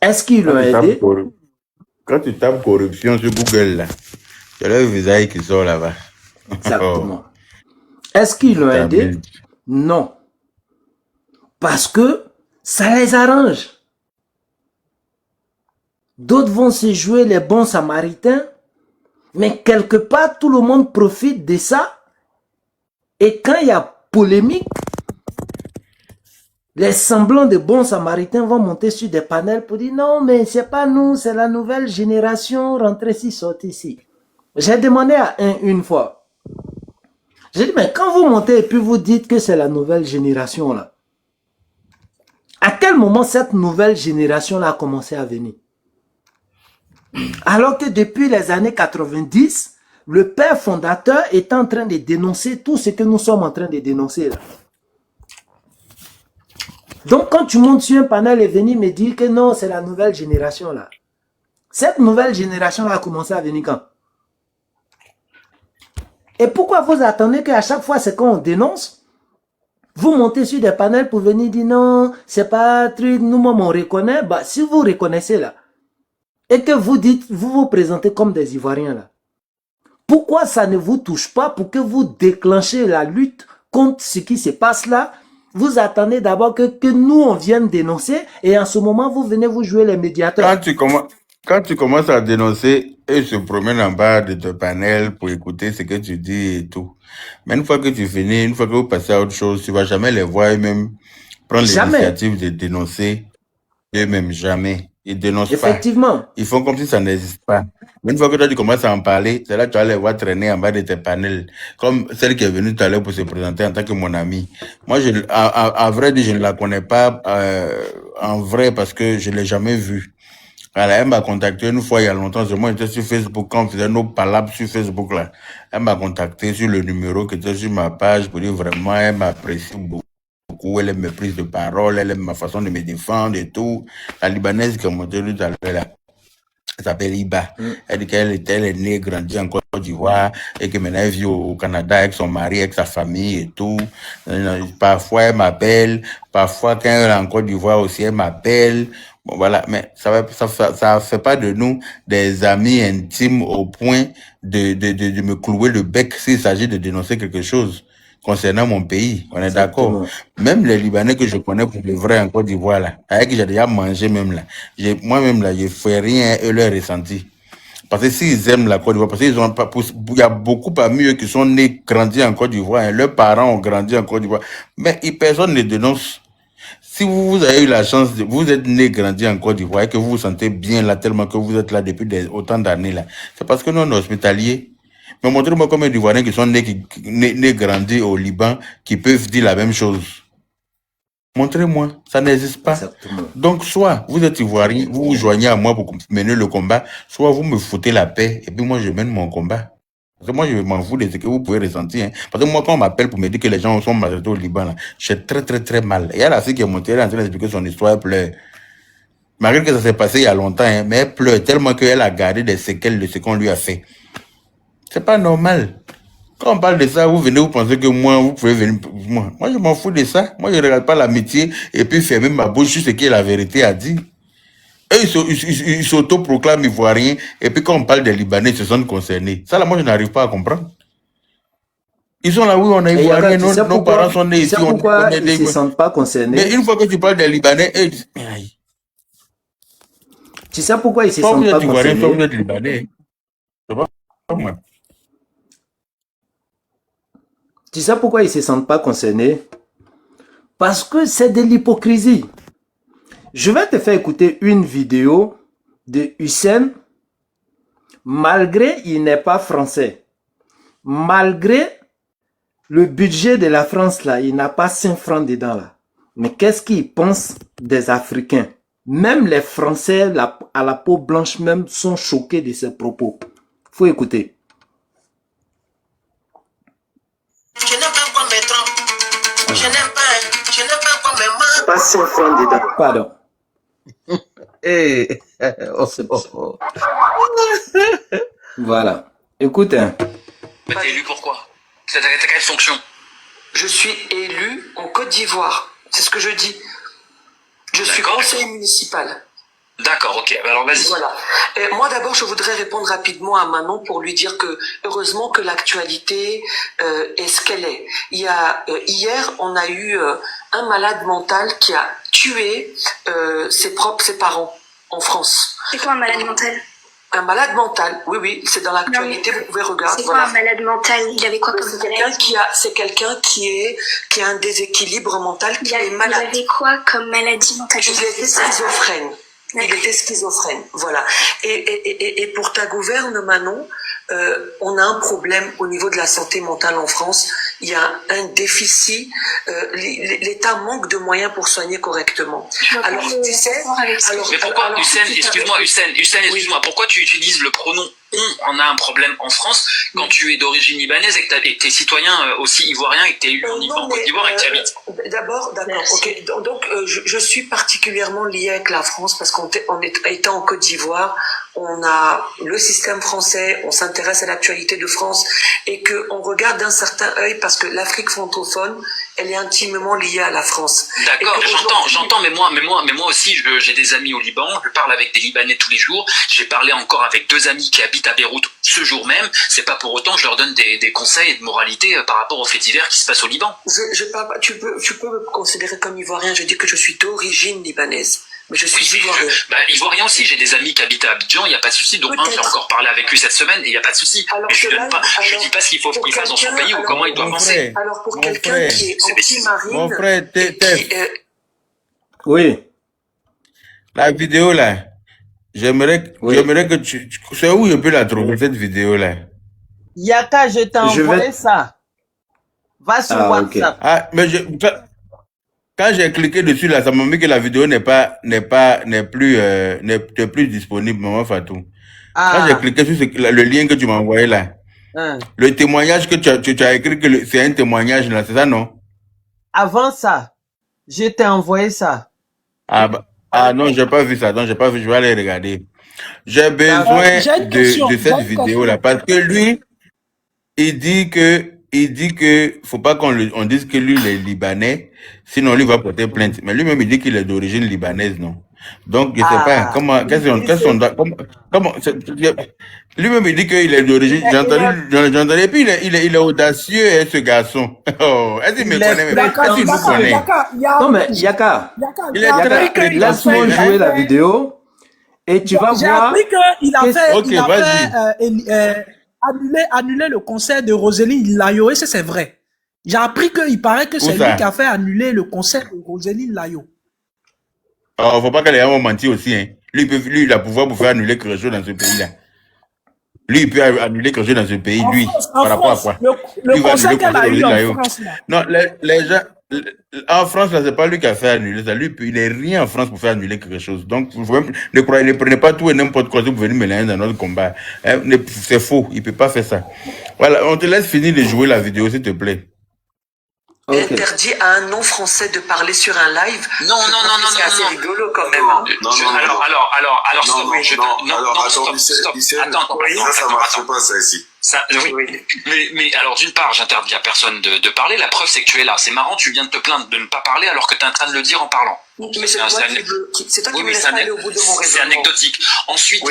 Est-ce qu'ils l'ont aidé? Quand tu tapes corruption sur Google, là, tu as le visage qui sort là-bas. Exactement. Est-ce qu'ils l'ont aidé? Non. Parce que ça les arrange. D'autres vont se jouer les bons samaritains, mais quelque part, tout le monde profite de ça. Et quand il y a polémique, les semblants de bons samaritains vont monter sur des panels pour dire non, mais c'est pas nous, c'est la nouvelle génération, rentrez ici, sortez ici. J'ai demandé à une fois. J'ai dit, mais quand vous montez et puis vous dites que c'est la nouvelle génération là, à quel moment cette nouvelle génération là a commencé à venir? Alors que depuis les années 90, le père fondateur est en train de dénoncer tout ce que nous sommes en train de dénoncer là. Donc quand tu montes sur un panel et venir me dire que non, c'est la nouvelle génération là. Cette nouvelle génération là a commencé à venir quand? Et pourquoi vous attendez qu'à chaque fois, c'est quand on dénonce, vous montez sur des panels pour venir dire non, c'est pas un truc, nous-mêmes on reconnaît. Bah, si vous reconnaissez là, et que vous dites, vous vous présentez comme des Ivoiriens là, pourquoi ça ne vous touche pas pour que vous déclenchez la lutte contre ce qui se passe là? Vous attendez d'abord que nous, on vienne dénoncer et en ce moment, vous venez vous jouer les médiateurs. Quand tu commences à dénoncer, ils se promènent en bas de ton panel pour écouter ce que tu dis et tout. Mais une fois que tu finis, une fois que vous passez à autre chose, tu vas jamais les voir eux-mêmes prendre l'initiative de dénoncer eux-mêmes. Jamais. Ils dénoncent Effectivement. pas. Ils font comme si ça n'existe pas. Mais une fois que toi tu commences à en parler, c'est là que tu vas les voir traîner en bas de tes panels. Comme celle qui est venue tout à l'heure pour se présenter en tant que mon amie. Moi, à vrai dire, je ne la connais pas en vrai parce que je l'ai jamais vue. Elle m'a contacté une fois il y a longtemps. Moi, j'étais sur Facebook quand on faisait nos palabres sur Facebook là. Elle m'a contacté sur le numéro qui était sur ma page pour dire vraiment, elle m'apprécie beaucoup. Elle aime mes prises de parole, elle aime ma façon de me défendre et tout. La Libanaise qui est montée tout à l'heure là. Elle s'appelle Iba. Elle dit qu'elle est née, grandie en Côte d'Ivoire et que maintenant elle vit au Canada avec son mari, avec sa famille et tout. Parfois elle m'appelle, parfois quand elle est en Côte d'Ivoire aussi elle m'appelle. Bon voilà, mais ça fait pas de nous des amis intimes au point de me clouer le bec s'il s'agit de dénoncer quelque chose concernant mon pays. On est d'accord. Même les Libanais que je connais pour le vrai en Côte d'Ivoire là, avec qui j'ai déjà mangé même là, moi-même là, je fais rien et eux leur ressenti. Parce que s'ils aiment la Côte d'Ivoire, parce qu'ils ont pas, il y a beaucoup parmi eux qui sont nés, grandis en Côte d'Ivoire, hein, leurs parents ont grandi en Côte d'Ivoire, mais personne ne dénonce. Si vous avez eu la chance, vous êtes né, grandi en Côte d'Ivoire et que vous vous sentez bien là, tellement que vous êtes là depuis autant d'années là, c'est parce que nous, on est hospitaliers. Mais montrez-moi combien d'Ivoiriens qui sont nés, grandis au Liban, qui peuvent dire la même chose. Montrez-moi, ça n'existe pas. Exactement. Donc, soit vous êtes Ivoirien, vous vous joignez à moi pour mener le combat, soit vous me foutez la paix et puis moi je mène mon combat. Parce que moi je m'en fous de ce que vous pouvez ressentir. Hein. Parce que moi quand on m'appelle pour me dire que les gens sont maltraités au Liban, là, j'ai très très très mal. Et il y a la fille qui est montée, elle est en train d'expliquer son histoire, elle pleure. Malgré que ça s'est passé il y a longtemps, hein, mais elle pleure tellement qu'elle a gardé des séquelles de ce qu'on lui a fait. C'est pas normal. Quand on parle de ça, vous venez, vous pensez que moi, vous pouvez venir. Moi je m'en fous de ça. Moi, je ne regarde pas l'amitié et puis fermer ma bouche sur ce que la vérité a dit. Eux, ils s'auto-proclament ivoiriens et puis quand on parle des Libanais, ils se sentent concernés. Ça, là, moi, je n'arrive pas à comprendre. Ils sont là, oui, on est ivoiriens, nos parents sont nés ici. Pourquoi ils ne se sentent pas concernés? Mais une fois que tu parles des Libanais, eux, ils disent, aïe. Tu sais pourquoi ils ne se sentent pas concernés? Vous êtes Libanais. C'est pas moi. Tu sais pourquoi ils ne se sentent pas concernés? Parce que c'est de l'hypocrisie. Je vais te faire écouter une vidéo de Hussein, malgré il n'est pas français, malgré le budget de la France là, il n'a pas 5 francs dedans là. Mais qu'est-ce qu'il pense des Africains? Même les Français à la peau blanche même sont choqués de ses propos. Faut écouter. Je n'aime pas quoi mes trompe. Je n'aime pas quoi mes mains. Pas 5 francs dedans. Pardon. Hey. Voilà. Écoute. Hein. T'es élu pourquoi? C'est quelle fonction? Je suis élu en Côte d'Ivoire. C'est ce que je dis. Je suis conseiller municipal. D'accord, ok. Alors vas-y. Voilà. Et moi d'abord, je voudrais répondre rapidement à Manon pour lui dire que heureusement que l'actualité est ce qu'elle est. Il y a hier, on a eu un malade mental qui a tué ses parents en France. C'est quoi un malade mental? Un malade mental, oui, c'est dans l'actualité, vous pouvez regarder. C'est quoi un malade mental? Il avait quoi comme maladie? C'est quelqu'un qui a un déséquilibre mental, qui est malade. Il avait quoi comme maladie mentale? Il était schizophrène. Il était schizophrène, voilà. Et pour ta gouverne, Manon, on a un problème au niveau de la santé mentale en France. Il y a un déficit. L'État manque de moyens pour soigner correctement. Alors, tu sais... Mais pourquoi, Hussein, excuse-moi, pourquoi tu utilises le pronom on a un problème en France quand tu es d'origine libanaise et que t'es citoyen aussi ivoirien et que t'es élu en Côte d'Ivoire et que tu habites. D'abord, d'accord, ok. Donc, je suis particulièrement liée avec la France parce étant en Côte d'Ivoire, on a le système français, on s'intéresse à l'actualité de France et que on regarde d'un certain œil parce que l'Afrique francophone, elle est intimement liée à la France. D'accord, j'entends, mais moi aussi, j'ai des amis au Liban, je parle avec des Libanais tous les jours, j'ai parlé encore avec 2 amis qui habitent à Beyrouth ce jour même, c'est pas pour autant que je leur donne des conseils et de moralité par rapport aux faits divers qui se passent au Liban. Tu peux me considérer comme ivoirien, je dis que je suis d'origine libanaise. Mais je suis ivoirien. Ivoirien aussi, j'ai des amis qui habitent à Abidjan, il n'y a pas de souci. Donc j'ai encore parlé avec lui cette semaine et il n'y a pas de souci. Mais je ne dis pas ce qu'il faut qu'il fasse dans son pays ou comment il doit penser. Alors pour quelqu'un qui est anti-marine... Mon frère, Oui. La vidéo là, j'aimerais que tu... C'est où je peux la trouver, cette vidéo là? Yaka, je t'ai envoyé ça. Va sur WhatsApp. Okay. Ah, mais quand j'ai cliqué dessus là, ça m'a dit que la vidéo n'est plus disponible, maman Fatou. Quand j'ai cliqué sur le lien que tu m'as envoyé là, le témoignage que tu as écrit que c'est un témoignage là, c'est ça non? Avant ça, je t'ai envoyé ça. Ah non, j'ai pas vu ça, non, j'ai pas vu, je vais aller regarder. J'ai besoin de cette vidéo là, parce que lui, il dit que faut pas qu'on dise que lui il est libanais, sinon lui va porter plainte. Mais lui-même il dit qu'il est d'origine libanaise, non? Donc je sais pas comment lui-même il dit qu'il est d'origine. J'entendais, et puis il est audacieux ce garçon. Oh, est-ce qu'il me connaît même? Est-ce qu'il nous connaît? Non mais Yaka, laisse-moi jouer la vidéo et tu vas voir. J'ai appris qu'il avait annuler le concert de Roselyne Layo, et c'est vrai. J'ai appris qu'il paraît que c'est lui qui a fait annuler le concert de Roselyne Layo. Oh, faut pas que les gens mentent aussi, hein. Lui, il a pouvoir pour faire annuler quelque chose dans ce pays-là. Lui, il peut annuler quelque chose dans ce pays, lui. Par rapport à quoi? Le concert qu'elle a eu en France, là. Non, les gens, en France, là, c'est pas lui qui a fait annuler ça. Lui, il n'est rien en France pour faire annuler quelque chose. Donc, ne prenez pas tout et n'importe quoi pour venir mélanger dans notre combat. C'est faux. Il peut pas faire ça. Voilà, on te laisse finir de jouer la vidéo, s'il te plaît. Interdit à un non-français de parler sur un live. Non. C'est assez rigolo quand même. Alors, stop. Attends. Ça marche pas, ça ici. Oui. Mais alors d'une part, j'interdis à personne de parler. La preuve, c'est que tu es là. C'est marrant, tu viens de te plaindre de ne pas parler alors que tu es en train de le dire en parlant. Mais c'est toi qui me laisses aller au bout de mon raisonnement. C'est anecdotique. Ensuite,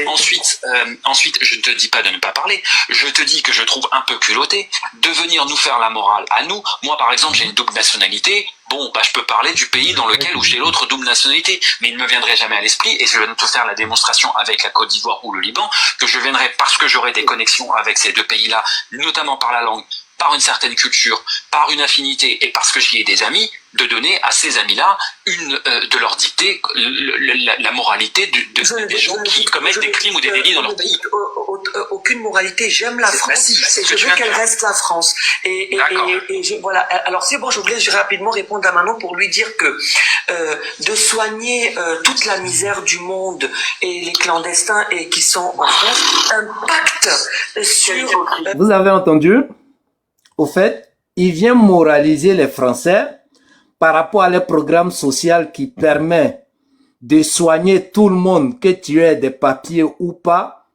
je ne te dis pas de ne pas parler. Je te dis que je trouve un peu culotté de venir nous faire la morale à nous. Moi, par exemple, j'ai une double nationalité. Bon, je peux parler du pays dans lequel où j'ai l'autre double nationalité, mais il ne me viendrait jamais à l'esprit, et je viens de te faire la démonstration avec la Côte d'Ivoire ou le Liban, que je viendrai parce que j'aurai des connexions avec ces deux pays-là, notamment par la langue, par une certaine culture, par une affinité, et parce que j'y ai des amis, de donner à ces amis-là de leur dicter la moralité des gens qui commettent des crimes ou des délits dans leur pays. Aucune moralité. J'aime la France et je veux qu'elle reste la France. Voilà. Alors c'est bon, je voulais rapidement répondre à Manon pour lui dire que de soigner toute la misère du monde et les clandestins et qui sont en France impacte sur... Vous avez entendu? Au fait, il vient moraliser les Français par rapport à leur programme social qui permet de soigner tout le monde, que tu aies des papiers ou pas,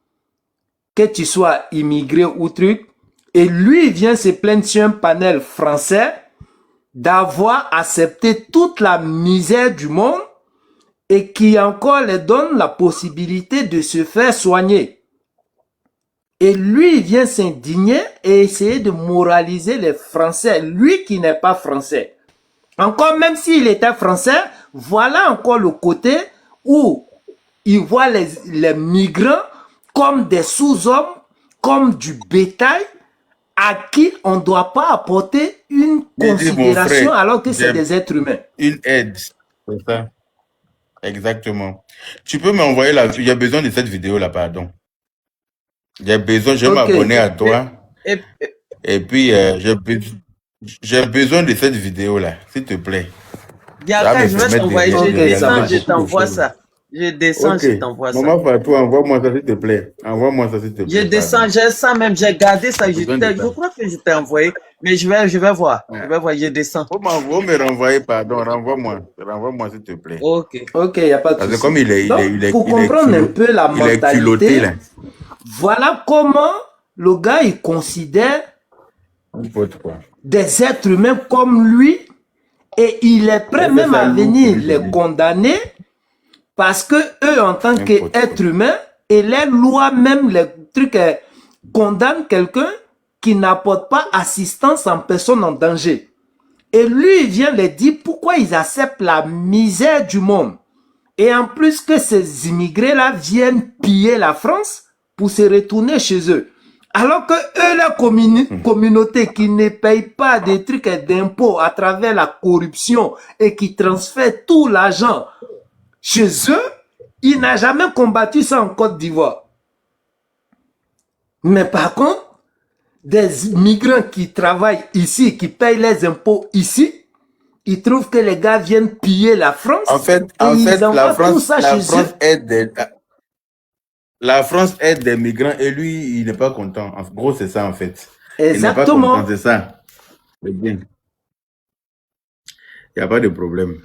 que tu sois immigré ou truc. Et lui, il vient se plaindre sur un panel français d'avoir accepté toute la misère du monde et qui encore les donne la possibilité de se faire soigner. Et lui, il vient s'indigner et essayer de moraliser les Français, lui qui n'est pas français. Encore, même s'il était français, voilà encore le côté où il voit les migrants comme des sous-hommes, comme du bétail, à qui on ne doit pas apporter une considération alors que c'est des êtres humains. Une aide, c'est ça. Exactement. Tu peux m'envoyer il y a besoin de cette vidéo-là, pardon. J'ai besoin, je vais m'abonner à toi. Et puis, j'ai besoin de cette vidéo-là, s'il te plaît. Yaka, je vais t'envoyer, je t'envoie ça. Je descends, Ok. je t'envoie ça. Maman Fatou, envoie-moi ça, s'il te plaît. Envoie-moi ça, s'il te Je plaît. descends, j'ai ça même, j'ai gardé ça. J'ai besoin de Je ça. crois que je t'ai envoyé, mais je vais voir. Ouais. Je vais voir, je descends. Faut me renvoyer, pardon. Renvoie-moi. Renvoie-moi, s'il te plaît. Ok, il n'y a pas de Parce que souci. comme Donc, pour comprendre un peu la il est culotté, mentalité, là. voilà comment le gars, il considère N'importe quoi. des êtres humains comme lui et il est prêt C'est même ça, à lourd, venir comme je les dis. condamner parce que eux, en tant N'importe qu'êtres humains, et les lois, même les trucs, condamnent quelqu'un qui n'apporte pas assistance en personne en danger. Et lui, il vient les dire pourquoi ils acceptent la misère du monde. Et en plus que ces immigrés-là viennent piller la France pour se retourner chez eux. Alors que eux, la communauté qui ne paye pas des trucs d'impôts à travers la corruption et qui transfère tout l'argent chez eux, ils n'ont jamais combattu ça en Côte d'Ivoire. Mais par contre, des migrants qui travaillent ici, qui payent les impôts ici, ils trouvent que les gars viennent piller la France. En fait, la France aide des migrants et lui, il n'est pas content. En gros, c'est ça, en fait. Exactement. Il n'est pas content, c'est ça. C'est bien. Il n'y a pas de problème.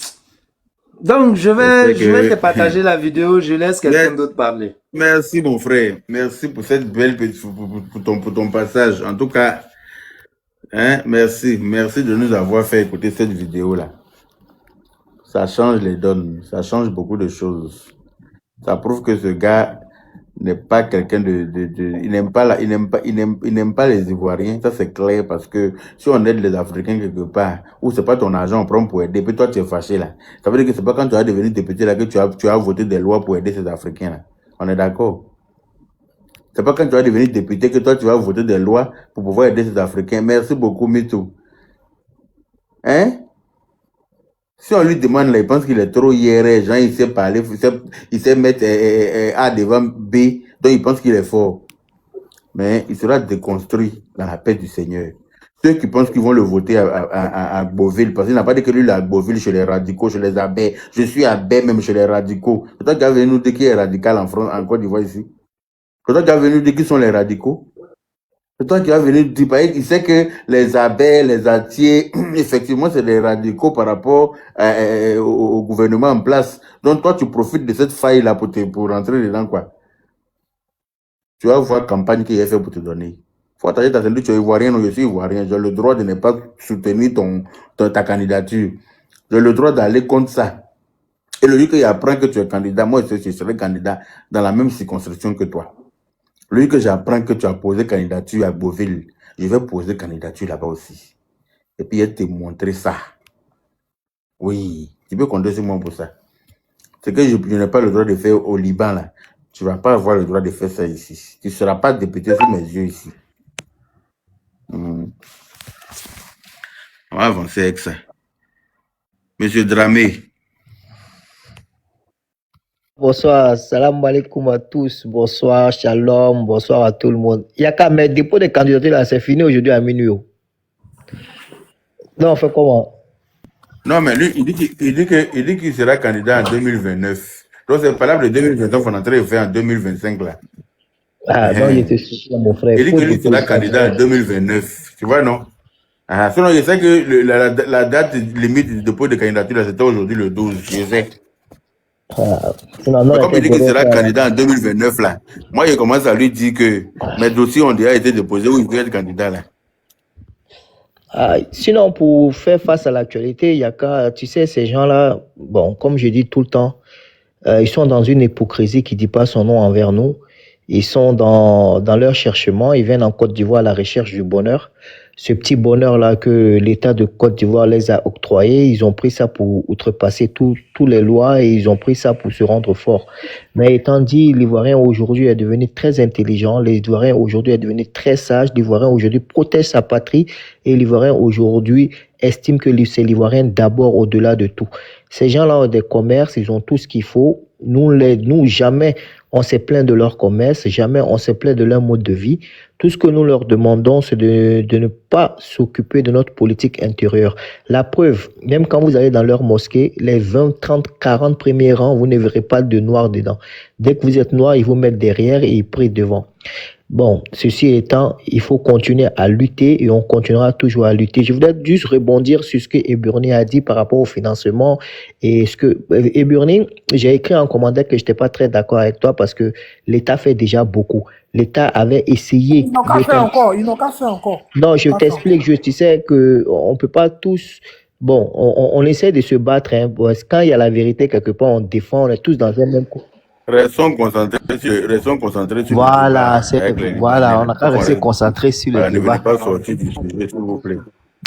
Donc, je vais te partager la vidéo. Je laisse quelqu'un d'autre parler. Merci, mon frère. Merci pour cette belle pour ton passage. En tout cas, hein, merci. Merci de nous avoir fait écouter cette vidéo-là. Ça change les donnes. Ça change beaucoup de choses. Ça prouve que ce gars n'est pas quelqu'un il n'aime pas les Ivoiriens. Ça, c'est clair, parce que si on aide les Africains quelque part, ou c'est pas ton argent, on prend pour aider, puis toi, tu es fâché, là. Ça veut dire que c'est pas quand tu vas devenir député, là, que tu as voté des lois pour aider ces Africains, là. On est d'accord? C'est pas quand tu vas devenir député que toi, tu vas voter des lois pour pouvoir aider ces Africains. Merci beaucoup, Mitou. Hein? Si on lui demande, là, il pense qu'il est trop hiéré, genre, il sait parler, il sait mettre A devant B, donc il pense qu'il est fort. Mais il sera déconstruit dans la paix du Seigneur. Ceux qui pensent qu'ils vont le voter à Beauville, parce qu'il n'a pas dit que lui, il est à Beauville chez les radicaux, chez les abbés. Je suis abbé même chez les radicaux. C'est toi qui as venu nous dire qui est radical en France, en Côte d'Ivoire ici. C'est toi qui as venu nous dire qui sont les radicaux. C'est toi qui as venu dire, il sait que les abbés, les atiers, effectivement, c'est des radicaux par rapport au gouvernement en place. Donc, toi, tu profites de cette faille-là pour rentrer dedans, quoi. Tu vas voir la campagne qu'il a fait pour te donner. Faut attacher ta ceinture, tu es ivoirien, non, je suis ivoirien. J'ai le droit de ne pas soutenir ta candidature. J'ai le droit d'aller contre ça. Et le jour qu'il apprend que tu es candidat, moi, je serai candidat dans la même circonscription que toi. Lui que j'apprends que tu as posé candidature à Beauville, je vais poser candidature là-bas aussi. Et puis, te montrer ça. Oui, tu peux compter sur moi pour ça. Ce que je n'ai pas le droit de faire au Liban, là, tu ne vas pas avoir le droit de faire ça ici. Tu ne seras pas député sous mes yeux ici. On va avancer avec ça. Monsieur Dramé. Bonsoir, salam alaikum à tous, bonsoir, shalom, bonsoir à tout le monde. Il y a qu'à mettre dépôt de candidature là, c'est fini aujourd'hui à minuit. Non, on fait comment? Non, mais lui, il dit qu'il sera candidat en 2029. Donc c'est valable de 2029, on est en train de faire en 2025 là. Ah, non, il était sûr, mon frère. Il dit que lui sera candidat en 2029. Tu vois, non? Ah, sinon, je sais que la date limite du dépôt de candidature là, c'était aujourd'hui le 12, je sais. Ah, non, comme il dit qu'il sera candidat en 2029 là, moi je commence à lui dire que mes dossiers ont déjà été déposés où il peut être candidat là. Ah, sinon, pour faire face à l'actualité, il y a qu'à, tu sais, ces gens-là, bon, comme je dis tout le temps, ils sont dans une hypocrisie qui ne dit pas son nom envers nous. Ils sont dans leur cherchement, ils viennent en Côte d'Ivoire à la recherche du bonheur. Ce petit bonheur-là que l'État de Côte d'Ivoire les a octroyé, ils ont pris ça pour outrepasser toutes les lois et ils ont pris ça pour se rendre fort. Mais étant dit, l'Ivoirien aujourd'hui est devenu très intelligent, l'Ivoirien aujourd'hui est devenu très sage, l'Ivoirien aujourd'hui protège sa patrie et l'Ivoirien aujourd'hui estime que c'est l'Ivoirien d'abord au-delà de tout. Ces gens-là ont des commerces, ils ont tout ce qu'il faut. Nous jamais on s'est plaint de leur commerce, jamais on s'est plaint de leur mode de vie. Tout ce que nous leur demandons, c'est de ne pas s'occuper de notre politique intérieure. La preuve, même quand vous allez dans leur mosquée, les 20, 30, 40 premiers rangs, vous ne verrez pas de noirs dedans. Dès que vous êtes noir, ils vous mettent derrière et ils prient devant. Bon, ceci étant, il faut continuer à lutter et on continuera toujours à lutter. Je voudrais juste rebondir sur ce que Eburni a dit par rapport au financement et ce que Eburni, j'ai écrit en commentaire que je n'étais pas très d'accord avec toi parce que l'État fait déjà beaucoup. L'État avait essayé. Ils n'ont qu'à faire encore. Ils n'ont qu'à faire encore. Non, je t'explique. Tu sais que on peut pas tous. Bon, on essaie de se battre. Hein, parce que quand il y a la vérité quelque part, on défend. On est tous dans un même coup. Restons concentrés sur Voilà, le débat. voilà, on a qu'à rester concentré sur le débat. Ne venez pas sortir du sujet, s'il vous plaît.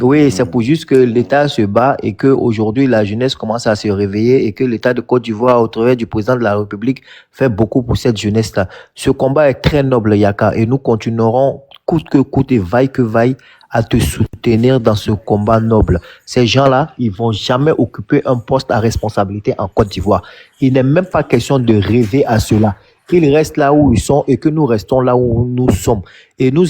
Oui, c'est pour juste que l'État se bat et que aujourd'hui la jeunesse commence à se réveiller et que l'État de Côte d'Ivoire, au travers du président de la République, fait beaucoup pour cette jeunesse-là. Ce combat est très noble, Yaka, et nous continuerons coûte que coûte et vaille que vaille à te soutenir dans ce combat noble. Ces gens-là, ils vont jamais occuper un poste à responsabilité en Côte d'Ivoire. Il n'est même pas question de rêver à cela. Qu'ils restent là où ils sont et que nous restons là où nous sommes. Et nous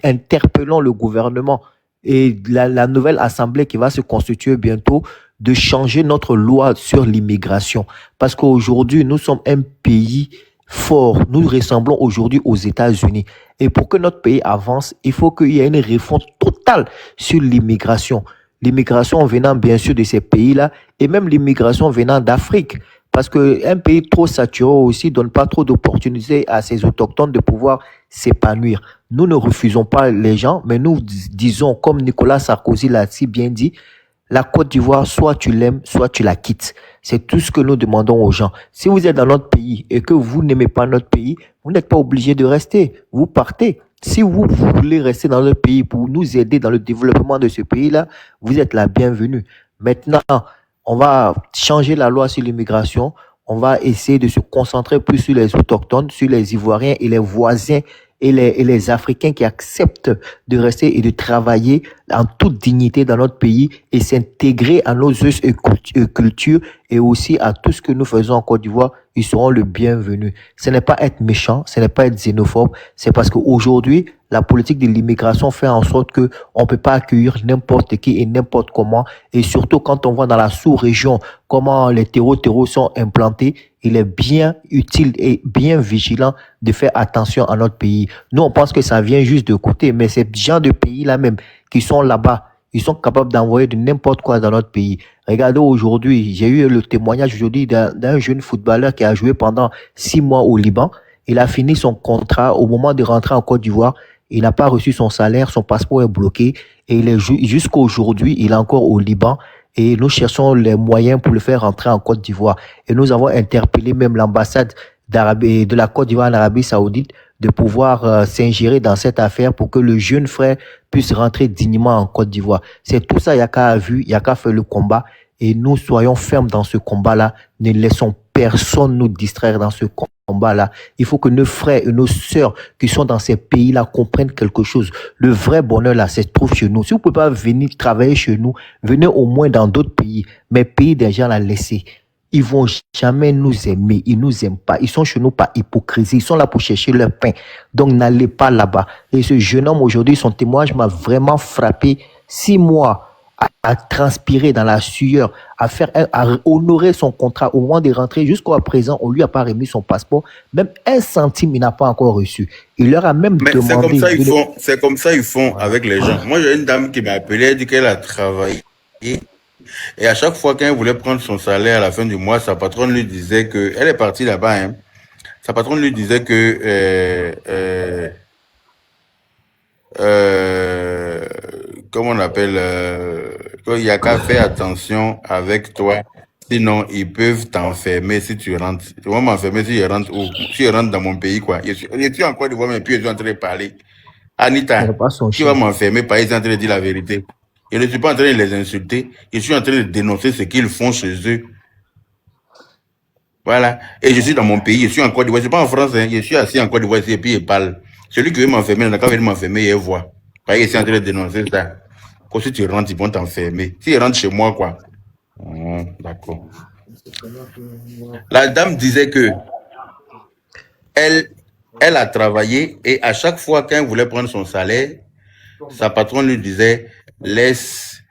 interpellons le gouvernement et la nouvelle assemblée qui va se constituer bientôt de changer notre loi sur l'immigration. Parce qu'aujourd'hui, nous sommes un pays fort. Nous ressemblons aujourd'hui aux États-Unis. Et pour que notre pays avance, il faut qu'il y ait une refonte totale sur l'immigration. L'immigration venant bien sûr de ces pays-là et même l'immigration venant d'Afrique. Parce qu'un pays trop saturé aussi donne pas trop d'opportunités à ses autochtones de pouvoir s'épanouir. Nous ne refusons pas les gens, mais nous disons, comme Nicolas Sarkozy l'a si bien dit, la Côte d'Ivoire, soit tu l'aimes, soit tu la quittes. C'est tout ce que nous demandons aux gens. Si vous êtes dans notre pays et que vous n'aimez pas notre pays, vous n'êtes pas obligé de rester. Vous partez. Si vous voulez rester dans notre pays pour nous aider dans le développement de ce pays-là, vous êtes la bienvenue. Maintenant, on va changer la loi sur l'immigration. On va essayer de se concentrer plus sur les autochtones, sur les Ivoiriens et les voisins et les Africains qui acceptent de rester et de travailler en toute dignité dans notre pays et s'intégrer à nos us et cultures et aussi à tout ce que nous faisons en Côte d'Ivoire. Ils seront le bienvenu. Ce n'est pas être méchant, ce n'est pas être xénophobe, c'est parce qu'aujourd'hui, la politique de l'immigration fait en sorte que on peut pas accueillir n'importe qui et n'importe comment. Et surtout quand on voit dans la sous-région comment les terreaux sont implantés, il est bien utile et bien vigilant de faire attention à notre pays. Nous, on pense que ça vient juste de côté, mais ces gens de pays-là même qui sont là-bas, ils sont capables d'envoyer de n'importe quoi dans notre pays. Regardez aujourd'hui, j'ai eu le témoignage aujourd'hui d'un jeune footballeur qui a joué pendant 6 mois au Liban. Il a fini son contrat au moment de rentrer en Côte d'Ivoire. Il n'a pas reçu son salaire, son passeport est bloqué et il est jusqu'à aujourd'hui, il est encore au Liban et nous cherchons les moyens pour le faire rentrer en Côte d'Ivoire. Et nous avons interpellé même l'ambassade de la Côte d'Ivoire en Arabie Saoudite de pouvoir s'ingérer dans cette affaire pour que le jeune frère puisse rentrer dignement en Côte d'Ivoire. C'est tout ça Yaka a vu, Yaka fait le combat et nous soyons fermes dans ce combat-là. Ne laissons personne nous distraire dans ce combat-là. Il faut que nos frères et nos sœurs qui sont dans ces pays-là comprennent quelque chose. Le vrai bonheur là, c'est trouve chez nous. Si vous ne pouvez pas venir travailler chez nous, venez au moins dans d'autres pays. Mais pays des gens là, laissez. Ils vont jamais nous aimer. Ils nous aiment pas. Ils sont chez nous par hypocrisie. Ils sont là pour chercher leur pain. Donc n'allez pas là-bas. Et ce jeune homme aujourd'hui, son témoignage m'a vraiment frappé. 6 mois à transpirer dans la sueur, à honorer son contrat au moment de rentrer. Jusqu'à présent, on lui a pas remis son passeport. Même 1 centime, il n'a pas encore reçu. Il leur a même demandé. C'est comme ça ils font avec les gens. Moi, j'ai une dame qui m'a appelé, elle dit qu'elle a travaillé. Et à chaque fois qu'elle voulait prendre son salaire à la fin du mois, sa patronne lui disait que, elle est partie là-bas, hein. Sa patronne lui disait que, comment on appelle, qu'il n'y a qu'à faire attention avec toi, sinon ils peuvent t'enfermer si tu rentres. Ils vont m'enfermer si je rentre où? Si je rentre dans mon pays, quoi. Je suis en Côte d'Ivoire, mais puis je suis en train de parler. Anita, qui va m'enfermer par ils sont en train de dire la vérité. Je ne suis pas en train de les insulter, je suis en train de dénoncer ce qu'ils font chez eux. Voilà. Et je suis dans mon pays, je suis en Côte d'Ivoire, je ne suis pas en France, hein. Je suis assis en Côte d'Ivoire et puis je parle. Celui qui veut m'enfermer, il n'a qu'à venir m'enfermer, il voit. Parce qu'il est en train de dénoncer ça. Quand si tu rentres, ils vont t'enfermer. Si ils rentrent chez moi, quoi. D'accord. La dame disait que Elle, elle a travaillé et à chaque fois qu'elle voulait prendre son salaire, sa patronne lui disait, laisse,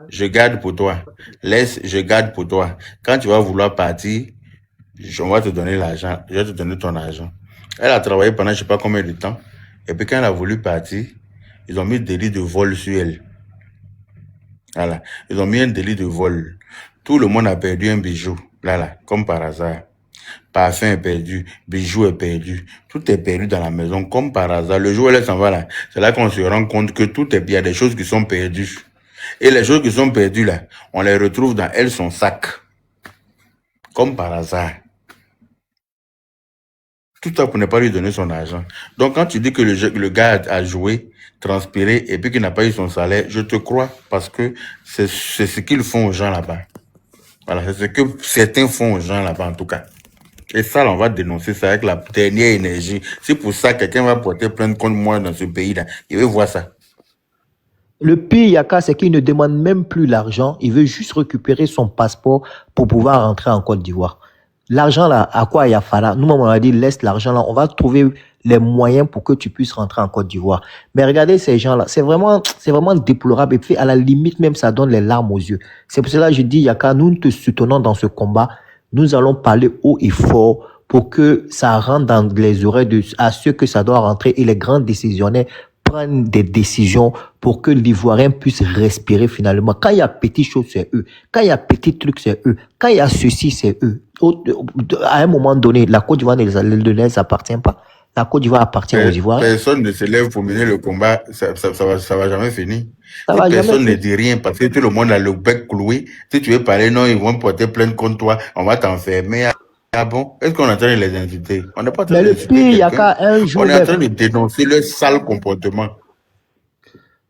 je garde pour toi. Laisse, je garde pour toi. Quand tu vas vouloir partir, on va te donner l'argent. Je vais te donner ton argent. Elle a travaillé pendant je ne sais pas combien de temps. Et puis quand elle a voulu partir, ils ont mis délit de vol sur elle. Voilà. Ils ont mis un délit de vol. Tout le monde a perdu un bijou. Là, comme par hasard. Parfum est perdu, bijou est perdu, tout est perdu dans la maison, comme par hasard. Le jour où elle s'en va là, c'est là qu'on se rend compte que tout est bien, il y a des choses qui sont perdues. Et les choses qui sont perdues là, on les retrouve dans elle, son sac. Comme par hasard. Tout ça pour ne pas lui donner son argent. Donc quand tu dis que le gars a joué, transpiré, et puis qu'il n'a pas eu son salaire, je te crois, parce que c'est ce qu'ils font aux gens là-bas. Voilà, c'est ce que certains font aux gens là-bas en tout cas. Et ça, là, on va dénoncer ça avec la dernière énergie. C'est pour ça que quelqu'un va porter plainte contre moi dans ce pays-là. Il veut voir ça. Le pire, Yaka, c'est qu'il ne demande même plus l'argent. Il veut juste récupérer son passeport pour pouvoir rentrer en Côte d'Ivoire. L'argent, là, à quoi il y a fallu? Nous, on a dit, laisse l'argent, là. On va trouver les moyens pour que tu puisses rentrer en Côte d'Ivoire. Mais regardez ces gens-là. C'est vraiment déplorable. Et puis, à la limite, même, ça donne les larmes aux yeux. C'est pour cela que je dis, Yaka, nous te soutenons dans ce combat. Nous allons parler haut et fort pour que ça rentre dans les oreilles à ceux que ça doit rentrer et les grands décisionnaires prennent des décisions pour que l'Ivoirien puisse respirer finalement. Quand il y a petites choses, c'est eux. Quand il y a petits trucs, c'est eux. Quand il y a ceci, c'est eux. À un moment donné, la Côte d'Ivoire ne les appartient pas. La Côte d'Ivoire appartient aux Ivoiriens. Personne ne se lève pour mener le combat. Ça va jamais finir. Personne ne dit rien parce que tout le monde a le bec cloué. Si tu veux parler, non, ils vont porter plainte contre toi. On va t'enfermer. Ah bon? Est-ce qu'on est en train de les inviter? On n'est pas en train de les inviter. Mais le pire, il y a qu'à un jour. On est en train de dénoncer leur sale comportement.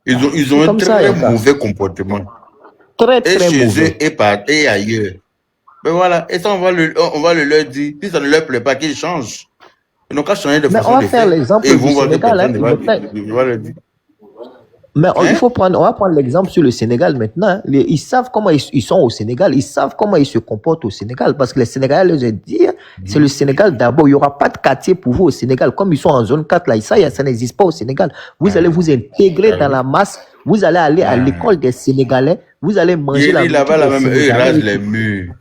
Ils ont un très mauvais comportement. Très chez mauvais. Eux et ailleurs. Mais voilà. Et ça, on va le leur dire. Si ça ne leur plaît pas, qu'ils changent. Ils n'ont qu'à changer de façon de faire. Mais on va faire l'exemple du Sénégal. Mais on va prendre l'exemple sur le Sénégal maintenant. Hein. Ils savent comment ils sont au Sénégal. Ils savent comment ils se comportent au Sénégal. Parce que les Sénégalais leur disent, c'est le Sénégal d'abord. Il n'y aura pas de quartier pour vous au Sénégal. Comme ils sont en zone 4, là, ça n'existe pas au Sénégal. Vous allez vous intégrer dans la masse. Vous allez aller à l'école des Sénégalais. Vous allez manger la là-bas, là même, eux, ils rasent les murs.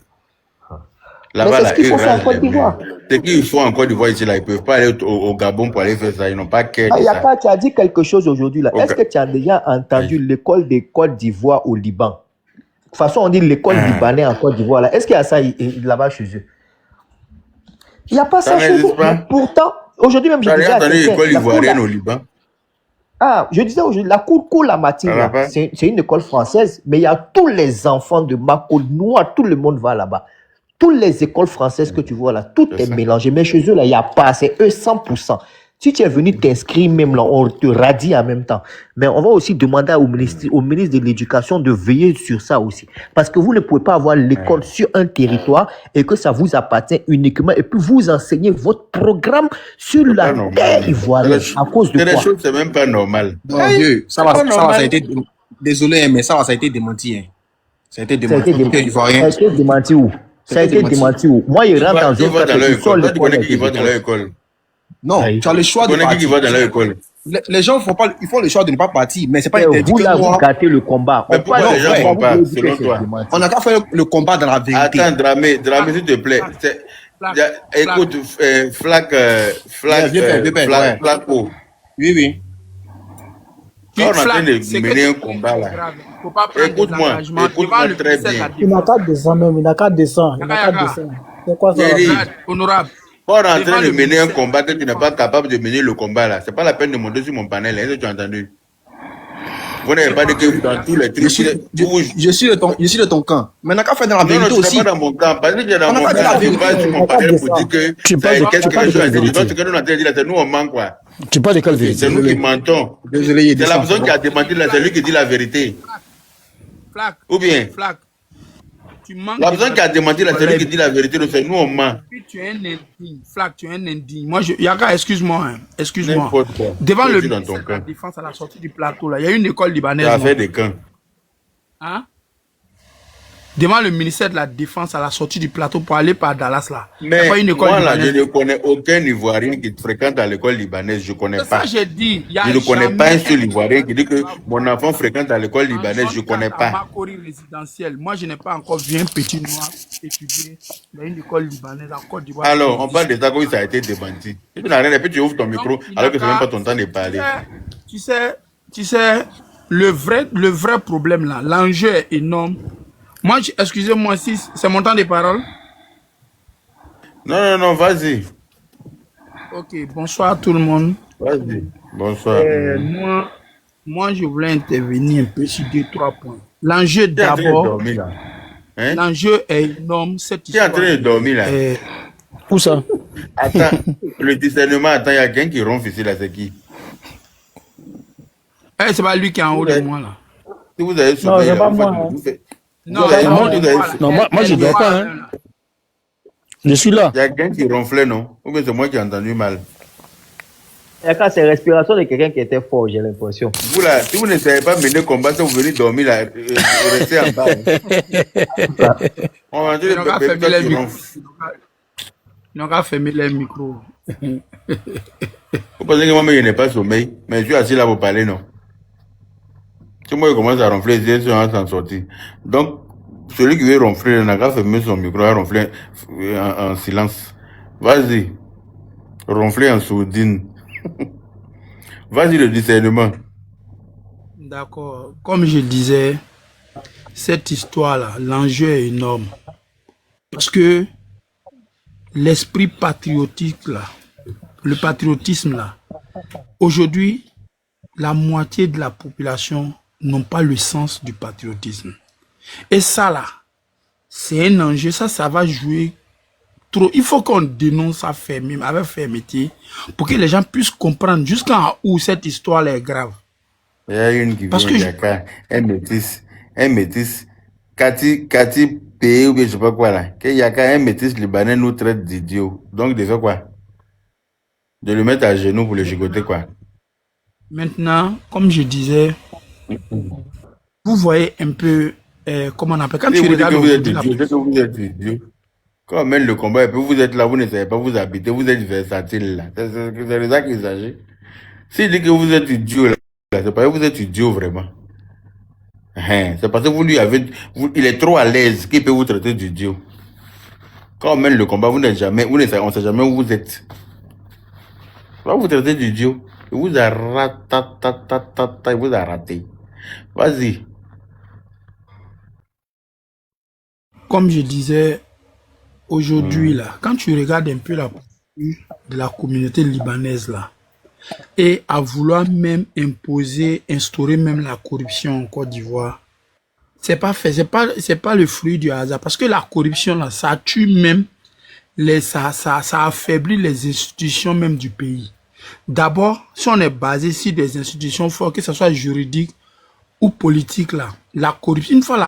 Là-bas, c'est ce qu'il faut faire en Côte d'Ivoire. C'est qu'ils font en Côte d'Ivoire ici, là. Ils ne peuvent pas aller au Gabon pour aller faire ça. Ils n'ont pas qu'à. Yaka, tu as dit quelque chose aujourd'hui, là. Est-ce que tu as déjà entendu l'école des Côte d'Ivoire au Liban? De toute façon, on dit l'école libanaise en Côte d'Ivoire, là. Est-ce qu'il y a ça là-bas chez eux? Il n'y a pas ça chez eux. Pourtant, aujourd'hui même, je disais. Tu as entendu l'école ivoirienne au Liban? Ah, je disais aujourd'hui, la cour Lamartine, c'est une école française, mais il y a tous les enfants de Mako Noir, tout le monde va là-bas. Toutes les écoles françaises que tu vois là, tout est mélangé. Mais chez eux, là, il n'y a pas. C'est eux 100%. Si tu es venu t'inscrire même là, on te radie en même temps. Mais on va aussi demander au ministre de l'Éducation de veiller sur ça aussi. Parce que vous ne pouvez pas avoir l'école sur un territoire et que ça vous appartient uniquement. Et puis vous enseignez votre programme sur la terre ivoirienne. À cause de quoi? C'est même pas normal. Non, Dieu, ça a été... Désolé, mais ça a été démenti. Hein. Ça a été démenti. Ça a été démenti où? Ça a été démenti où? Moi, il rentre dans une école. Tu connais qui va dans leur école? Non, tu as le choix de partir. Qui va dans leur école? Les gens ils font le choix de ne pas partir, mais c'est pas interdit. Vous là, vous gâtez le combat. Mais pourquoi les gens font pas, selon toi? On n'a qu'à faire le combat dans la vérité. Attends, Dramé, s'il te plaît. Écoute, Flaco. Oui. On est en train de mener un combat là. Écoute-moi très bien. Il n'a qu'à descendre même, il n'a qu'à descendre. C'est quoi ça? Honorable. On est en train de mener un combat que tu n'es pas capable de mener le combat là. C'est pas la peine de monter sur mon panel. Est-ce que tu as entendu? Vous n'avez pas dit que dans tous les trucs. Je suis de ton camp. Mais on n'a qu'à faire dans la vérité aussi. Non, tu n'es pas dans mon camp. Parce que tu es dans mon camp. Tu vas sur mon panel pour dire que qu'est-ce que nous avons dit là, c'est nous on ment quoi. Tu parles de quelle vérité? C'est nous qui mentons. Désolé, c'est la personne qui a démenti là, c'est lui qui dit la vérité. Ou bien la personne qui a démenti là, c'est lui qui dit la vérité, donc c'est nous on ment. Tu es un indigne, Flac, tu es un indigne. Moi, Yaka, excuse-moi. Devant le ministère de la Défense à la sortie du plateau, là, il y a une école libanaise. Ça a fait des camps. Hein? devant le ministère de la Défense à la sortie du plateau pour aller par Dallas là. Mais pas une école moi, là, je libanaise. ne connais aucun Ivoirien qui fréquente à l'école libanaise. Je ne connais C'est pas. ça j'ai dit. Il y a Je ne connais pas un jamais seul Ivoirien qui dit que mon enfant fréquente à l'école libanaise. Je ne connais à pas. Makori résidentiel. Moi, je n'ai pas encore vu un petit noir étudier dans une école libanaise en Côte d'Ivoire. Alors, on parle de ça comme ça a été démenti. Tu n'as rien, et puis tu ouvres ton micro alors que ce n'est même pas ton temps de parler. Tu sais, le vrai problème là, l'enjeu est énorme. Moi, excusez-moi si c'est mon temps de parole. Non, vas-y. Ok, bonsoir tout le monde. Vas-y. Bonsoir. Moi, je voulais intervenir un peu sur 2-3 points. L'enjeu d'abord, l'enjeu est énorme. Cette tu es en train de dormir là. Où ça? Attends, le discernement, attends, il y a quelqu'un qui ronfle ici là, c'est qui? C'est pas lui qui est en haut de moi là. Si vous avez Non, c'est pas moi. Non, moi je dors pas. Hein. Je suis là. Il y a quelqu'un qui ronflait, non? Ou bien c'est moi qui ai entendu mal? C'est la respiration de quelqu'un qui était fort, j'ai l'impression. Vous là, si vous ne savez pas mener combat, si vous venez dormir là, restez en bas. On va dire Ils n'ont qu'à fermer les micros. Vous pensez que moi, je n'ai pas sommeil, mais je suis assis là pour parler, non? Si moi, je commence à ronfler, je suis en s'en sortir. Donc, celui qui veut ronfler, n'a qu'à fermer son micro, à ronfler en silence. Vas-y. Ronfler en sourdine. Vas-y, le discernement. D'accord. Comme je disais, cette histoire-là, l'enjeu est énorme. Parce que l'esprit patriotique, là, le patriotisme, là, aujourd'hui, la moitié de la population n'ont pas le sens du patriotisme. Et ça, là, c'est un enjeu. Ça va jouer trop. Il faut qu'on dénonce ça avec fermeté pour que les gens puissent comprendre jusqu'à où cette histoire est grave. Il y a une qui vient, un métis, Cathy P ou bien je sais pas quoi là, que Yaka, un métis libanais nous traite d'idiots. Donc, de faire quoi? De le mettre à genoux pour le chicoter quoi? Maintenant, comme je disais, vous voyez un peu, comment on appelle, quand tu regardes vous êtes idiot. Quand on mène le combat, et puis vous êtes là, vous ne savez pas vous habiter, vous êtes versatile là. C'est de ça qu'il s'agit. S'il dit que vous êtes idiot là, c'est parce que vous êtes idiot vraiment. C'est parce que vous lui avez, il est trop à l'aise qu'il peut vous traiter d'idiot. Quand on mène le combat, on ne sait jamais où vous êtes. Là, vous traitez d'idiot. Il vous a il vous a raté. Vas-y. Comme je disais, aujourd'hui, là, quand tu regardes un peu la posture de la communauté libanaise, là, et à vouloir même instaurer même la corruption en Côte d'Ivoire, c'est pas fait, c'est pas le fruit du hasard, parce que la corruption, là, ça tue même, ça affaiblit les institutions même du pays. D'abord, si on est basé sur des institutions fortes, que ce soit juridique ou politique, là, la corruption, une fois